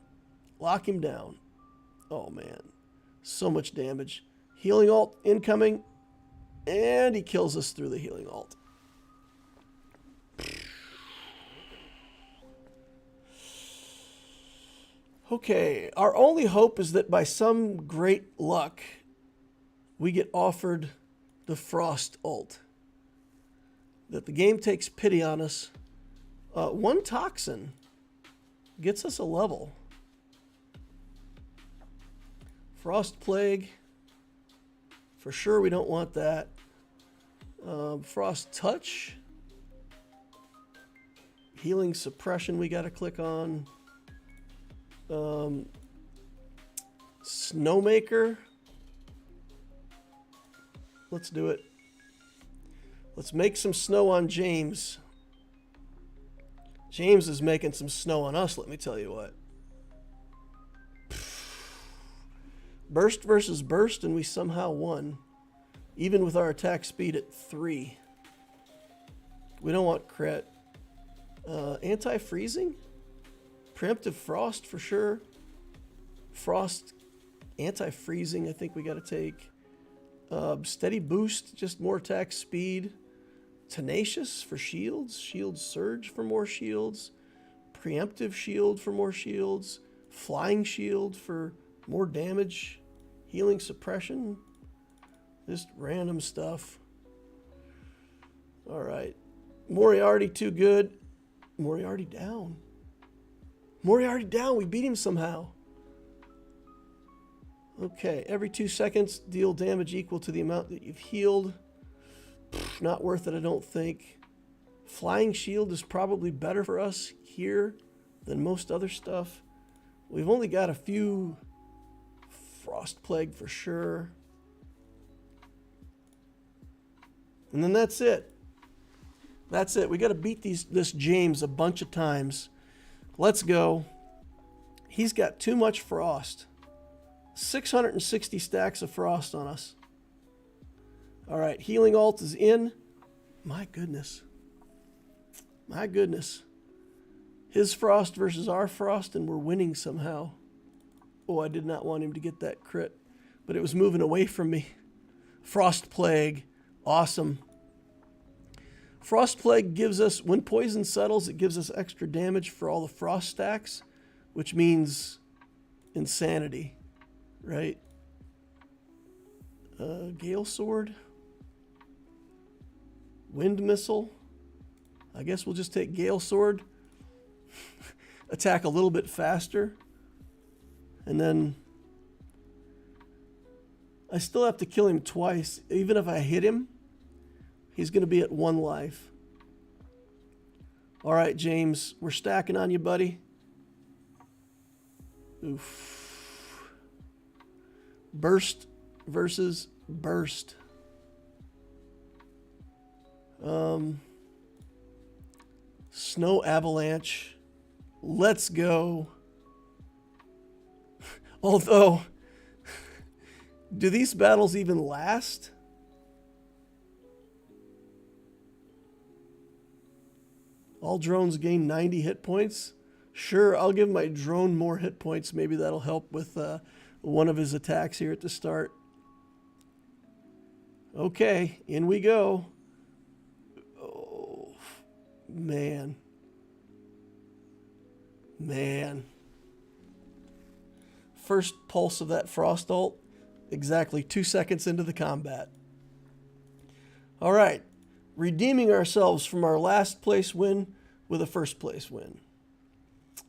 Speaker 1: Lock him down. Oh, man. So much damage. Healing alt incoming. And he kills us through the healing alt. Okay, our only hope is that by some great luck, we get offered the Frost ult. That the game takes pity on us. One toxin gets us a level. Frost Plague. For sure we don't want that. Frost Touch. Healing Suppression we got to click on. Snowmaker. Let's do it. Let's make some snow on James. James is making some snow on us, let me tell you what. Burst versus burst, and we somehow won. Even with our attack speed at 3. We don't want crit. Anti-freezing? Preemptive frost for sure. Frost, anti-freezing I think we got to take. Steady boost, just more attack speed. Tenacious for shields. Shield surge for more shields. Preemptive shield for more shields. Flying shield for more damage. Healing suppression. Just random stuff. Alright. Moriarty too good. Moriarty down. Moriarty down. We beat him somehow. Okay. Every 2 seconds, deal damage equal to the amount that you've healed. Not worth it, I don't think. Flying shield is probably better for us here than most other stuff. We've only got a few. Frost Plague for sure. And then that's it. That's it. We got to beat this James a bunch of times. Let's go. He's got too much frost. 660 stacks of frost on us. All right, healing ult is in. My goodness. My goodness. His frost versus our frost, and we're winning somehow. Oh, I did not want him to get that crit, but it was moving away from me. Frost Plague. Awesome. Frost Plague gives us, when poison settles, it gives us extra damage for all the frost stacks, which means insanity, right? Gale Sword. Wind Missile. I guess we'll just take Gale Sword. Attack a little bit faster. And then I still have to kill him twice. Even if I hit him, he's going to be at 1 life. All right, James, we're stacking on you, buddy. Oof. Burst versus burst. Snow avalanche. Let's go. Although, do these battles even last? All drones gain 90 hit points. Sure, I'll give my drone more hit points. Maybe that'll help with one of his attacks here at the start. Okay, in we go. Oh, man. Man. First pulse of that frost ult, exactly 2 seconds into the combat. All right, redeeming ourselves from our last place win with a first place win.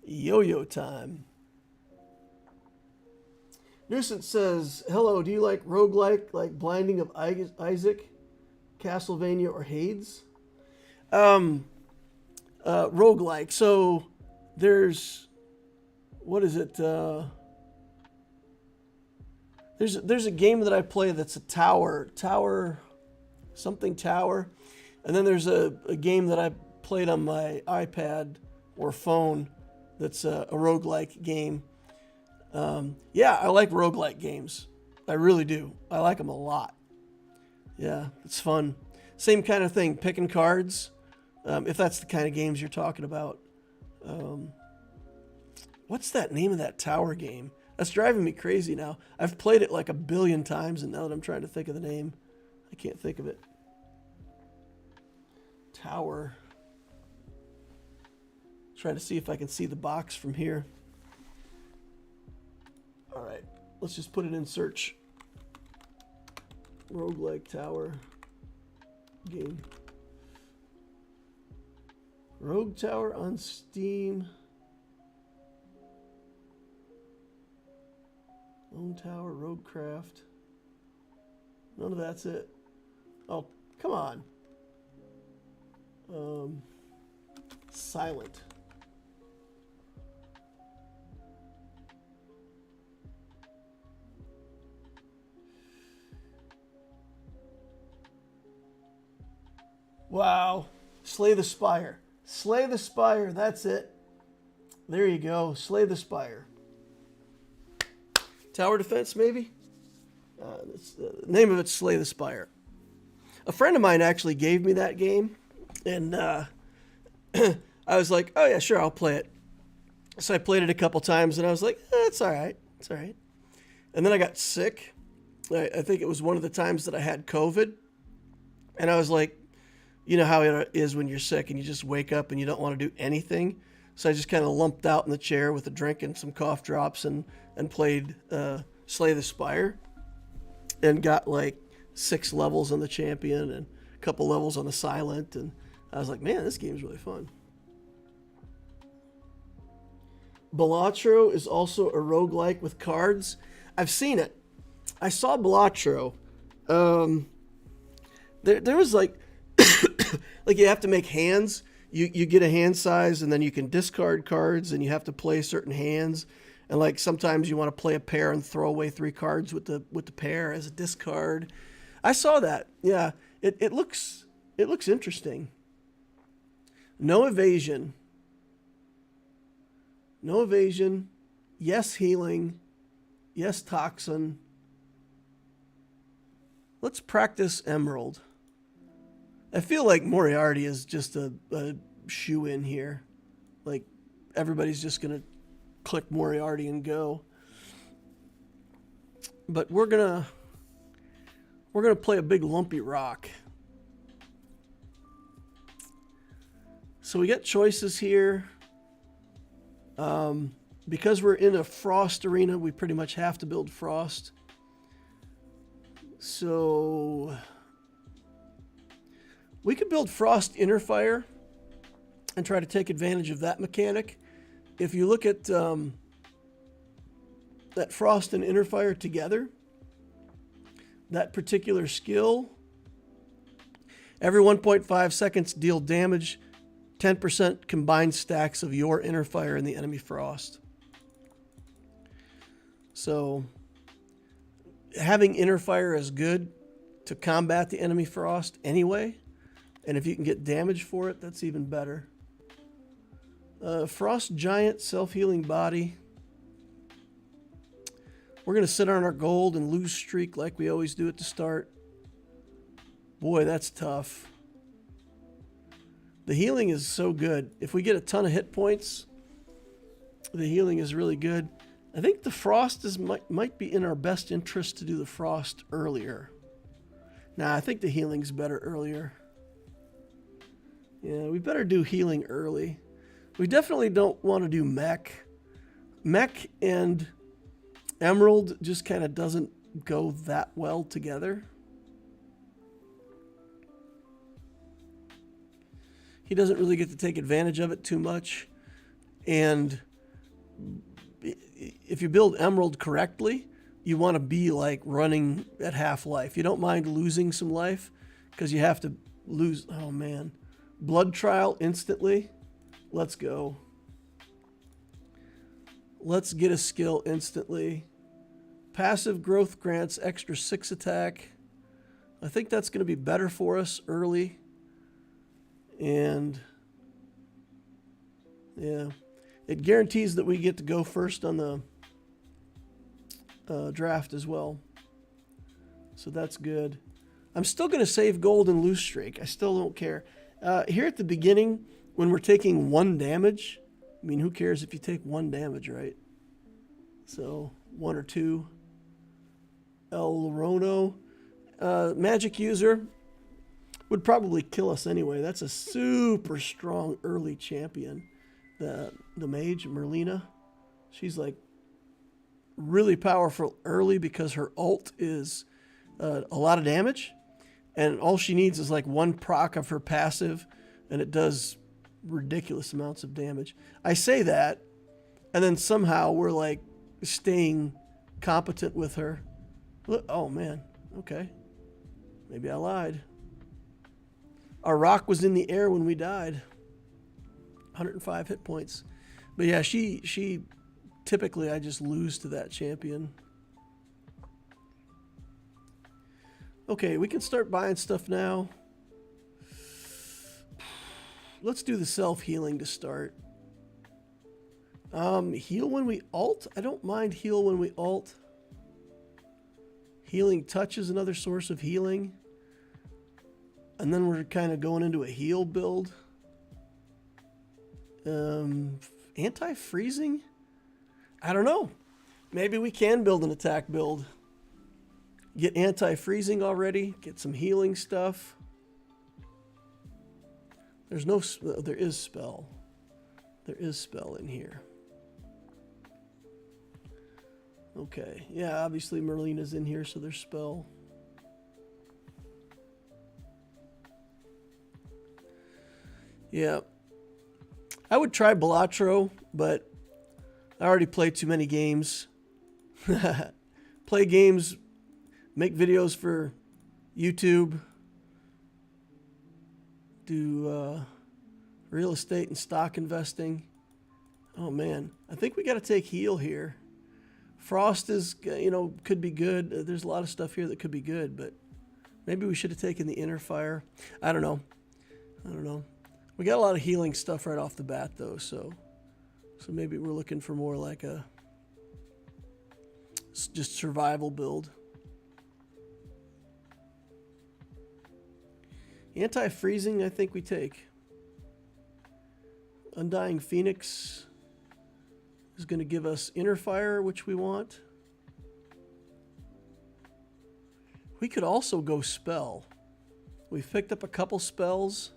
Speaker 1: Yo-yo time. Nuisance says, hello, do you like roguelike, like Blinding of Isaac, Castlevania, or Hades? Roguelike. So there's, what is it? There's a game that I play that's a tower, and then there's a game that I played on my iPad or phone that's a roguelike game. Yeah, I like roguelike games. I really do. I like them a lot. Yeah, it's fun. Same kind of thing, picking cards, if that's the kind of games you're talking about. What's that name of that tower game? That's driving me crazy now. I've played it like 1 billion times, and now that I'm trying to think of the name, I can't think of it. Tower. Trying to see if I can see the box from here. All right, let's just put it in search. Roguelike tower game. Rogue Tower on Steam. Lone Tower, Roguecraft. None of that's it. Oh, come on. Silent. Wow. Slay the Spire. Slay the Spire. That's it. There you go. Slay the Spire. Tower defense, maybe? The name of it's Slay the Spire. A friend of mine actually gave me that game, and I was like, oh yeah, sure, I'll play it. So I played it a couple times, and I was like, it's all right. It's all right. And then I got sick. I think it was one of the times that I had COVID. And I was like, you know how it is when you're sick and you just wake up and you don't want to do anything. So I just kind of lumped out in the chair with a drink and some cough drops and played Slay the Spire and got like 6 levels on the champion and a couple levels on the silent. And I was like, man, this game's really fun. Balatro is also a roguelike with cards. I've seen it. I saw Balatro. There was like, like you have to make hands. You get a hand size and then you can discard cards and you have to play certain hands. And like sometimes you want to play a pair and throw away 3 cards with the pair as a discard. I saw that. Yeah, it looks interesting. No evasion. No evasion. Yes healing. Yes toxin. Let's practice Emerald. I feel like Moriarty is just a shoe-in here. Like, everybody's just going to click Moriarty and go. But we're gonna play a big lumpy rock. So we got choices here. Because we're in a frost arena, we pretty much have to build frost. So we could build Frost Inner Fire and try to take advantage of that mechanic. If you look at that Frost and Inner Fire together, that particular skill, every 1.5 seconds deal damage 10% combined stacks of your Inner Fire and the enemy Frost. So having Inner Fire is good to combat the enemy Frost anyway. And if you can get damage for it, that's even better. Frost Giant, Self-Healing Body. We're going to sit on our gold and lose streak like we always do at the start. Boy, that's tough. The healing is so good. If we get a ton of hit points, the healing is really good. I think the Frost might be in our best interest to do the Frost earlier. Nah, I think the healing's better earlier. Yeah, we better do healing early. We definitely don't want to do mech. Mech and Emerald just kind of doesn't go that well together. He doesn't really get to take advantage of it too much. And if you build Emerald correctly, you want to be like running at half life. You don't mind losing some life because you have to lose. Oh man. Blood Trial instantly. Let's go. Let's get a skill instantly. Passive growth grants extra 6 attack. I think that's going to be better for us early. And yeah, it guarantees that we get to go first on the draft as well. So that's good. I'm still going to save gold and lose streak. I still don't care. Here at the beginning, when we're taking 1 damage, I mean, who cares if you take 1 damage, right? So 1 or 2. El Lorono, magic user, would probably kill us anyway. That's a super strong early champion. The mage, Merlina, she's like really powerful early because her ult is a lot of damage. And all she needs is like one proc of her passive, and it does ridiculous amounts of damage. I say that, and then somehow we're like staying competent with her. Oh man, okay. Maybe I lied. Our rock was in the air when we died. 105 hit points. But yeah, she typically I just lose to that champion. Okay, we can start buying stuff now. Let's do the self-healing to start. Heal when we ult? I don't mind heal when we ult. Healing touch is another source of healing. And then we're kind of going into a heal build. Anti-freezing? I don't know. Maybe we can build an attack build. Get anti-freezing already. Get some healing stuff. There's no... There is spell. There is spell in here. Okay. Yeah, obviously Merlina's in here, so there's spell. Yeah. I would try Balatro, but I already played too many games. Play games, make videos for YouTube, do real estate and stock investing. Oh man, I think we got to take heal here. Frost is, could be good. There's a lot of stuff here that could be good, but maybe we should have taken the inner fire. I don't know. We got a lot of healing stuff right off the bat, though, so maybe we're looking for more like a just survival build. Anti-freezing, I think we take. Undying Phoenix is going to give us inner fire, which we want. We could also go spell. We've picked up a couple spells.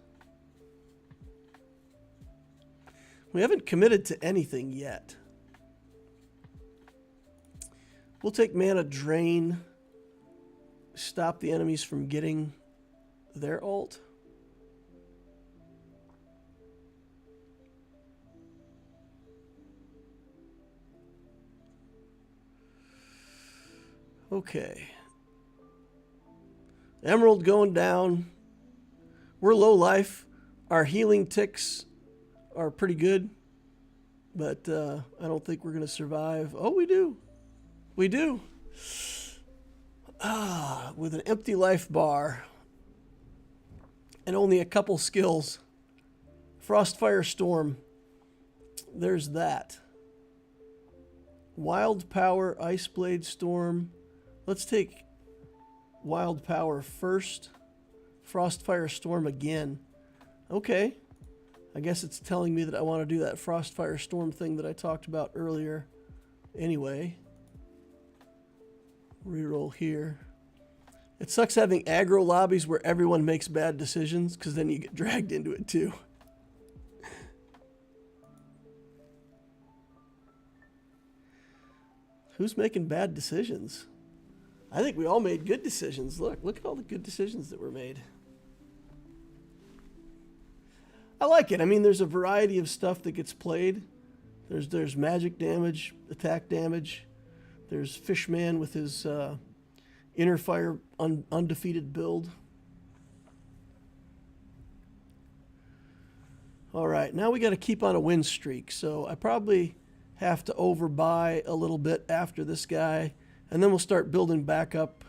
Speaker 1: We haven't committed to anything yet. We'll take mana drain. Stop the enemies from getting their ult. Okay. Emerald going down. We're low life. Our healing ticks are pretty good, but I don't think we're going to survive. Oh, we do. We do. With an empty life bar and only a couple skills. Frostfire Storm. There's that. Wild Power, Ice Blade Storm. Let's take Wild Power first. Frostfire Storm again. Okay. I guess it's telling me that I want to do that Frostfire Storm thing that I talked about earlier. Anyway. Reroll here. It sucks having aggro lobbies where everyone makes bad decisions, because then you get dragged into it too. Who's making bad decisions? I think we all made good decisions. Look at all the good decisions that were made. I like it. I mean, there's a variety of stuff that gets played. There's magic damage, attack damage. There's Fishman with his inner fire undefeated build. All right, now we got to keep on a win streak. So I probably have to overbuy a little bit after this guy, and then we'll start building back up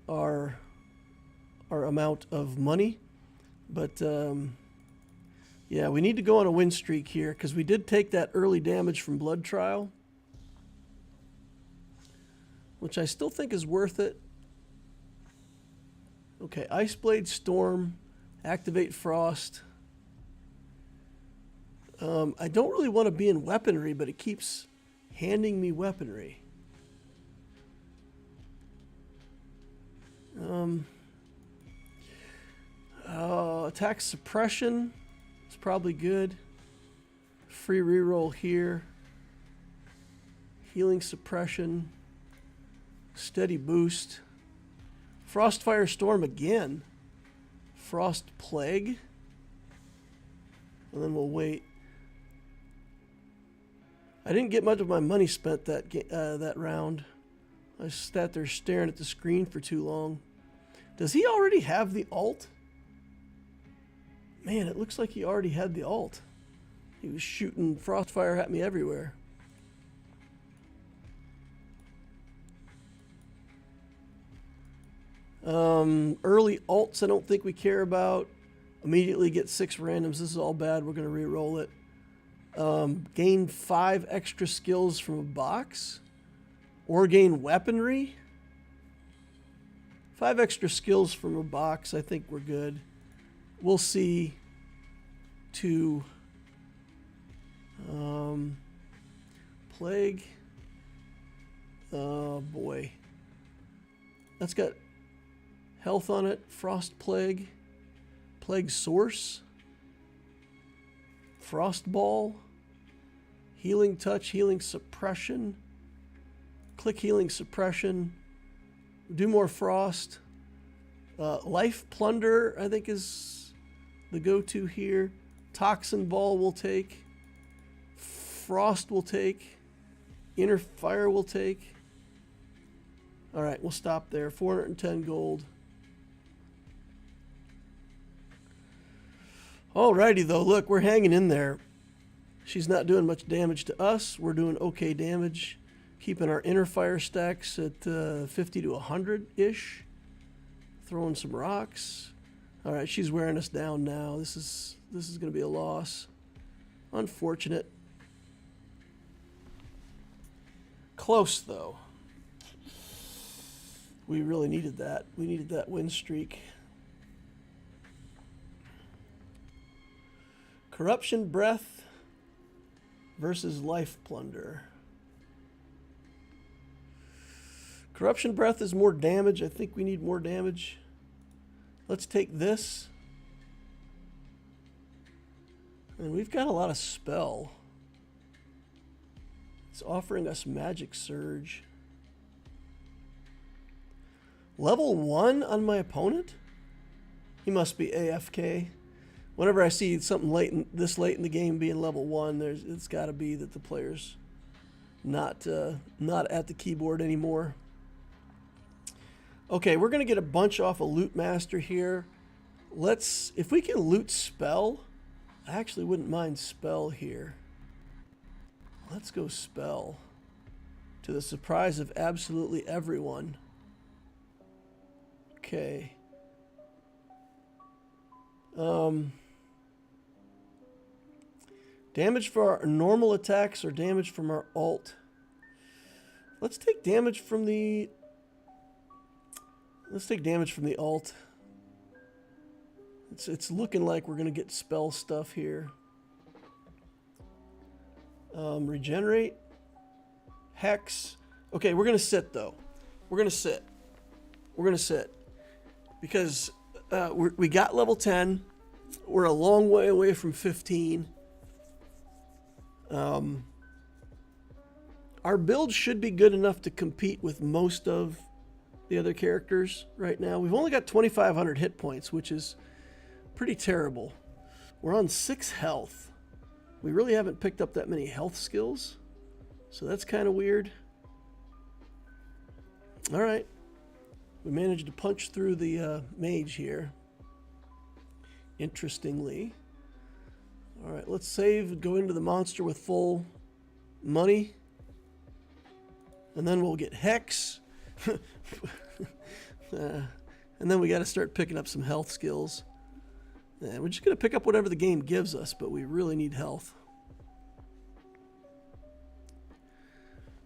Speaker 1: our amount of money. But yeah, we need to go on a win streak here because we did take that early damage from Blood Trial, which I still think is worth it. Okay, Ice Blade Storm, activate Frost. I don't really want to be in weaponry, but it keeps handing me weaponry. Attack suppression is probably good. Free reroll here. Healing suppression. Steady boost. Frostfire Storm again. Frost Plague. And then we'll wait. I didn't get much of my money spent that round. I sat there staring at the screen for too long. Does he already have the ult? Man, it looks like he already had the ult. He was shooting Frostfire at me everywhere. Early ults I don't think we care about. Immediately get 6 randoms. This is all bad. We're going to re-roll it. Gain 5 extra skills from a box. Or gain weaponry. 5 extra skills from a box. I think we're good. We'll see. 2. Plague. Oh boy. That's got health on it. Frost Plague. Plague Source. Frost Ball. Healing Touch. Healing Suppression. Click Healing Suppression. Do more Frost. Life Plunder, I think, is the go-to here. Toxin Ball will take. Frost will take. Inner Fire will take. All right, we'll stop there. 410 gold. Alrighty, though. Look, we're hanging in there. She's not doing much damage to us. We're doing okay damage. Keeping our inner fire stacks at 50 to 100-ish. Throwing some rocks. All right, she's wearing us down now. This is going to be a loss. Unfortunate. Close, though. We really needed that. We needed that win streak. Corruption Breath versus Life Plunder. Corruption Breath is more damage. I think we need more damage. Let's take this. And we've got a lot of spell. It's offering us Magic Surge. Level 1 on my opponent? He must be AFK. Whenever I see something this late in the game being level 1, it's got to be that the player's not at the keyboard anymore. Okay, we're going to get a bunch off of Loot Master here. If we can loot Spell, I actually wouldn't mind Spell here. Let's go Spell. To the surprise of absolutely everyone. Okay. Damage for our normal attacks or damage from our ult. Let's take damage from the... Let's take damage from the ult. It's looking like we're going to get spell stuff here. Regenerate. Hex. Okay, we're going to sit, though. We're going to sit. We're going to sit. Because we got level 10. We're a long way away from 15. Our build should be good enough to compete with most of the other characters right now. We've only got 2,500 hit points, which is pretty terrible. We're on 6 health. We really haven't picked up that many health skills, so that's kind of weird. All right. We managed to punch through the mage here. Interestingly. All right, let's save, go into the monster with full money. And then we'll get Hex. And then we got to start picking up some health skills. And we're just going to pick up whatever the game gives us, but we really need health.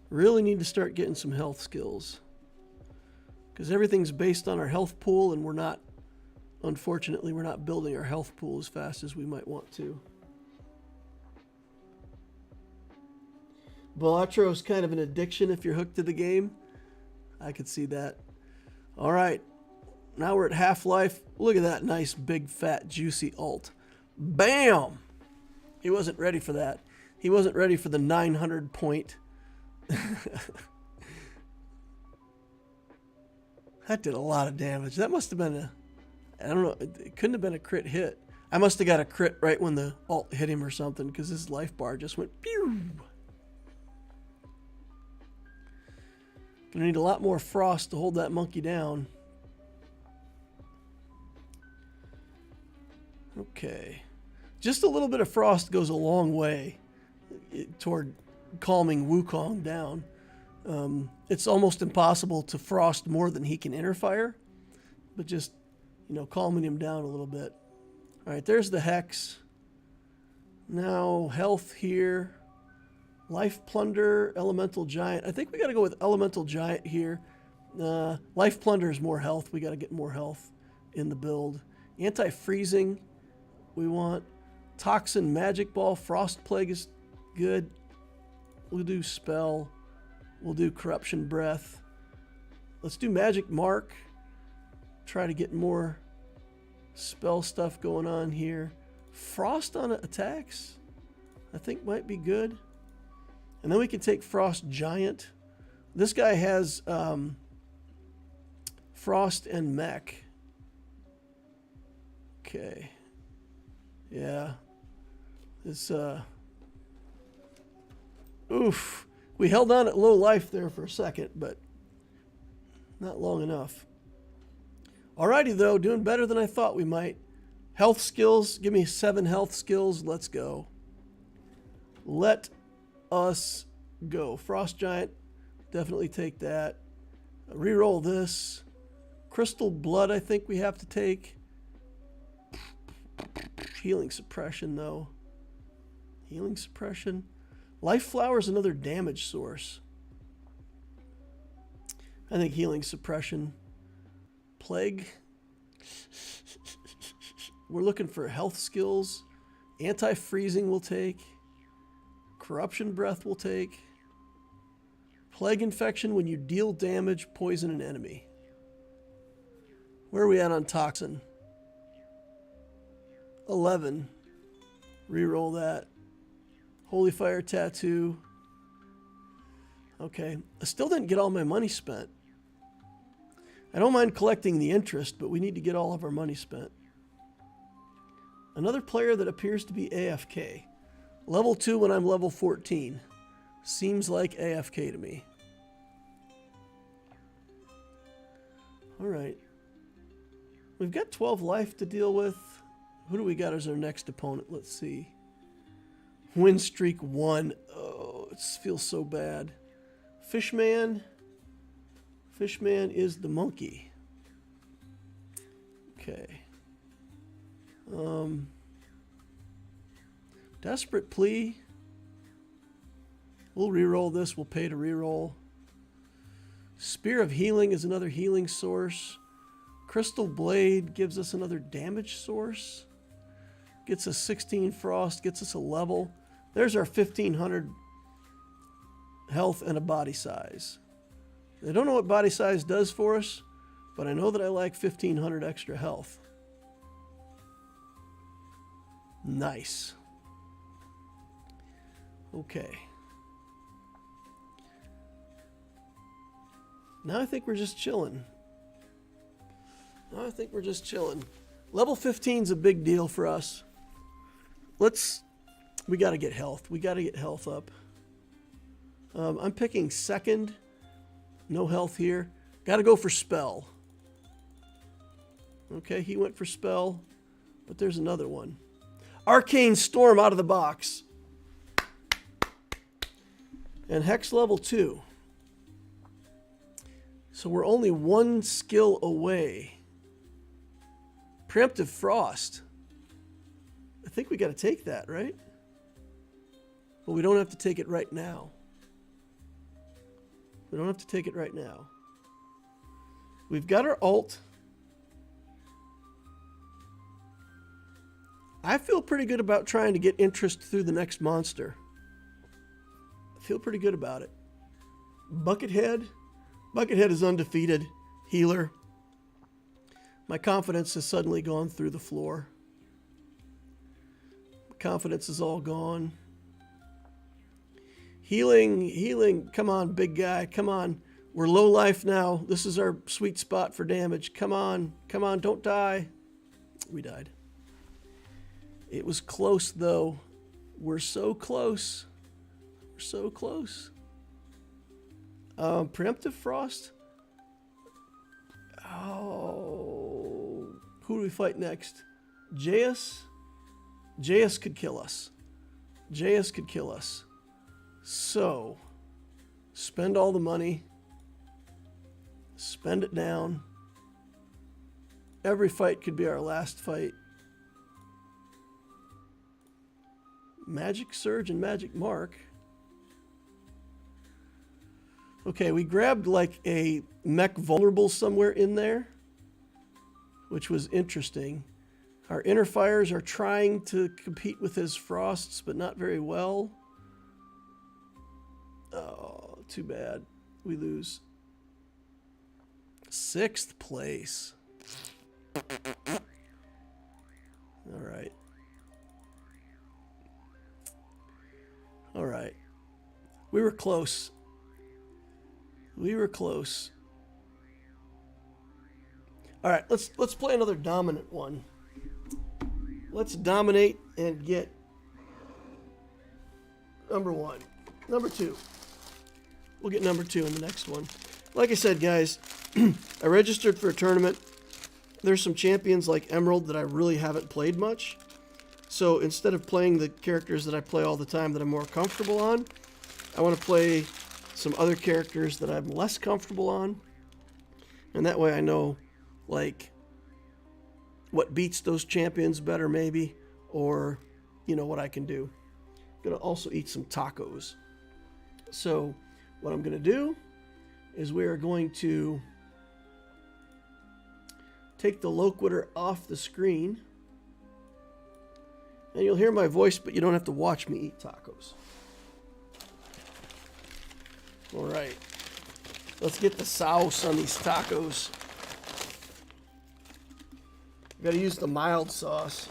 Speaker 1: Really need to start getting some health skills. Because everything's based on our health pool, and unfortunately, we're not building our health pool as fast as we might want to. Balatro is kind of an addiction if you're hooked to the game. I could see that. All right. Now we're at Half-Life. Look at that nice, big, fat, juicy ult. Bam! He wasn't ready for that. He wasn't ready for the 900 point That did a lot of damage. That must have been I don't know, it couldn't have been a crit hit. I must have got a crit right when the ult hit him or something, because his life bar just went pew. Gonna need a lot more frost to hold that monkey down. Okay. Just a little bit of frost goes a long way toward calming Wukong down. It's almost impossible to frost more than he can interfire, but just, calming him down a little bit. All right, there's the Hex. Now, health here. Life Plunder, Elemental Giant. I think we got to go with Elemental Giant here. Life Plunder is more health. We got to get more health in the build. Anti-freezing we want. Toxin, Magic Ball, Frost Plague is good. We'll do Spell. We'll do Corruption Breath. Let's do Magic Mark. Try to get more spell stuff going on here. Frost on attacks, I think might be good. And then we can take Frost Giant. This guy has Frost and Mech. Okay. Yeah. This, oof. We held on at low life there for a second, but not long enough. Alrighty, though. Doing better than I thought we might. Health skills. Give me 7 health skills. Let's go. Let us go. Frost Giant. Definitely take that. Reroll this. Crystal Blood, I think we have to take. Healing Suppression, though. Healing Suppression. Life Flower is another damage source. I think Healing Suppression. Plague. We're looking for health skills. Anti-freezing we'll take. Corruption Breath we'll take. Plague Infection, when you deal damage, poison an enemy. Where are we at on Toxin? 11. Reroll that. Holy Fire Tattoo. Okay. I still didn't get all my money spent. I don't mind collecting the interest, but we need to get all of our money spent. Another player that appears to be AFK. Level 2 when I'm level 14. Seems like AFK to me. Alright. We've got 12 life to deal with. Who do we got as our next opponent? Let's see. Win streak 1. Oh, it feels so bad. Fishman. Fishman is the monkey. Okay. Desperate Plea. We'll reroll this. We'll pay to reroll. Spear of Healing is another healing source. Crystal Blade gives us another damage source. Gets us 16 frost. Gets us a level. There's our 1500 health and a body size. I don't know what body size does for us, but I know that I like 1500 extra health. Nice. Okay. Now I think we're just chilling. Level 15 is a big deal for us. We got to get health. We got to get health up. I'm picking second. No health here. Got to go for spell. Okay, he went for spell, but there's another one. Arcane Storm out of the box. And Hex level 2. So we're only 1 skill away. Preemptive Frost. I think we got to take that, right? But we don't have to take it right now. We don't have to take it right now. We've got our ult. I feel pretty good about trying to get interest through the next monster. I feel pretty good about it. Buckethead. Buckethead is undefeated. Healer. My confidence has suddenly gone through the floor. Confidence is all gone. Healing, healing. Come on, big guy. Come on. We're low life now. This is our sweet spot for damage. Come on. Come on. Don't die. We died. It was close, though. We're so close. We're so close. Preemptive Frost. Oh. Who do we fight next? Jaeus? Jaeus could kill us. Jaeus could kill us. So, spend all the money. Spend it down. Every fight could be our last fight. Magic Surge and Magic Mark. Okay, we grabbed like a mech vulnerable somewhere in there, which was interesting. Our inner fires are trying to compete with his frosts, but not very well. Oh, too bad. We lose. 6th place. All right. All right. We were close. We were close. All right, let's play another dominant one. Let's dominate and get number 1. Number 2. We'll get number 2 in the next one. Like I said, guys, I registered for a tournament. There's some champions like Emerald that I really haven't played much. So instead of playing the characters that I play all the time that I'm more comfortable on, I want to play some other characters that I'm less comfortable on. And that way I know, like, what beats those champions better maybe, or, you know, what I can do. I'm going to also eat some tacos. So what I'm going to do is we are going to take the loquitur off the screen. And you'll hear my voice, but you don't have to watch me eat tacos. All right. Let's get the sauce on these tacos. Got to use the mild sauce.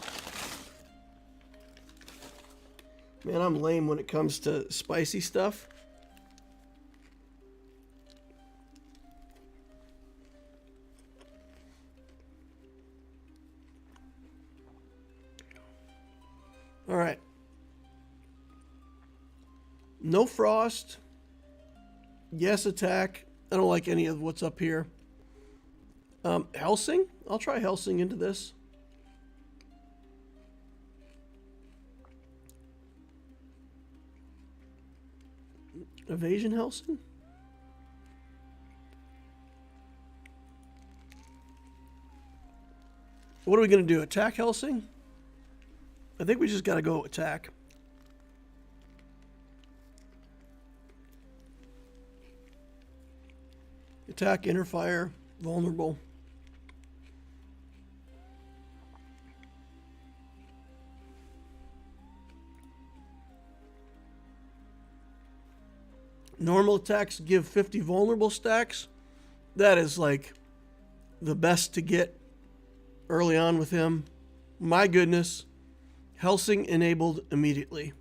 Speaker 1: Man, I'm lame when it comes to spicy stuff. All right. No frost. Yes, attack. I don't like any of what's up here. Helsing? I'll try Helsing into this. Evasion Helsing? What are we going to do? Attack Helsing? I think we just got to go attack. Attack, inner fire, vulnerable. Normal attacks give 50 vulnerable stacks. That is like the best to get early on with him. My goodness. Helsing enabled immediately.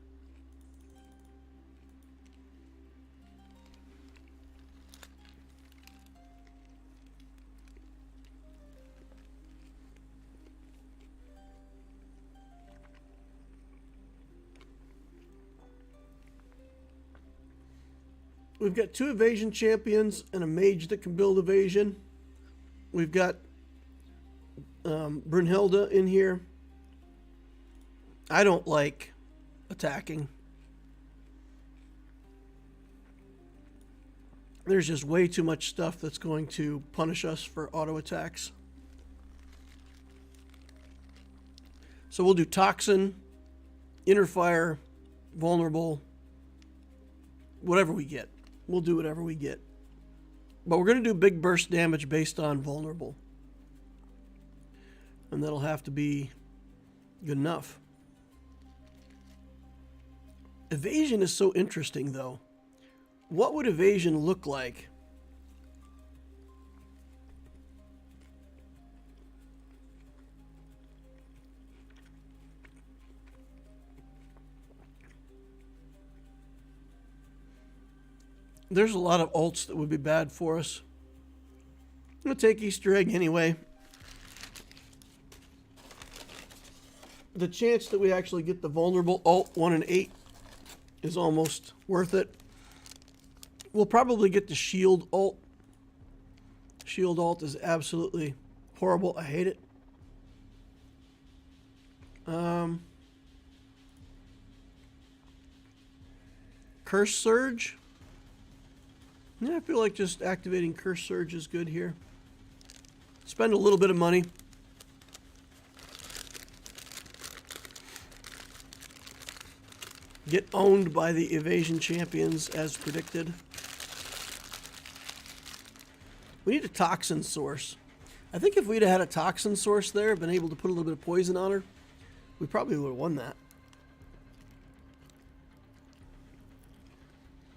Speaker 1: We've got 2 evasion champions and a mage that can build evasion. We've got Brunhilde in here. I don't like attacking. There's just way too much stuff that's going to punish us for auto attacks. So we'll do Toxin, Inner Fire, Vulnerable, whatever we get. We'll do whatever we get. But we're going to do big burst damage based on Vulnerable. And that'll have to be good enough. Evasion is so interesting, though. What would evasion look like? There's a lot of ults that would be bad for us. I'm going to take Easter egg anyway. The chance that we actually get the vulnerable ult 1 in 8 is almost worth it. We'll probably get the shield ult. Shield ult is absolutely horrible. I hate it. Curse Surge. Yeah, I feel like just activating Curse Surge is good here. Spend a little bit of money. Get owned by the evasion champions as predicted. We need a toxin source. I think if we'd have had a toxin source there, been able to put a little bit of poison on her, we probably would have won that.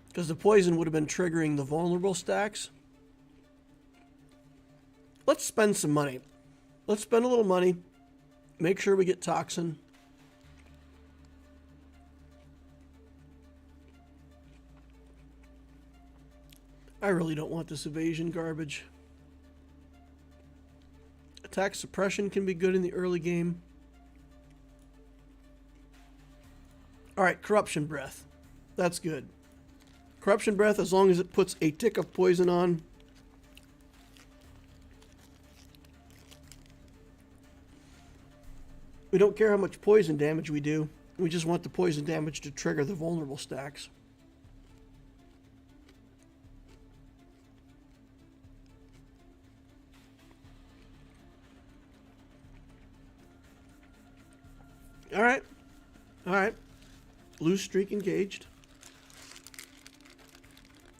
Speaker 1: Because the poison would have been triggering the vulnerable stacks. Let's spend some money. Let's spend a little money. Make sure we get toxin. I really don't want this evasion garbage. Attack suppression can be good in the early game. Alright, Corruption Breath. That's good. Corruption Breath, as long as it puts a tick of poison on. We don't care how much poison damage we do. We just want the poison damage to trigger the vulnerable stacks. Alright. Alright. Loose streak engaged.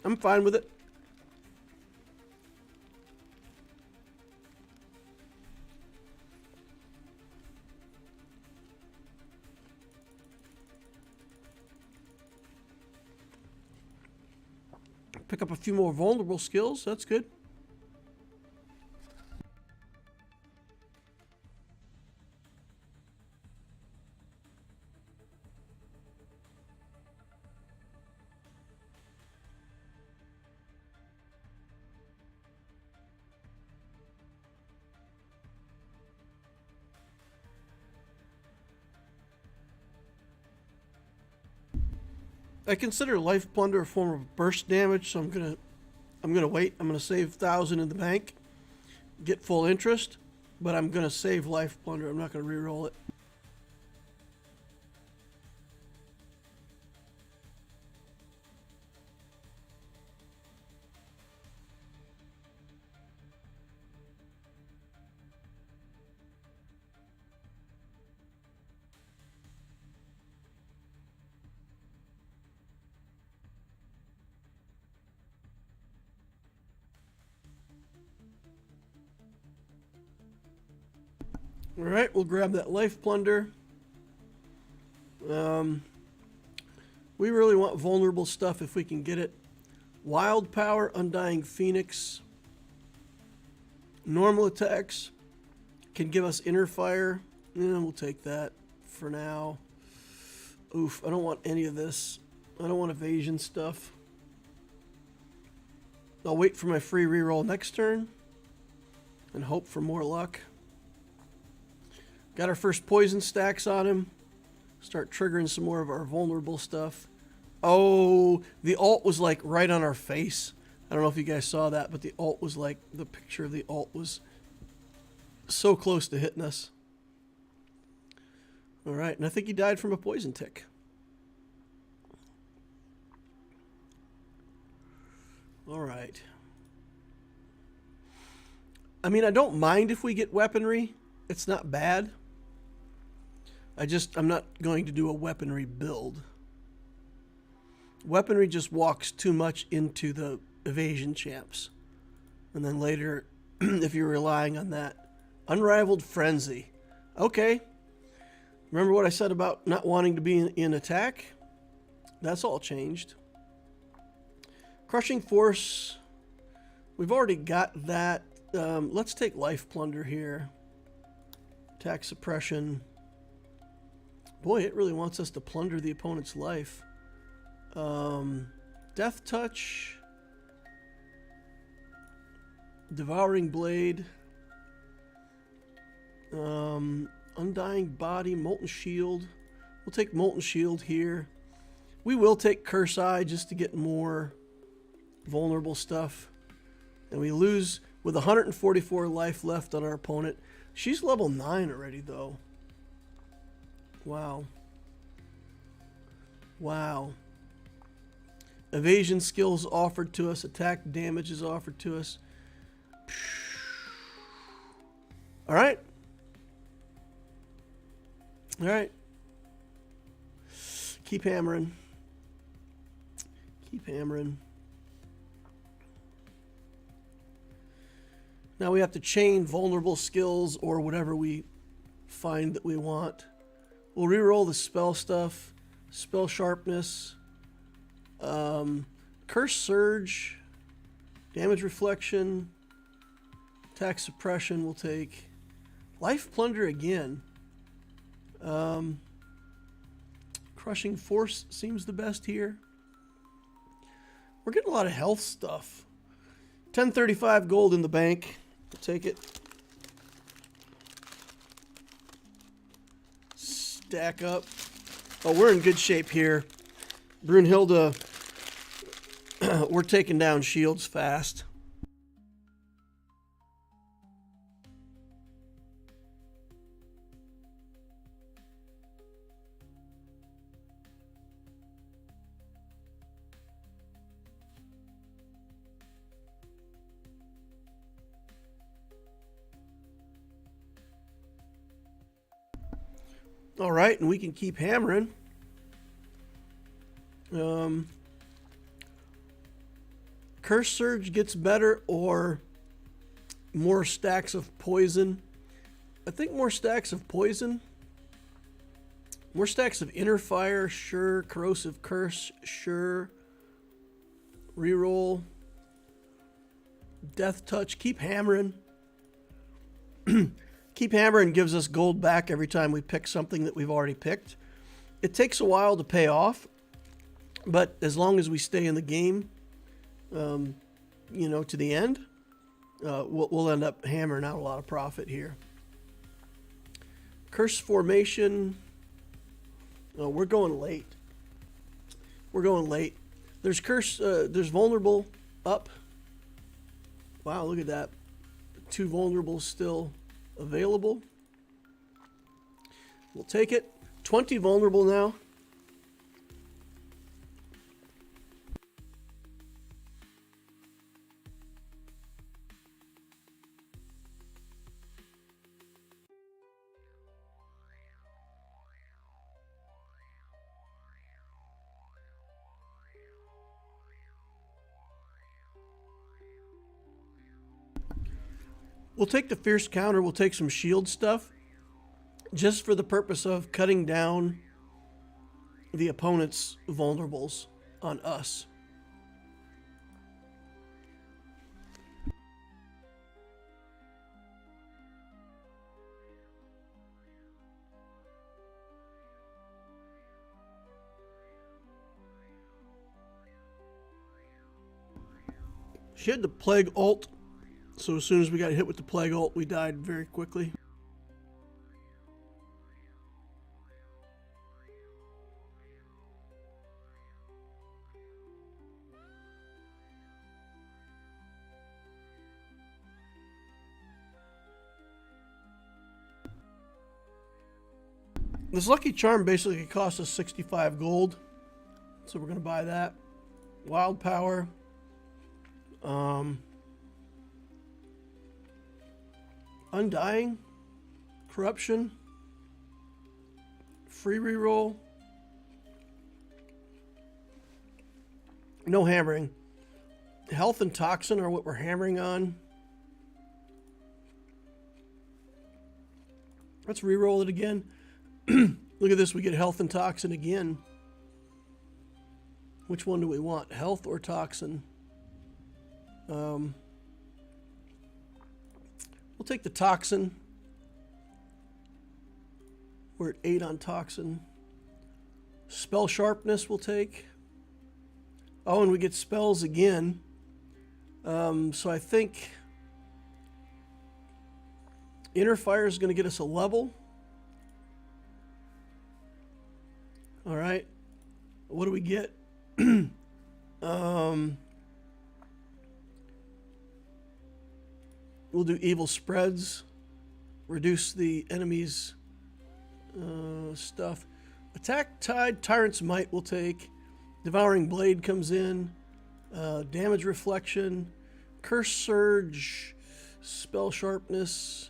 Speaker 1: I'm fine with it. Pick up a few more vulnerable skills. That's good. I consider Life Plunder a form of burst damage, so I'm gonna wait. I'm gonna save 1,000 in the bank, get full interest, but I'm gonna save Life Plunder. I'm not gonna reroll it. Alright, we'll grab that Life Plunder. We really want vulnerable stuff if we can get it. Wild Power, Undying Phoenix. Normal attacks can give us Inner Fire. Yeah, we'll take that for now. Oof, I don't want any of this. I don't want evasion stuff. I'll wait for my free reroll next turn and hope for more luck. Got our first poison stacks on him. Start triggering some more of our vulnerable stuff. Oh, the ult was like right on our face. I don't know if you guys saw that, but the ult was like, the picture of the ult was so close to hitting us. All right, and I think he died from a poison tick. All right. I mean, I don't mind if we get weaponry. It's not bad. I'm not going to do a weaponry build. Weaponry just walks too much into the evasion champs. And then later, if you're relying on that, Unrivaled Frenzy. Okay. Remember what I said about not wanting to be in attack? That's all changed. Crushing Force. We've already got that. Let's take Life Plunder here. Attack Suppression. Boy, it really wants us to plunder the opponent's life. Death Touch. Devouring Blade. Undying Body, Molten Shield. We'll take Molten Shield here. We will take Curse Eye just to get more vulnerable stuff. And we lose with 144 life left on our opponent. She's level 9 already, though. Wow. Wow. Evasion skills offered to us. Attack damage is offered to us. All right. All right. Keep hammering. Keep hammering. Now we have to chain vulnerable skills or whatever we find that we want. We'll reroll the spell stuff. Spell sharpness. Curse surge. Damage reflection. Attack suppression we'll take. Life plunder again. Crushing force seems the best here. We're getting a lot of health stuff. 1035 gold in the bank. We'll take it. Stack up. Oh, we're in good shape here. Brunhilde, we're taking down shields fast. All right, and we can keep hammering. Curse Surge gets better or more stacks of poison. I think more stacks of poison. More stacks of Inner Fire, sure. Corrosive Curse, sure. Reroll. Death Touch, keep hammering. Keep hammering gives us gold back every time we pick something that we've already picked. It takes a while to pay off, but as long as we stay in the game, you know, to the end, we'll end up hammering out a lot of profit here. Curse Formation. Oh, we're going late. We're going late. There's Curse. There's Vulnerable up. Wow, look at that. 2 vulnerables still available. We'll take it. 20 vulnerable now. We'll take the Fierce Counter. We'll take some shield stuff just for the purpose of cutting down the opponent's vulnerables on us. She had the Plague ult. So as soon as we got hit with the Plague ult, we died very quickly. This Lucky Charm basically costs us 65 gold. So we're going to buy that. Wild Power. Undying, Corruption, free reroll, no hammering. Health and Toxin are what we're hammering on. Let's reroll it again. Look at this, we get Health and Toxin again. Which one do we want, Health or Toxin? We'll take the Toxin. We're at 8 on Toxin. Spell Sharpness we'll take. Oh, and we get spells again. So I think Inner fire is going to get us a level. All right. What do we get? We'll do evil spreads. Reduce the enemy's stuff. Attack Tide, Tyrant's Might will take. Devouring Blade comes in. Damage Reflection. Curse Surge. Spell Sharpness.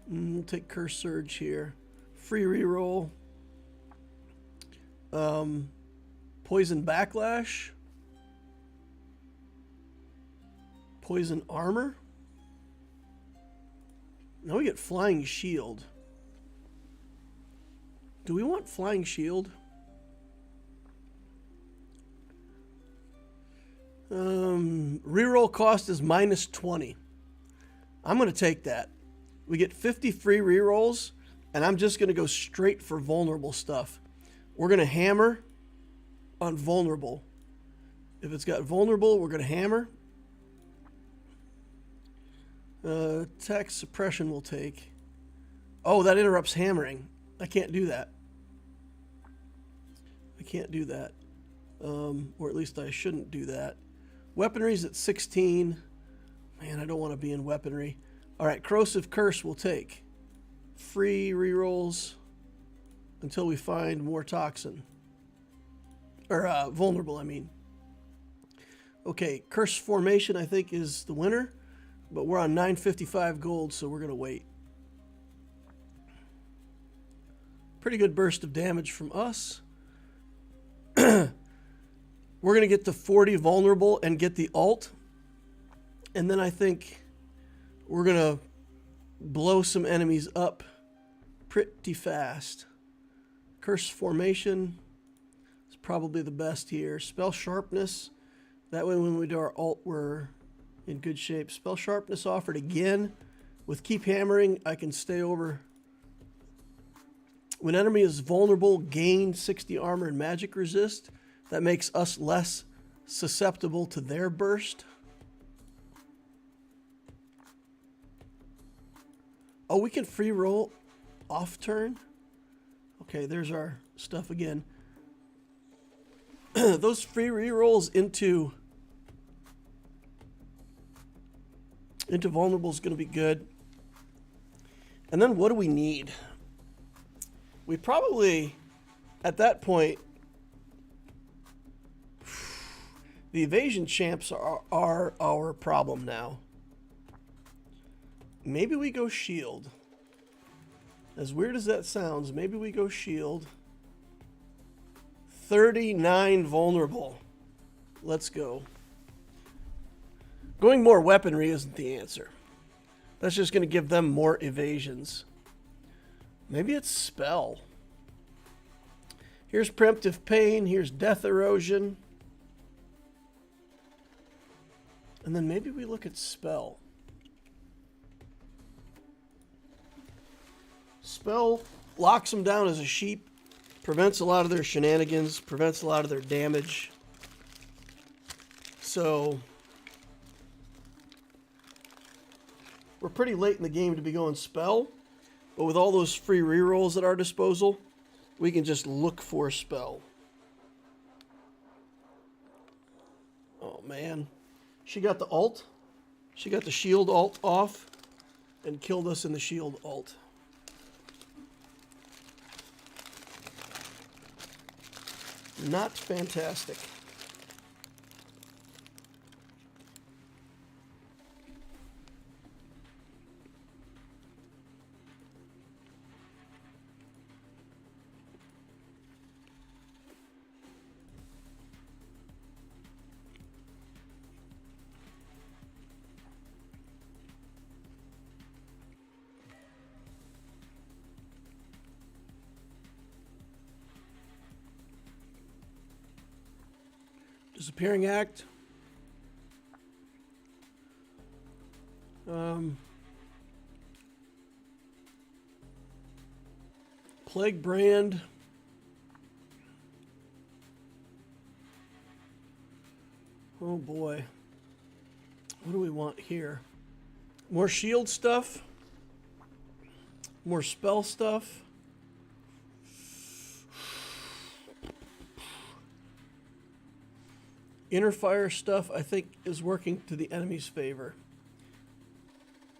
Speaker 1: We'll take Curse Surge here. Free reroll. Poison Backlash. Poison Armor. Now we get Flying Shield. Do we want Flying Shield? Reroll cost is -20. I'm going to take that. We get 50 free rerolls, and I'm just going to go straight for vulnerable stuff. We're going to hammer on vulnerable. If it's got vulnerable, we're going to hammer. Attack suppression will take. Oh, that interrupts hammering. I can't do that. I can't do that. Or at least I shouldn't do that. Weaponry's at 16. Man, I don't want to be in weaponry. All right, Corrosive Curse will take. Free rerolls until we find more toxin. Or vulnerable, I mean. Okay, Curse Formation, I think, is the winner. But we're on 955 gold, so we're going to wait. Pretty good burst of damage from us. We're going to get to 40 vulnerable and get the ult. And then I think we're going to blow some enemies up pretty fast. Curse Formation is probably the best here. Spell Sharpness. That way when we do our ult, we're in good shape. Spell Sharpness offered again. With Keep Hammering, I can stay over. When enemy is vulnerable, gain 60 armor and magic resist. That makes us less susceptible to their burst. Oh, we can free roll off turn. Okay, there's our stuff again. Those free rerolls into vulnerable is going to be good. And then what do we need? We probably, at that point, the evasion champs are our problem now. Maybe we go shield. As weird as that sounds, maybe we go shield. 39 vulnerable. Let's go. Going more weaponry isn't the answer. That's just going to give them more evasions. Maybe it's spell. Here's Preemptive Pain. Here's Death Erosion. And then maybe we look at spell. Spell locks them down as a sheep. Prevents a lot of their shenanigans. Prevents a lot of their damage. So we're pretty late in the game to be going spell. But with all those free rerolls at our disposal, we can just look for spell. Oh, man. She got the ult. She got the shield ult off and killed us in the shield ult. Not fantastic. Disappearing Act. Plague Brand. Oh boy. What do we want here? More shield stuff. More spell stuff. Inner fire stuff, I think, is working to the enemy's favor.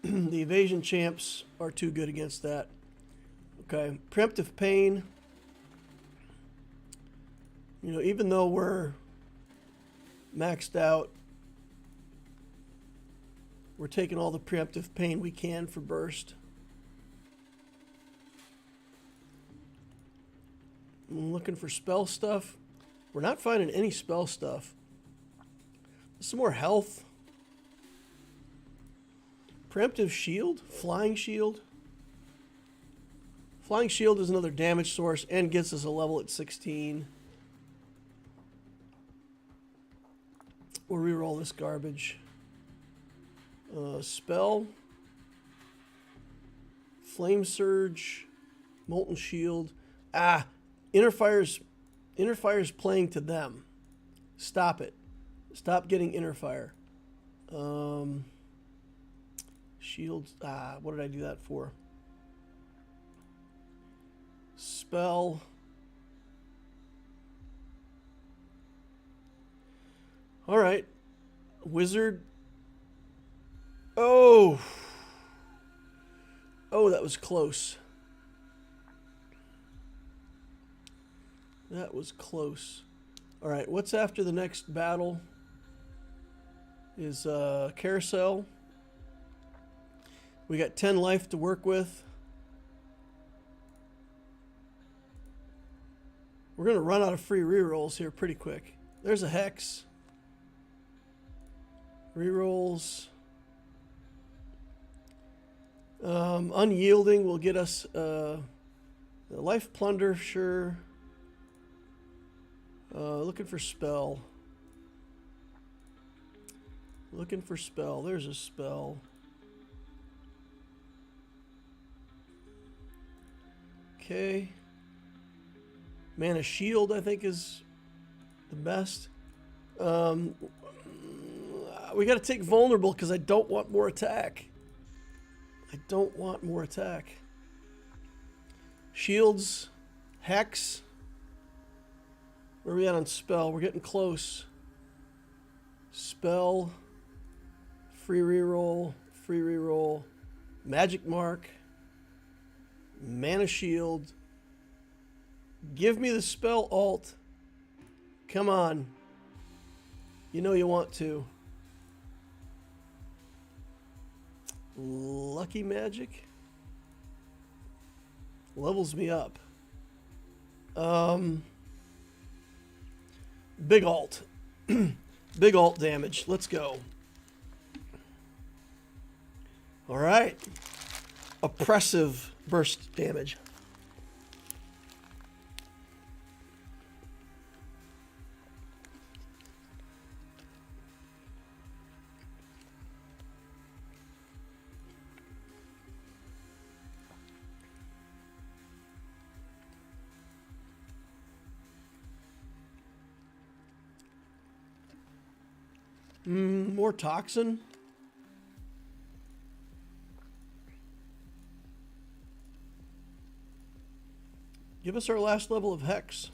Speaker 1: The evasion champs are too good against that. Okay, preemptive pain. You know, even though we're maxed out, we're taking all the preemptive pain we can for burst. I'm looking for spell stuff. We're not finding any spell stuff. Some more health. Preemptive shield? Flying shield? Flying shield is another damage source and gets us a level at 16. We'll reroll this garbage. Spell. Flame surge. Molten shield. Inner fire's playing to them. Stop it. Stop getting inner fire. Shields. What did I do that for? Spell. All right. Wizard. Oh, that was close. That was close. All right, what's after the next battle? Is Carousel. We got 10 life to work with. We're going to run out of free rerolls here pretty quick. There's a Hex. Rerolls. Unyielding will get us the Life Plunder, sure. Looking for spell. Looking for spell. There's a spell. Okay. Mana Shield, I think, is the best. We got to take Vulnerable because I don't want more attack. I don't want more attack. Shields. Hex. Where are we at on spell? We're getting close. Spell. Free reroll. Free reroll. Magic Mark. Mana Shield. Give me the spell alt. Come on. You know you want to. Lucky Magic. Levels me up. Big alt. Big alt damage. Let's go. All right. Oppressive burst damage. More toxin. Give us our last level of Hex.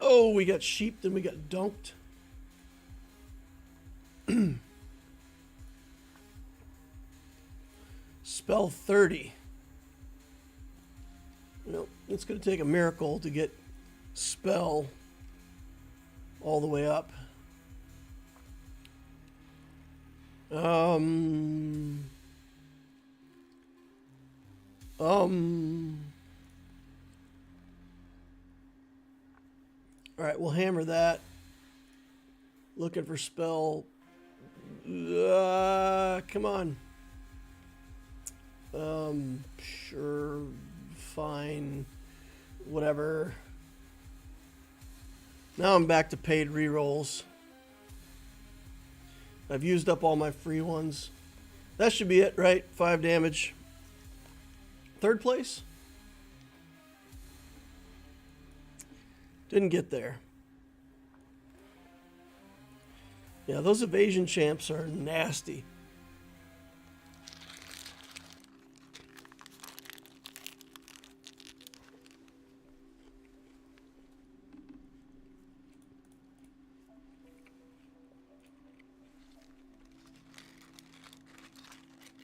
Speaker 1: Oh, we got sheeped and we got dunked. Spell 30. Nope, it's going to take a miracle to get spell all the way up. All right, we'll hammer that. Looking for spell. Come on. Sure, fine, whatever. Now I'm back to paid rerolls. I've used up all my free ones. That should be it, right? 5 damage. Third place? Didn't get there. Yeah, those evasion champs are nasty.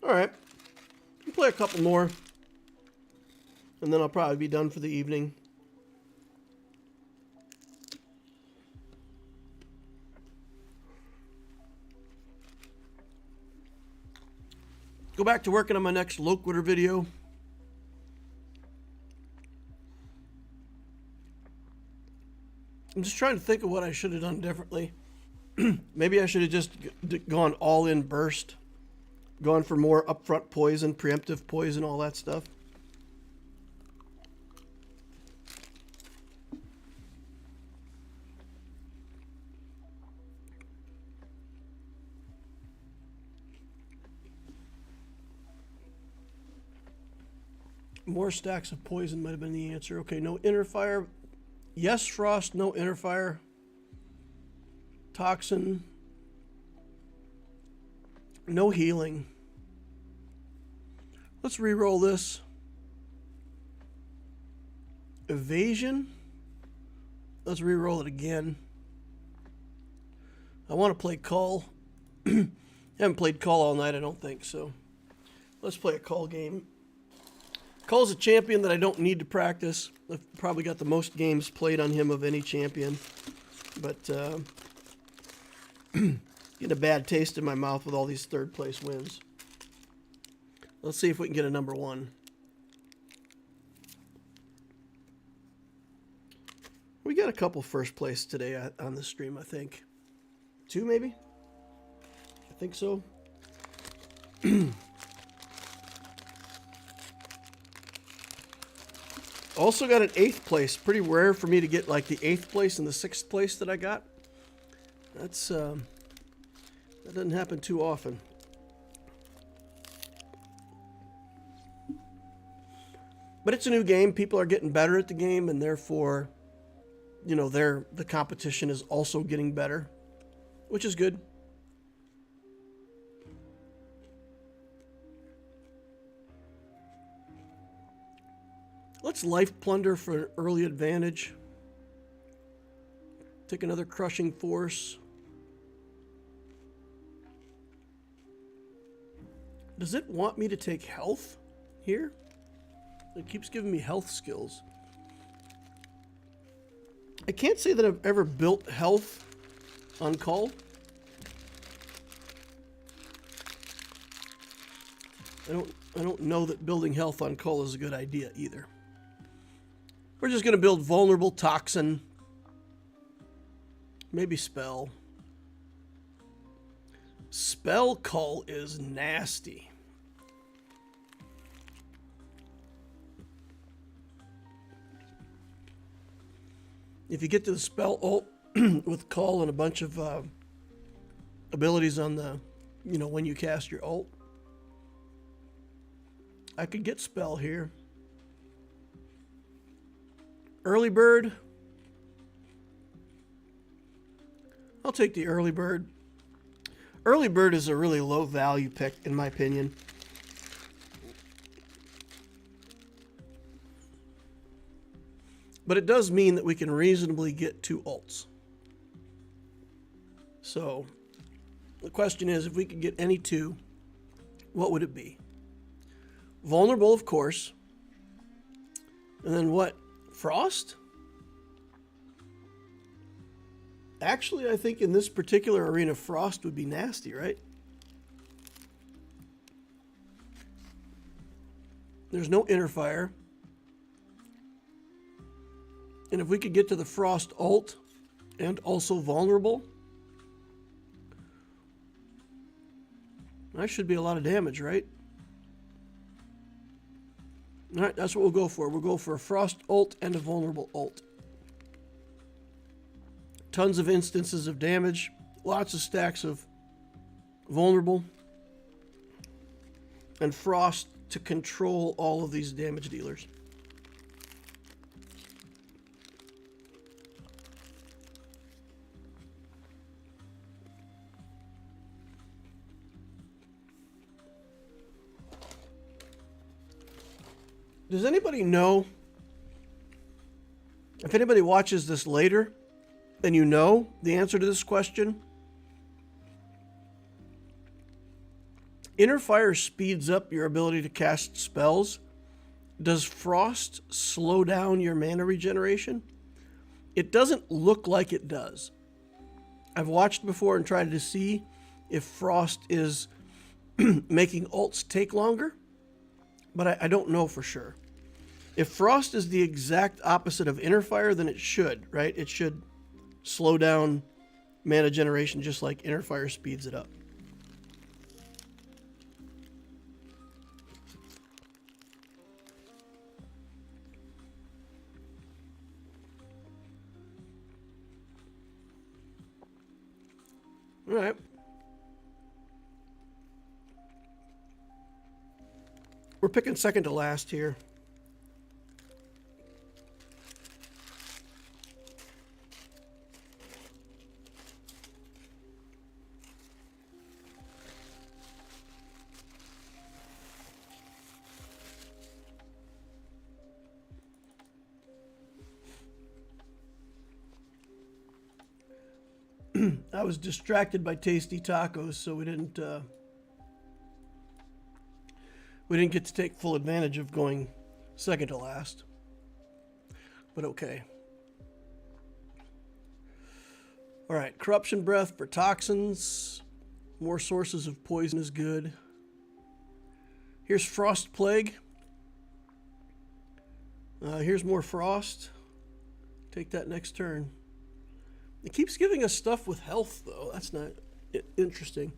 Speaker 1: All right. I'll play a couple more. And then I'll probably be done for the evening. Go back to working on my next Loquitur video. I'm just trying to think of what I should have done differently. Maybe I should have just gone all in burst. Gone for more upfront poison, preemptive poison, all that stuff. More stacks of poison might have been the answer. Okay, no inner fire. Yes, frost, no inner fire. Toxin. No healing. Let's re-roll this. Evasion. Let's re-roll it again. I want to play Call. Haven't played Call all night, I don't think, so let's play a Call game. Call's a champion that I don't need to practice. I've probably got the most games played on him of any champion. But getting a bad taste in my mouth with all these third place wins. Let's see if we can get a number 1. We got a couple first place today on the stream, I think. 2 maybe? I think so. Also got an 8th place. Pretty rare for me to get like the 8th place and the 6th place that I got. That's that doesn't happen too often. But it's a new game. People are getting better at the game, and therefore, you know, the competition is also getting better, which is good. Let's life plunder for an early advantage. Take another crushing force. Does it want me to take health here? It keeps giving me health skills. I can't say that I've ever built health on Call. I don't know that building health on Call is a good idea either. We're just going to build vulnerable, toxin, maybe spell. Spell Call is nasty. If you get to the spell ult with Call and a bunch of abilities on the, you know, when you cast your ult, I could get spell here. Early bird. I'll take the early bird. Early bird is a really low value pick, in my opinion. But it does mean that we can reasonably get 2 ults. So, the question is, if we could get any 2, what would it be? Vulnerable, of course. And then what? Frost? Actually, I think in this particular arena, Frost would be nasty, right? There's no inner fire. And if we could get to the Frost ult and also vulnerable, that should be a lot of damage, right? All right, that's what we'll go for. We'll go for a Frost ult and a vulnerable ult. Tons of instances of damage. Lots of stacks of vulnerable. And Frost to control all of these damage dealers. Does anybody know, if anybody watches this later, and you know the answer to this question, Inner Fire speeds up your ability to cast spells. Does Frost slow down your mana regeneration? It doesn't look like it does. I've watched before and tried to see if Frost is making ults take longer, but I don't know for sure. If Frost is the exact opposite of Inner Fire, then it should, right? It should slow down mana generation just like Inner Fire speeds it up. All right. We're picking second to last here. I was distracted by tasty tacos, so we didn't get to take full advantage of going second to last. But okay. All right, Corruption Breath for toxins. More sources of poison is good. Here's Frost Plague. Here's more Frost. Take that next turn. It keeps giving us stuff with health, though. That's not interesting.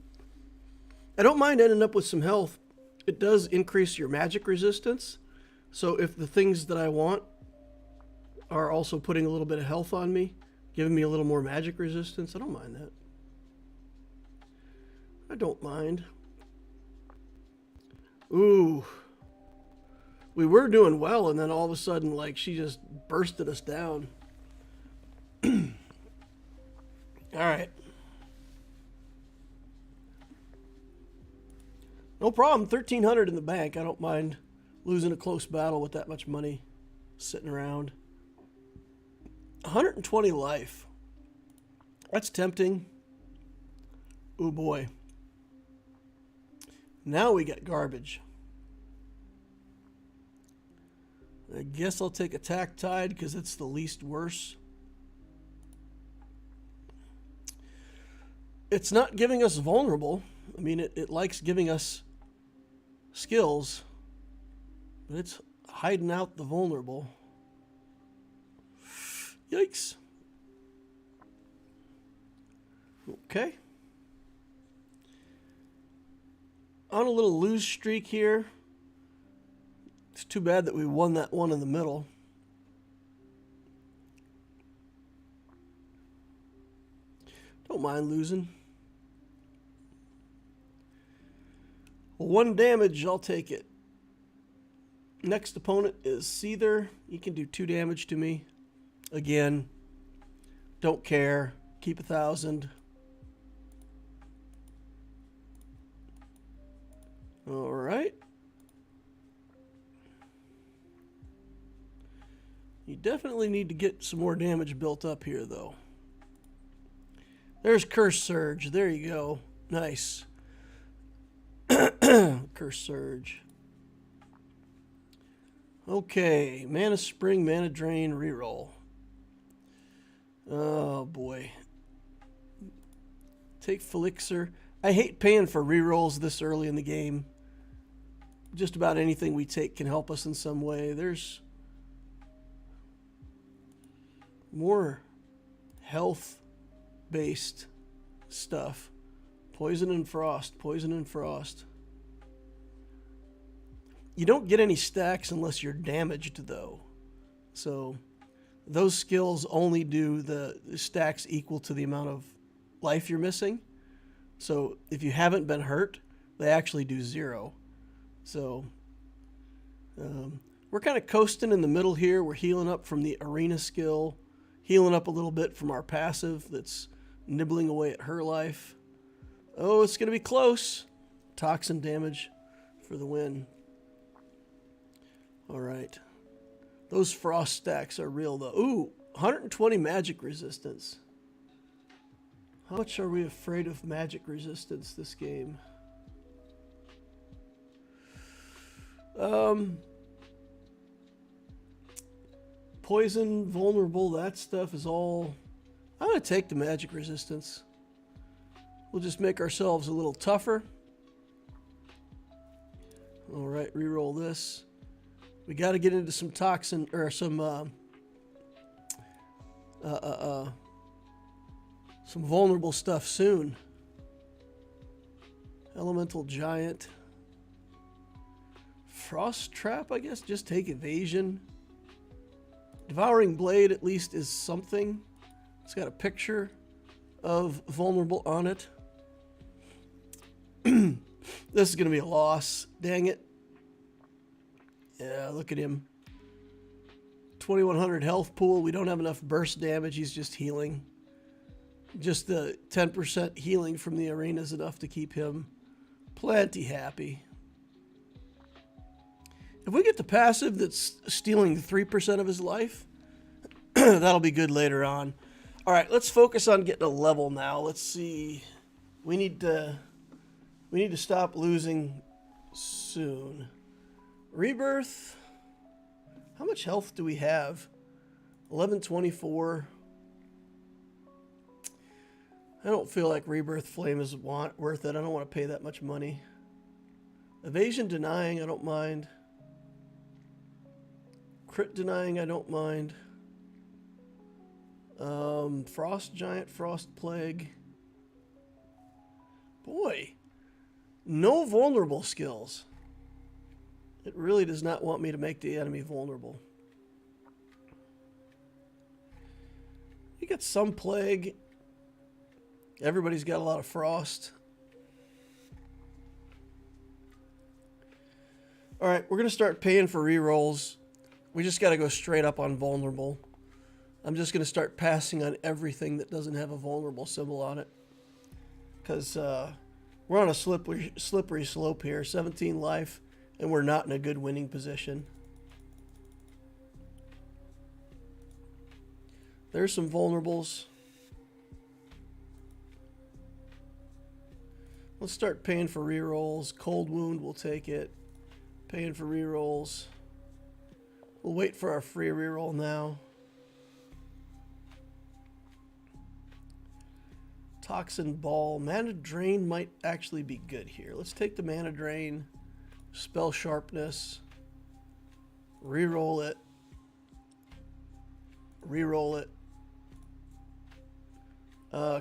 Speaker 1: I don't mind ending up with some health. It does increase your magic resistance. So if the things that I want are also putting a little bit of health on me, giving me a little more magic resistance, I don't mind that. I don't mind. Ooh. We were doing well, and then all of a sudden, like, she just bursted us down. All right. No problem. 1,300 in the bank. I don't mind losing a close battle with that much money sitting around. 120 life. That's tempting. Oh boy. Now we get garbage. I guess I'll take Attack Tide because it's the least worse. It's not giving us vulnerable. I mean, it likes giving us skills, but it's hiding out the vulnerable. Yikes. Okay. On a little lose streak here. It's too bad that we won that one in the middle. Don't mind losing. 1 damage, I'll take it. Next opponent is Seether. He can do 2 damage to me. Again, don't care. Keep 1,000. All right. You definitely need to get some more damage built up here, though. There's Curse Surge. There you go. Nice. Curse Surge. Okay. Mana Spring, Mana Drain, reroll. Oh, boy. Take Felixer. I hate paying for rerolls this early in the game. Just about anything we take can help us in some way. There's more health-based stuff. Poison and Frost. Poison and Frost. You don't get any stacks unless you're damaged, though. So those skills only do the stacks equal to the amount of life you're missing. So if you haven't been hurt, they actually do 0. So we're kind of coasting in the middle here. We're healing up from the arena skill, healing up a little bit from our passive that's nibbling away at her life. Oh, it's going to be close. Toxin damage for the win. All right. Those frost stacks are real, though. Ooh, 120 magic resistance. How much are we afraid of magic resistance this game? Poison, vulnerable, that stuff is all... I'm going to take the magic resistance. We'll just make ourselves a little tougher. Alright, reroll this. We got to get into some toxin, or some vulnerable stuff soon. Elemental Giant. Frost Trap, I guess. Just take evasion. Devouring Blade at least is something. It's got a picture of vulnerable on it. This is going to be a loss. Dang it. Yeah, look at him. 2100 health pool. We don't have enough burst damage. He's just healing. Just the 10% healing from the arena is enough to keep him plenty happy. If we get the passive that's stealing 3% of his life, that'll be good later on. All right, let's focus on getting a level now. Let's see. We need to stop losing soon. Rebirth. How much health do we have? 1124. I don't feel like Rebirth Flame is worth it. I don't want to pay that much money. Evasion Denying, I don't mind. Crit Denying, I don't mind. Frost Giant, Frost Plague. Boy, no vulnerable skills. It really does not want me to make the enemy vulnerable. You got some plague. Everybody's got a lot of frost. All right, we're going to start paying for rerolls. We just got to go straight up on vulnerable. I'm just going to start passing on everything that doesn't have a vulnerable symbol on it. Because we're on a slippery slope here. 17 life, and we're not in a good winning position. There's some vulnerables. Let's start paying for rerolls. Cold Wound, we'll take it. Paying for rerolls. We'll wait for our free reroll now. Toxin Ball. Mana Drain might actually be good here. Let's take the Mana Drain. Spell Sharpness. Reroll it. Reroll it.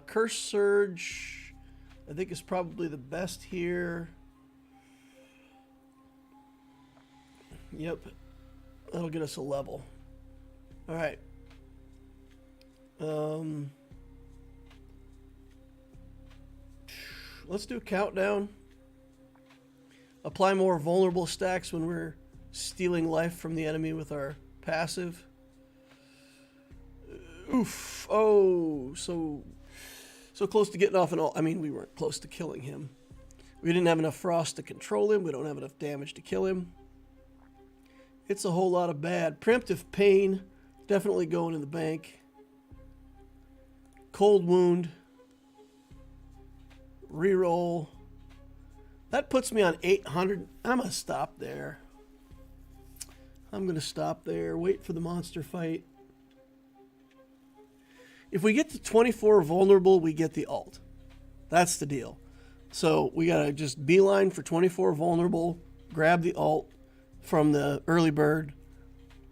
Speaker 1: Curse Surge, I think, is probably the best here. Yep. That'll get us a level. Alright. Let's do a countdown. Apply more vulnerable stacks when we're stealing life from the enemy with our passive. Oof. Oh, so close to getting off an ult. I mean, we weren't close to killing him. We didn't have enough frost to control him. We don't have enough damage to kill him. It's a whole lot of bad. Preemptive Pain, definitely going in the bank. Cold Wound. Reroll. That puts me on 800. I'm going to stop there. I'm going to stop there. Wait for the monster fight. If we get to 24 vulnerable, we get the ult. That's the deal. So we got to just beeline for 24 vulnerable, grab the ult from the early bird,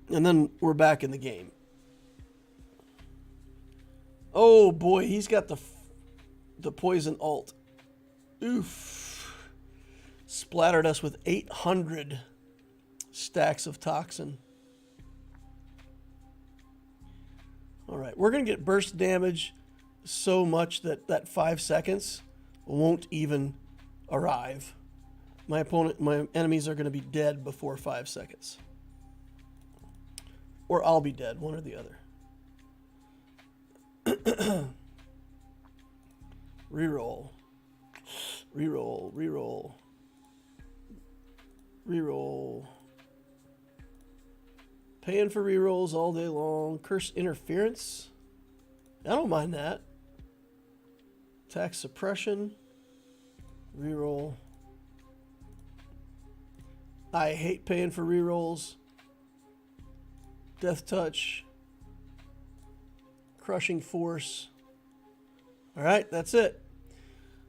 Speaker 1: and then we're back in the game. Oh boy, he's got the poison ult. Oof. Splattered us with 800 stacks of toxin. All right, we're going to get burst damage so much that 5 seconds won't even arrive. My enemies are going to be dead before 5 seconds. Or I'll be dead, one or the other. Reroll. Reroll, reroll. Reroll. Paying for rerolls all day long. Curse Interference. I don't mind that. Attack Suppression. Reroll. I hate paying for rerolls. Death Touch. Crushing Force. All right, that's it.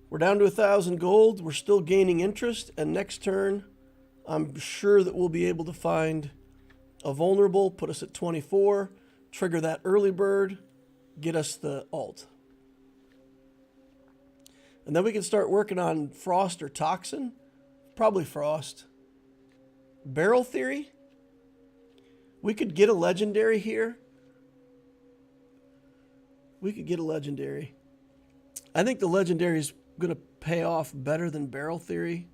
Speaker 1: We're down to 1,000 gold. We're still gaining interest. And next turn, I'm sure that we'll be able to find a vulnerable, put us at 24, trigger that early bird, get us the alt. And then we can start working on Frost or Toxin. Probably Frost. Barrel Theory. We could get a legendary here. We could get a legendary. I think the legendary is going to pay off better than Barrel Theory.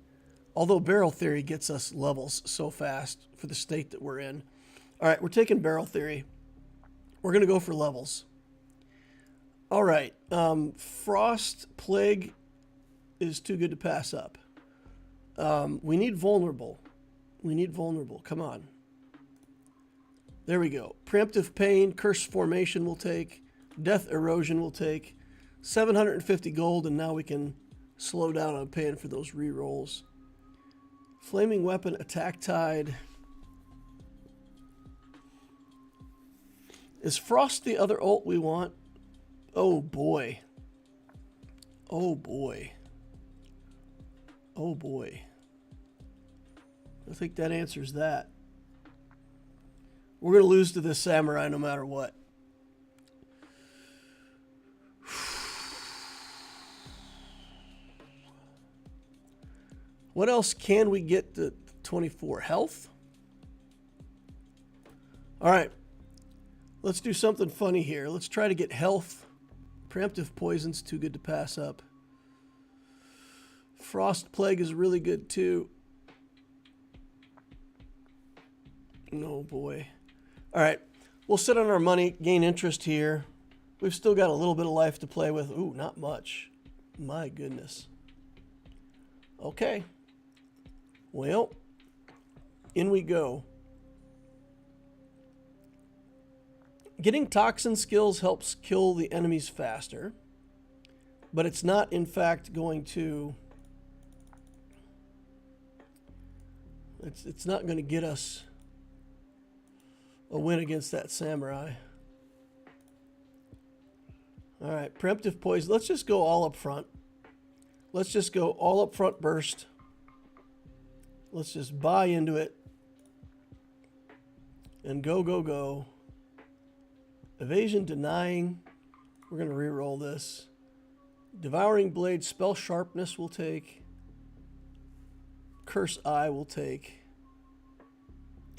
Speaker 1: Although Barrel Theory gets us levels so fast for the state that we're in. All right, we're taking Barrel Theory. We're going to go for levels. All right, Frost Plague is too good to pass up. We need Vulnerable. We need Vulnerable. Come on. There we go. Preemptive Pain, Curse Formation will take. Death Erosion will take. 750 gold, and now we can slow down on paying for those rerolls. Flaming Weapon, Attack Tide. Is Frost the other ult we want? Oh boy. Oh boy. Oh boy. I think that answers that. We're going to lose to this samurai no matter what. What else can we get to 24? Health? All right. Let's do something funny here. Let's try to get health. Preemptive Poison's too good to pass up. Frost Plague is really good too. Oh boy. All right. We'll sit on our money, gain interest here. We've still got a little bit of life to play with. Ooh, not much. My goodness. Okay. Well, in we go. Getting toxin skills helps kill the enemies faster, but it's not, in fact, going to... It's not going to get us a win against that samurai. All right, preemptive poison. Let's just go all up front. Let's just go all up front burst. Let's just buy into it. And go, go, go. Evasion denying. We're going to reroll this. Devouring Blade, Spell Sharpness will take. Curse Eye will take.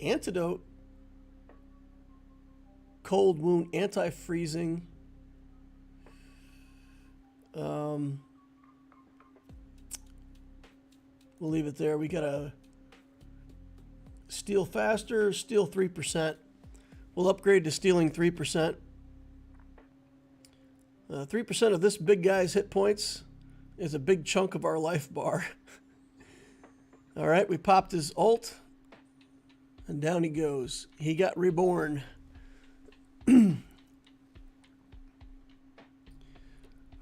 Speaker 1: Antidote. Cold Wound, Anti-Freezing. We'll leave it there. We got a Steal Faster, Steal 3%. We'll upgrade to Stealing 3%. 3% of this big guy's hit points is a big chunk of our life bar. All right, we popped his ult, and down he goes. He got reborn.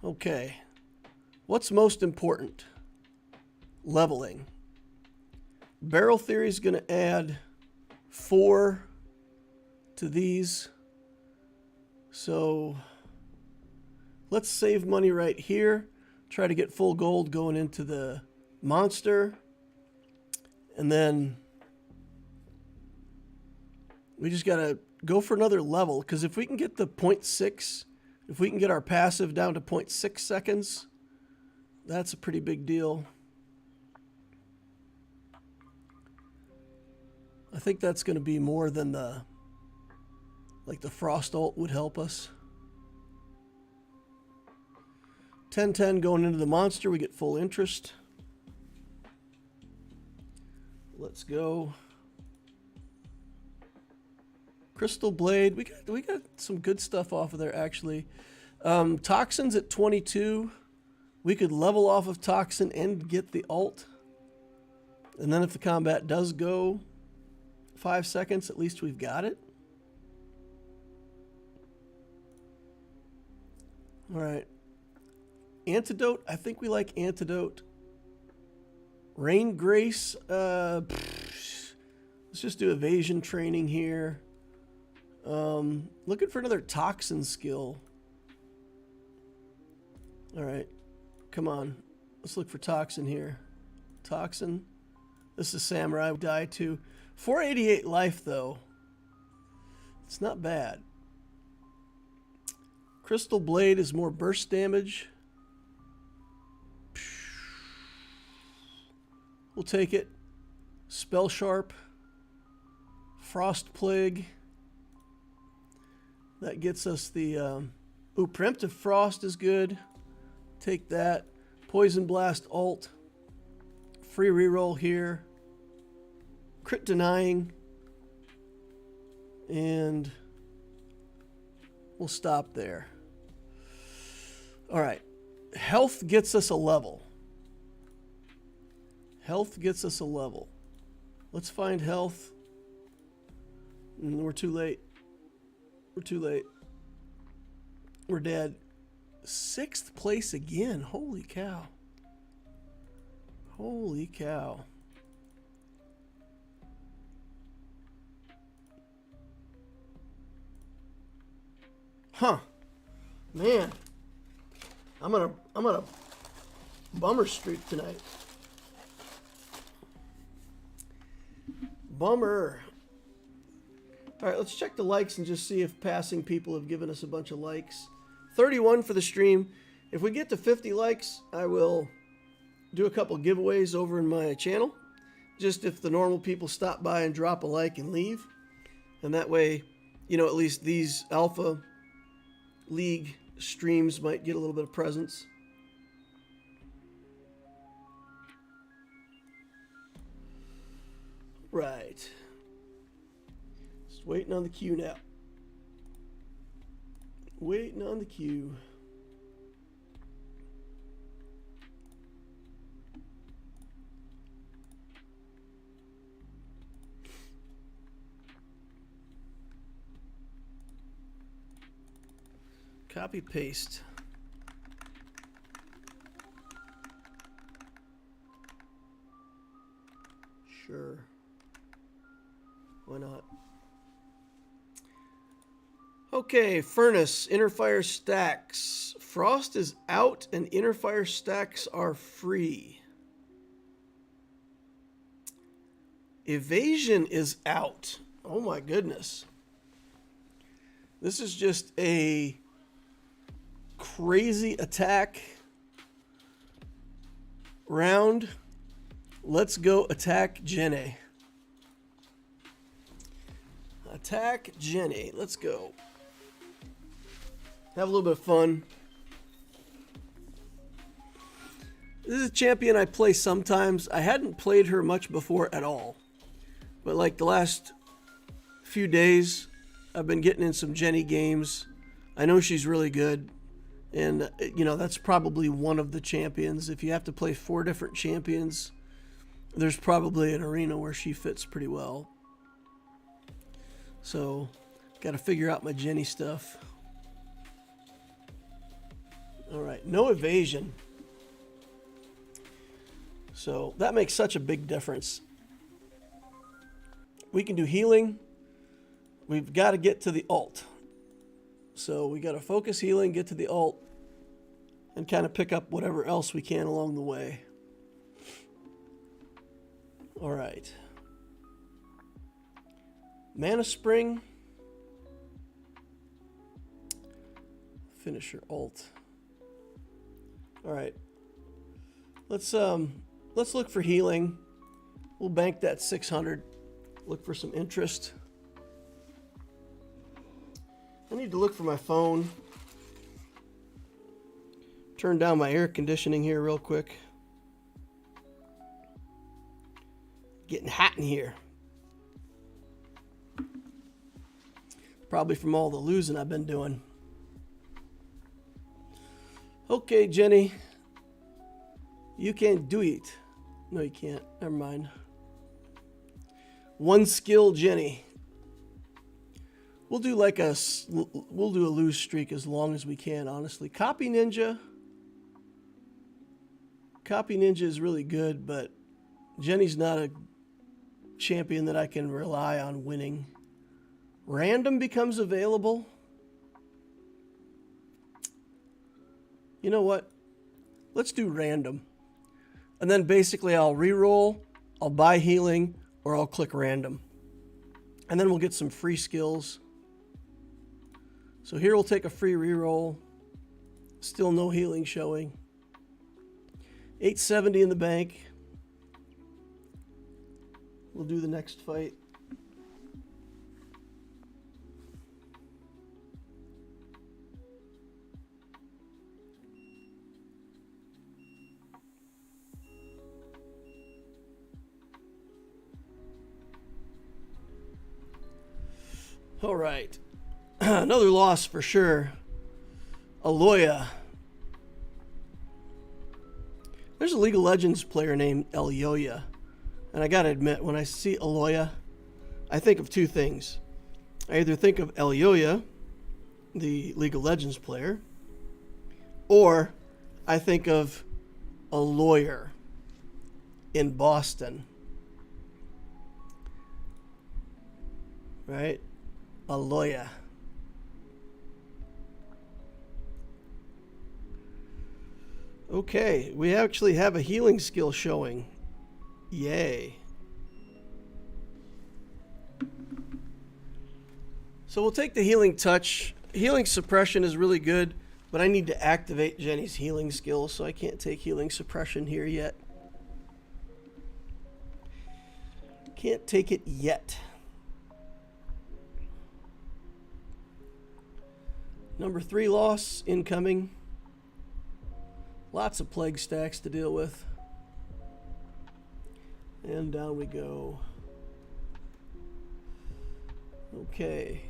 Speaker 1: Okay, what's most important? Leveling. Barrel Theory is going to add 4 to these. So let's save money right here. Try to get full gold going into the monster. And then we just got to go for another level. Because if we can get the 0.6, if we can get our passive down to 0.6 seconds, that's a pretty big deal. I think that's going to be more than the Frost ult would help us. 10-10 going into the monster. We get full interest. Let's go. Crystal Blade. We got some good stuff off of there, actually. Toxins at 22. We could level off of Toxin and get the ult. And then if the combat does go 5 seconds, at least we've got it. All right. Antidote. I think we like Antidote. Rain Grace. just do evasion training here. Looking for another toxin skill. All right, come on. Let's look for toxin here. Toxin. This is samurai. Die to 488 life though. It's not bad. Crystal blade is more burst damage. We'll take it. Spell sharp. Frost plague. That gets us the ooh, preemptive frost is good. Take that. Poison blast alt. Free reroll here. Crit denying. And we'll stop there. All right. Health gets us a level. Health gets us a level. Let's find health. We're too late. We're too late. We're dead. 6th place again. Holy cow. Holy cow. Huh. Man. I'm on a bummer streak tonight. Bummer. All right, let's check the likes and just see if passing people have given us a bunch of likes. 31 for the stream. If we get to 50 likes, I will do a couple giveaways over in my channel. Just if the normal people stop by and drop a like and leave. And that way, you know, at least these Alpha League streams might get a little bit of presence. Right. Just waiting on the queue now. Waiting on the queue. Copy paste. Sure. Why not? Okay, furnace, inner fire stacks. Frost is out and inner fire stacks are free. Evasion is out. Oh my goodness. This is just a crazy attack round. Let's go attack Jenny. Attack Jenny. Let's go. Have a little bit of fun. This is a champion I play sometimes. I hadn't played her much before at all. But like the last few days, I've been getting in some Jenny games. I know she's really good. And, you know, that's probably one of the champions. If you have to play 4 different champions, there's probably an arena where she fits pretty well. So, got to figure out my Jenny stuff. All right, no evasion. So, that makes such a big difference. We can do healing. We've got to get to the ult. So, we got to focus healing, get to the ult, and kind of pick up whatever else we can along the way. All right. Mana Spring. Finish your ult. All right. Let's look for healing. We'll bank that 600. Look for some interest. I need to look for my phone. Turn down my air conditioning here real quick. Getting hot in here. Probably from all the losing I've been doing. Okay, Jenny. You can do it. No, you can't. Never mind. One skill, Jenny. We'll do like we'll do a lose streak as long as we can, honestly. Copy Ninja. Copy Ninja is really good, but Jenny's not a champion that I can rely on winning. Random becomes available. You know what? Let's do random. And then basically I'll re-roll, I'll buy healing, or I'll click random. And then we'll get some free skills. So here we'll take a free re-roll. Still no healing showing. 870 in the bank. We'll do the next fight. All right. Another loss for sure. Aloya. There's a League of Legends player named Elyoya. And I gotta admit, when I see Aloya, I think of two things. I either think of Elyoya, the League of Legends player, or I think of a lawyer in Boston. Right? Aloya. Okay, we actually have a healing skill showing. Yay. So we'll take the healing touch. Healing suppression is really good, but I need to activate Jenny's healing skill, so I can't take healing suppression here yet. Can't take it yet. Number 3 loss incoming. Lots of plague stacks to deal with. And down we go. Okay.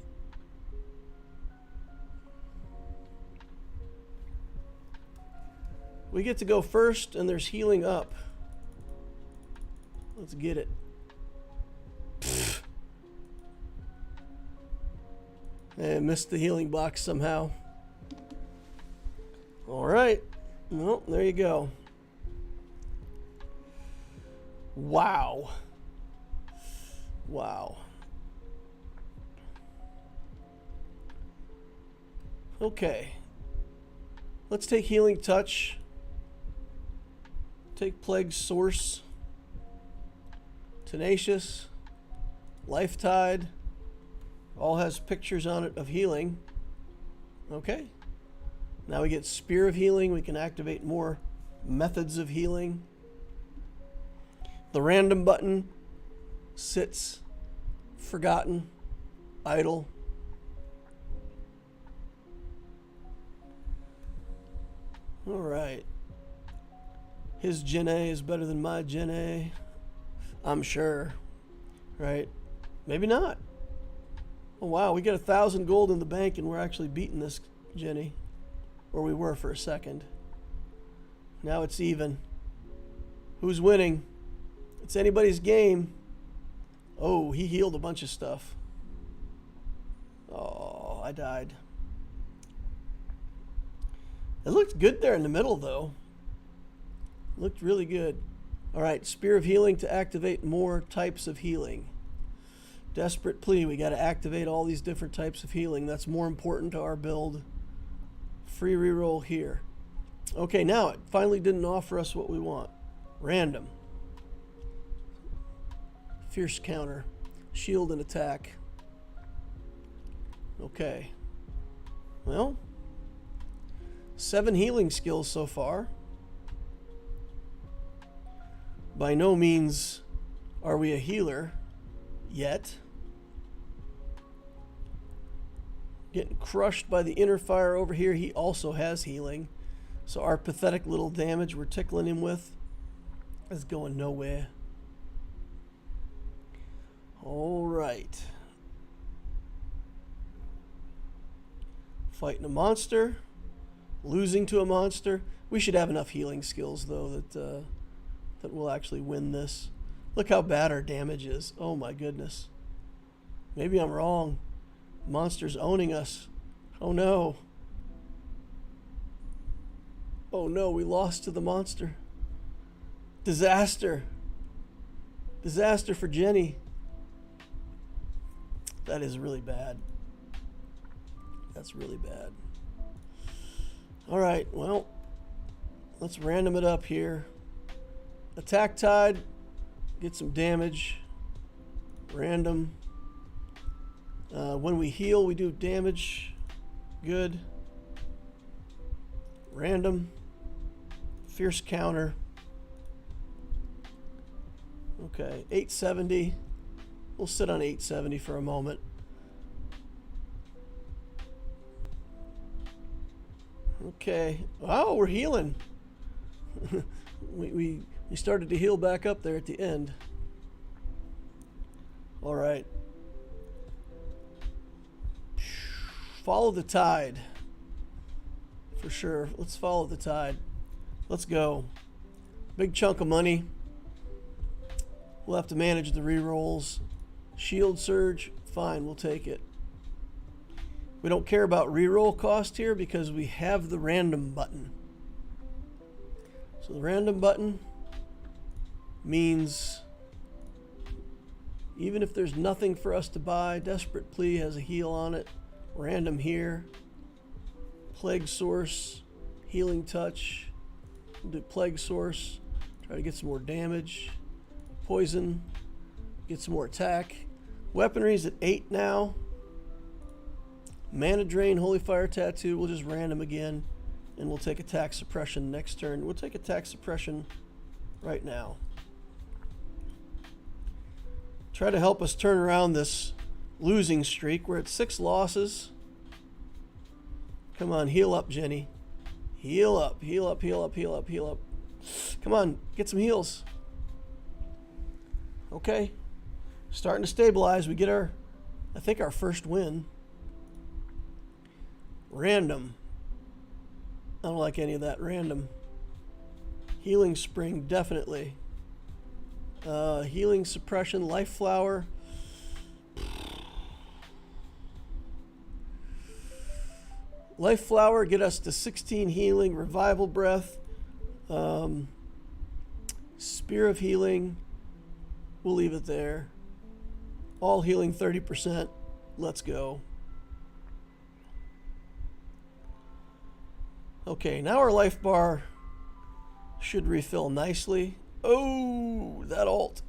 Speaker 1: We get to go first, and there's healing up. Let's get it. I missed the healing box somehow. All right. Well, there you go. Wow. Wow. Okay. Let's take Healing Touch. Take Plague Source. Tenacious. Life Tide. All has pictures on it of healing. Okay. Now we get Spear of Healing. We can activate more methods of healing. The random button sits forgotten, idle. All right. His Gen A is better than my Gen A. I'm sure. Right? Maybe not. Oh, wow. We got 1,000 gold in the bank and we're actually beating this Jenny. Or we were for a second. Now it's even. Who's winning? It's anybody's game. Oh, he healed a bunch of stuff. Oh, I died. It looked good there in the middle, though. Looked really good. All right, Spear of Healing to activate more types of healing. Desperate Plea, we got to activate all these different types of healing. That's more important to our build. Free reroll here. Okay, now it finally didn't offer us what we want. Random. Fierce counter. Shield and attack. Okay. Well, 7 healing skills so far. By no means are we a healer yet. Getting crushed by the inner fire over here. He also has healing. So our pathetic little damage we're tickling him with is going nowhere. All right. Fighting a monster. Losing to a monster. We should have enough healing skills, though, that we'll actually win this. Look how bad our damage is. Oh, my goodness. Maybe I'm wrong. Monster's owning us. Oh, no. Oh, no. We lost to the monster. Disaster. Disaster for Jenny. That is really bad. That's really bad. All right, well, let's random it up here. Attack Tide, get some damage. Random. When we heal, we do damage. Good. Random. Fierce counter. Okay, 870. We'll sit on 870 for a moment. Okay. Oh, we're healing. we started to heal back up there at the end. All right. Follow the tide. For sure. Let's follow the tide. Let's go. Big chunk of money. We'll have to manage the rerolls. Shield surge. Fine, we'll take it. We don't care about reroll cost here because we have the random button. So the random button means even if there's nothing for us to buy, Desperate Plea has a heal on it. Random here. Plague Source. Healing Touch. We'll do Plague Source. Try to get some more damage. Poison. Get some more attack. Weaponry's at 8 now. Mana Drain, Holy Fire Tattoo. We'll just random again. And we'll take attack suppression next turn. We'll take attack suppression right now. Try to help us turn around this losing streak. We're at 6 losses. Come on, heal up, Jenny. Heal up, heal up, heal up, heal up, heal up. Come on, get some heals. Okay. Starting to stabilize. We get our, I think, our first win. Random. I don't like any of that. Random. Healing Spring, definitely. Healing Suppression, Life Flower. Life Flower, get us to 16 healing. Revival Breath. Spear of Healing. We'll leave it there. All healing 30%. Let's go. Okay, now our life bar should refill nicely. Oh, that ult.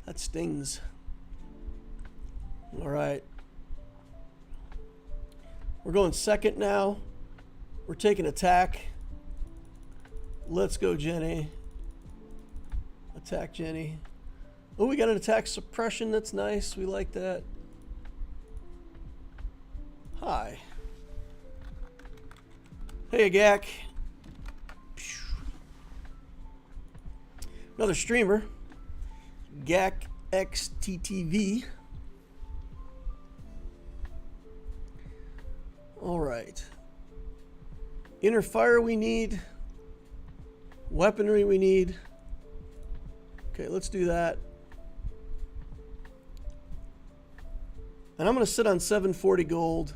Speaker 1: That stings. All right. We're going second now. We're taking attack. Let's go, Jenny. Attack, Jenny. Oh, we got an attack suppression. That's nice. We like that. Hi. Hey, GAC. Another streamer. GAC XTTV. All right. Inner fire we need. Weaponry we need. Okay, let's do that. And I'm going to sit on 740 gold.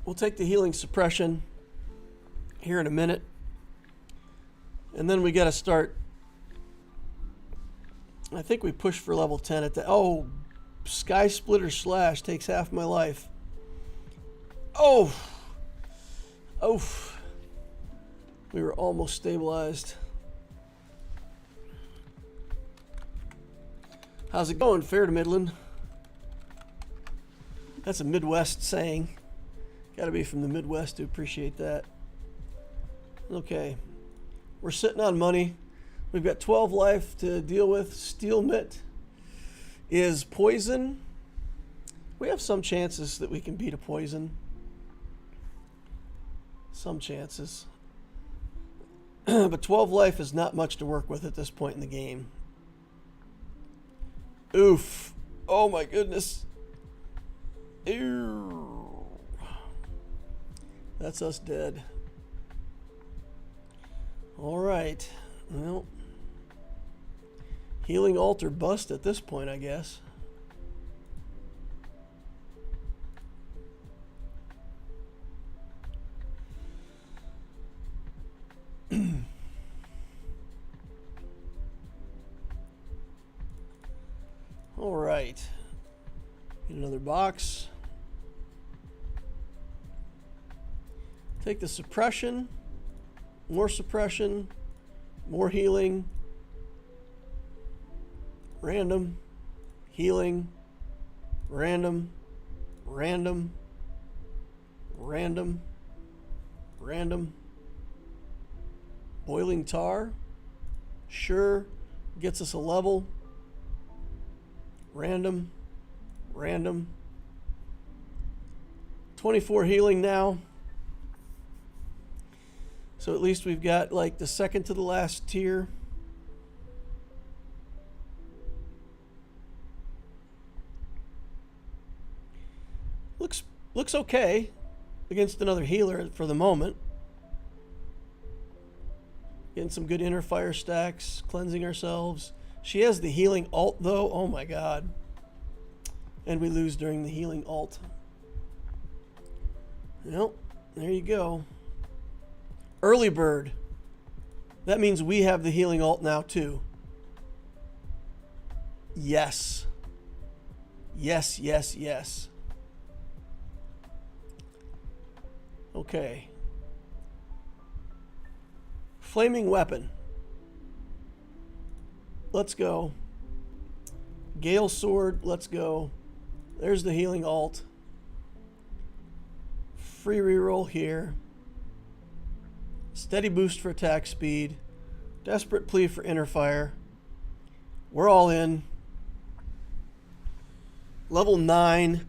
Speaker 1: We'll take the healing suppression here in a minute. And then we got to start. I think we push for level 10 at the... Oh, Sky Splitter Slash takes half my life. Oh. Oh. We were almost stabilized. How's it going, fair to Midland? That's a Midwest saying. Got to be from the Midwest to appreciate that. Okay. We're sitting on money. We've got 12 life to deal with. Steel Mitt is poison. We have some chances that we can beat a poison. Some chances. But 12 life is not much to work with at this point in the game. Oof. Oh my goodness. Ew. That's us dead. All right. Well, healing altar bust at this point, I guess. All right. Get another box. Take the suppression, more healing, random, healing, random, random, random, random, boiling tar, sure, gets us a level, random, random, 24 healing now. So at least we've got like the second to the last tier. Looks okay against another healer for the moment. Getting some good inner fire stacks, cleansing ourselves. She has the healing ult though. Oh my god. And we lose during the healing ult. Well, there you go. Early bird. That means we have the healing ult now too. Yes. Yes, yes, yes. Okay. Flaming weapon. Let's go. Gale sword, let's go. There's the healing ult. Free reroll here. Steady boost for attack speed. Desperate plea for inner fire. We're all in. Level 9.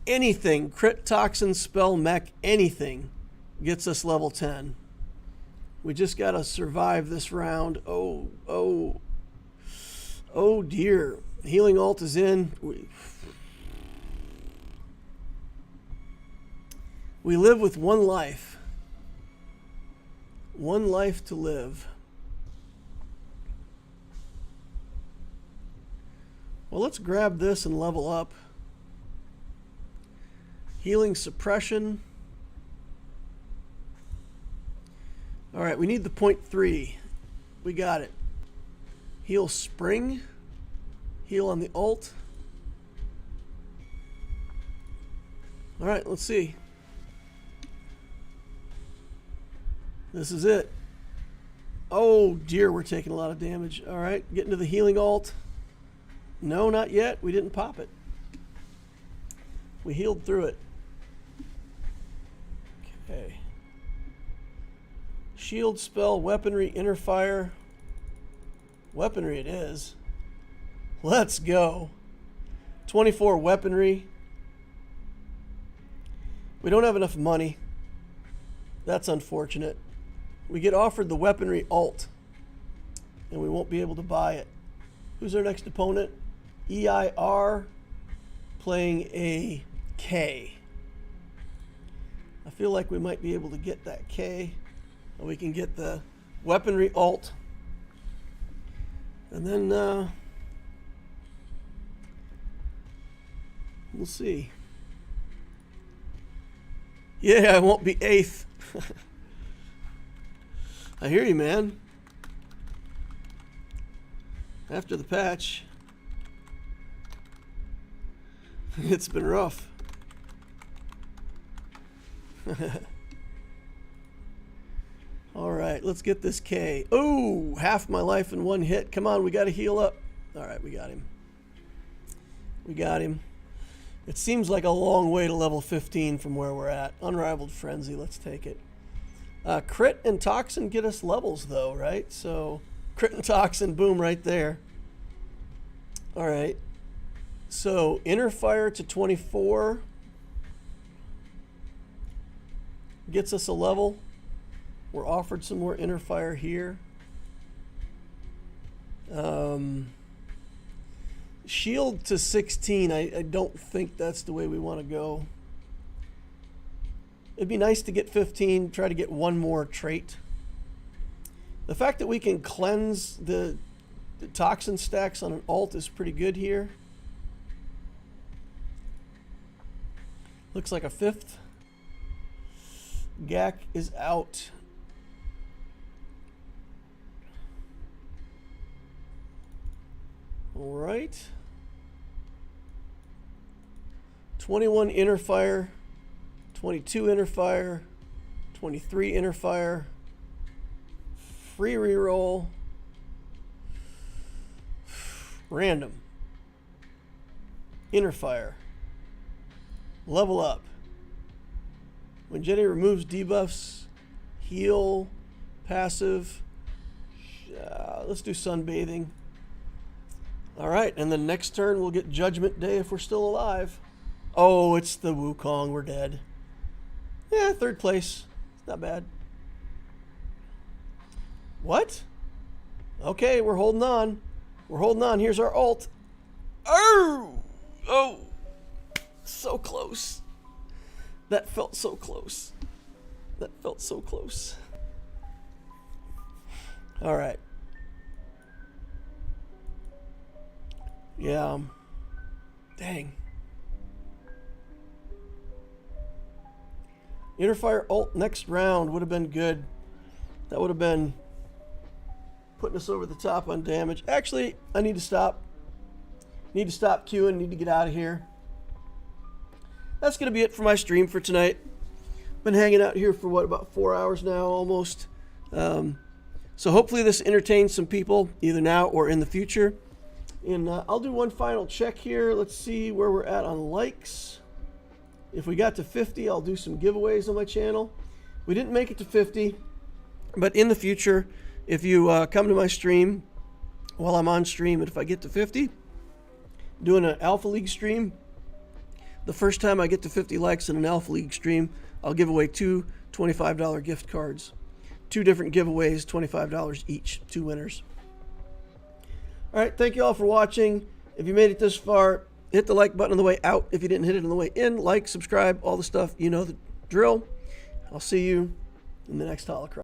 Speaker 1: Anything. Crit, toxin, spell, mech, anything gets us level 10. We just got to survive this round. Oh dear. Healing ult is in. We live with one life. One life to live. Well, let's grab this and level up. Healing suppression. All right, we need the 0.3. We got it. Heal spring. Heal on the ult. All right, let's see. This is it. Oh dear, we're taking a lot of damage. All right, getting to the healing ult. No, not yet. We didn't pop it. We healed through it. Okay. Shield spell, weaponry, inner fire. Weaponry it is. Let's go. 24 weaponry. We don't have enough money. That's unfortunate. We get offered the weaponry ult, and we won't be able to buy it. Who's our next opponent? EIR playing a K. I feel like we might be able to get that K. And we can get the weaponry ult. And then we'll see. Yeah, I won't be 8th. I hear you, man. After the patch, it's been rough. All right, let's get this K. Oh, half my life in one hit. Come on, we got to heal up. All right, we got him. We got him. It seems like a long way to level 15 from where we're at. Unrivaled Frenzy, let's take it. Crit and Toxin get us levels, though, right? So, Crit and Toxin, boom, right there. All right. So, Inner Fire to 24 gets us a level. We're offered some more Inner Fire here. Shield to 16, I don't think that's the way we want to go. It'd be nice to get 15, try to get one more trait. The fact that we can cleanse the toxin stacks on an ult is pretty good here. Looks like a 5th. GAC is out. All right. 21 inner fire, 22 inner fire, 23 inner fire, free reroll, random, inner fire, level up. When Jenny removes debuffs, heal, passive. Let's do sunbathing. All right, and then next turn we'll get Judgment Day if we're still alive. Oh, it's the Wukong. We're dead. Yeah, third place. It's not bad. What? Okay, we're holding on. We're holding on. Here's our ult. Oh! Oh! So close. That felt so close. That felt so close. All right. Yeah. Dang. Interfire ult next round would have been good. That would have been putting us over the top on damage. Actually, I need to stop. Need to stop queuing. Need to get out of here. That's going to be it for my stream for tonight. Been hanging out here for what, about 4 hours now almost. So hopefully this entertains some people either now or in the future. And I'll do one final check here. Let's see where we're at on likes. If we got to 50, I'll do some giveaways on my channel. We didn't make it to 50, but in the future, if you come to my stream while I'm on stream, and if I get to 50, doing an Alpha League stream, the first time I get to 50 likes in an Alpha League stream, I'll give away 2 $25 gift cards. 2 different giveaways, $25 each, 2 winners. All right, thank you all for watching. If you made it this far, hit the like button on the way out. If you didn't hit it on the way in, like, subscribe, all the stuff. You know the drill. I'll see you in the next holocron.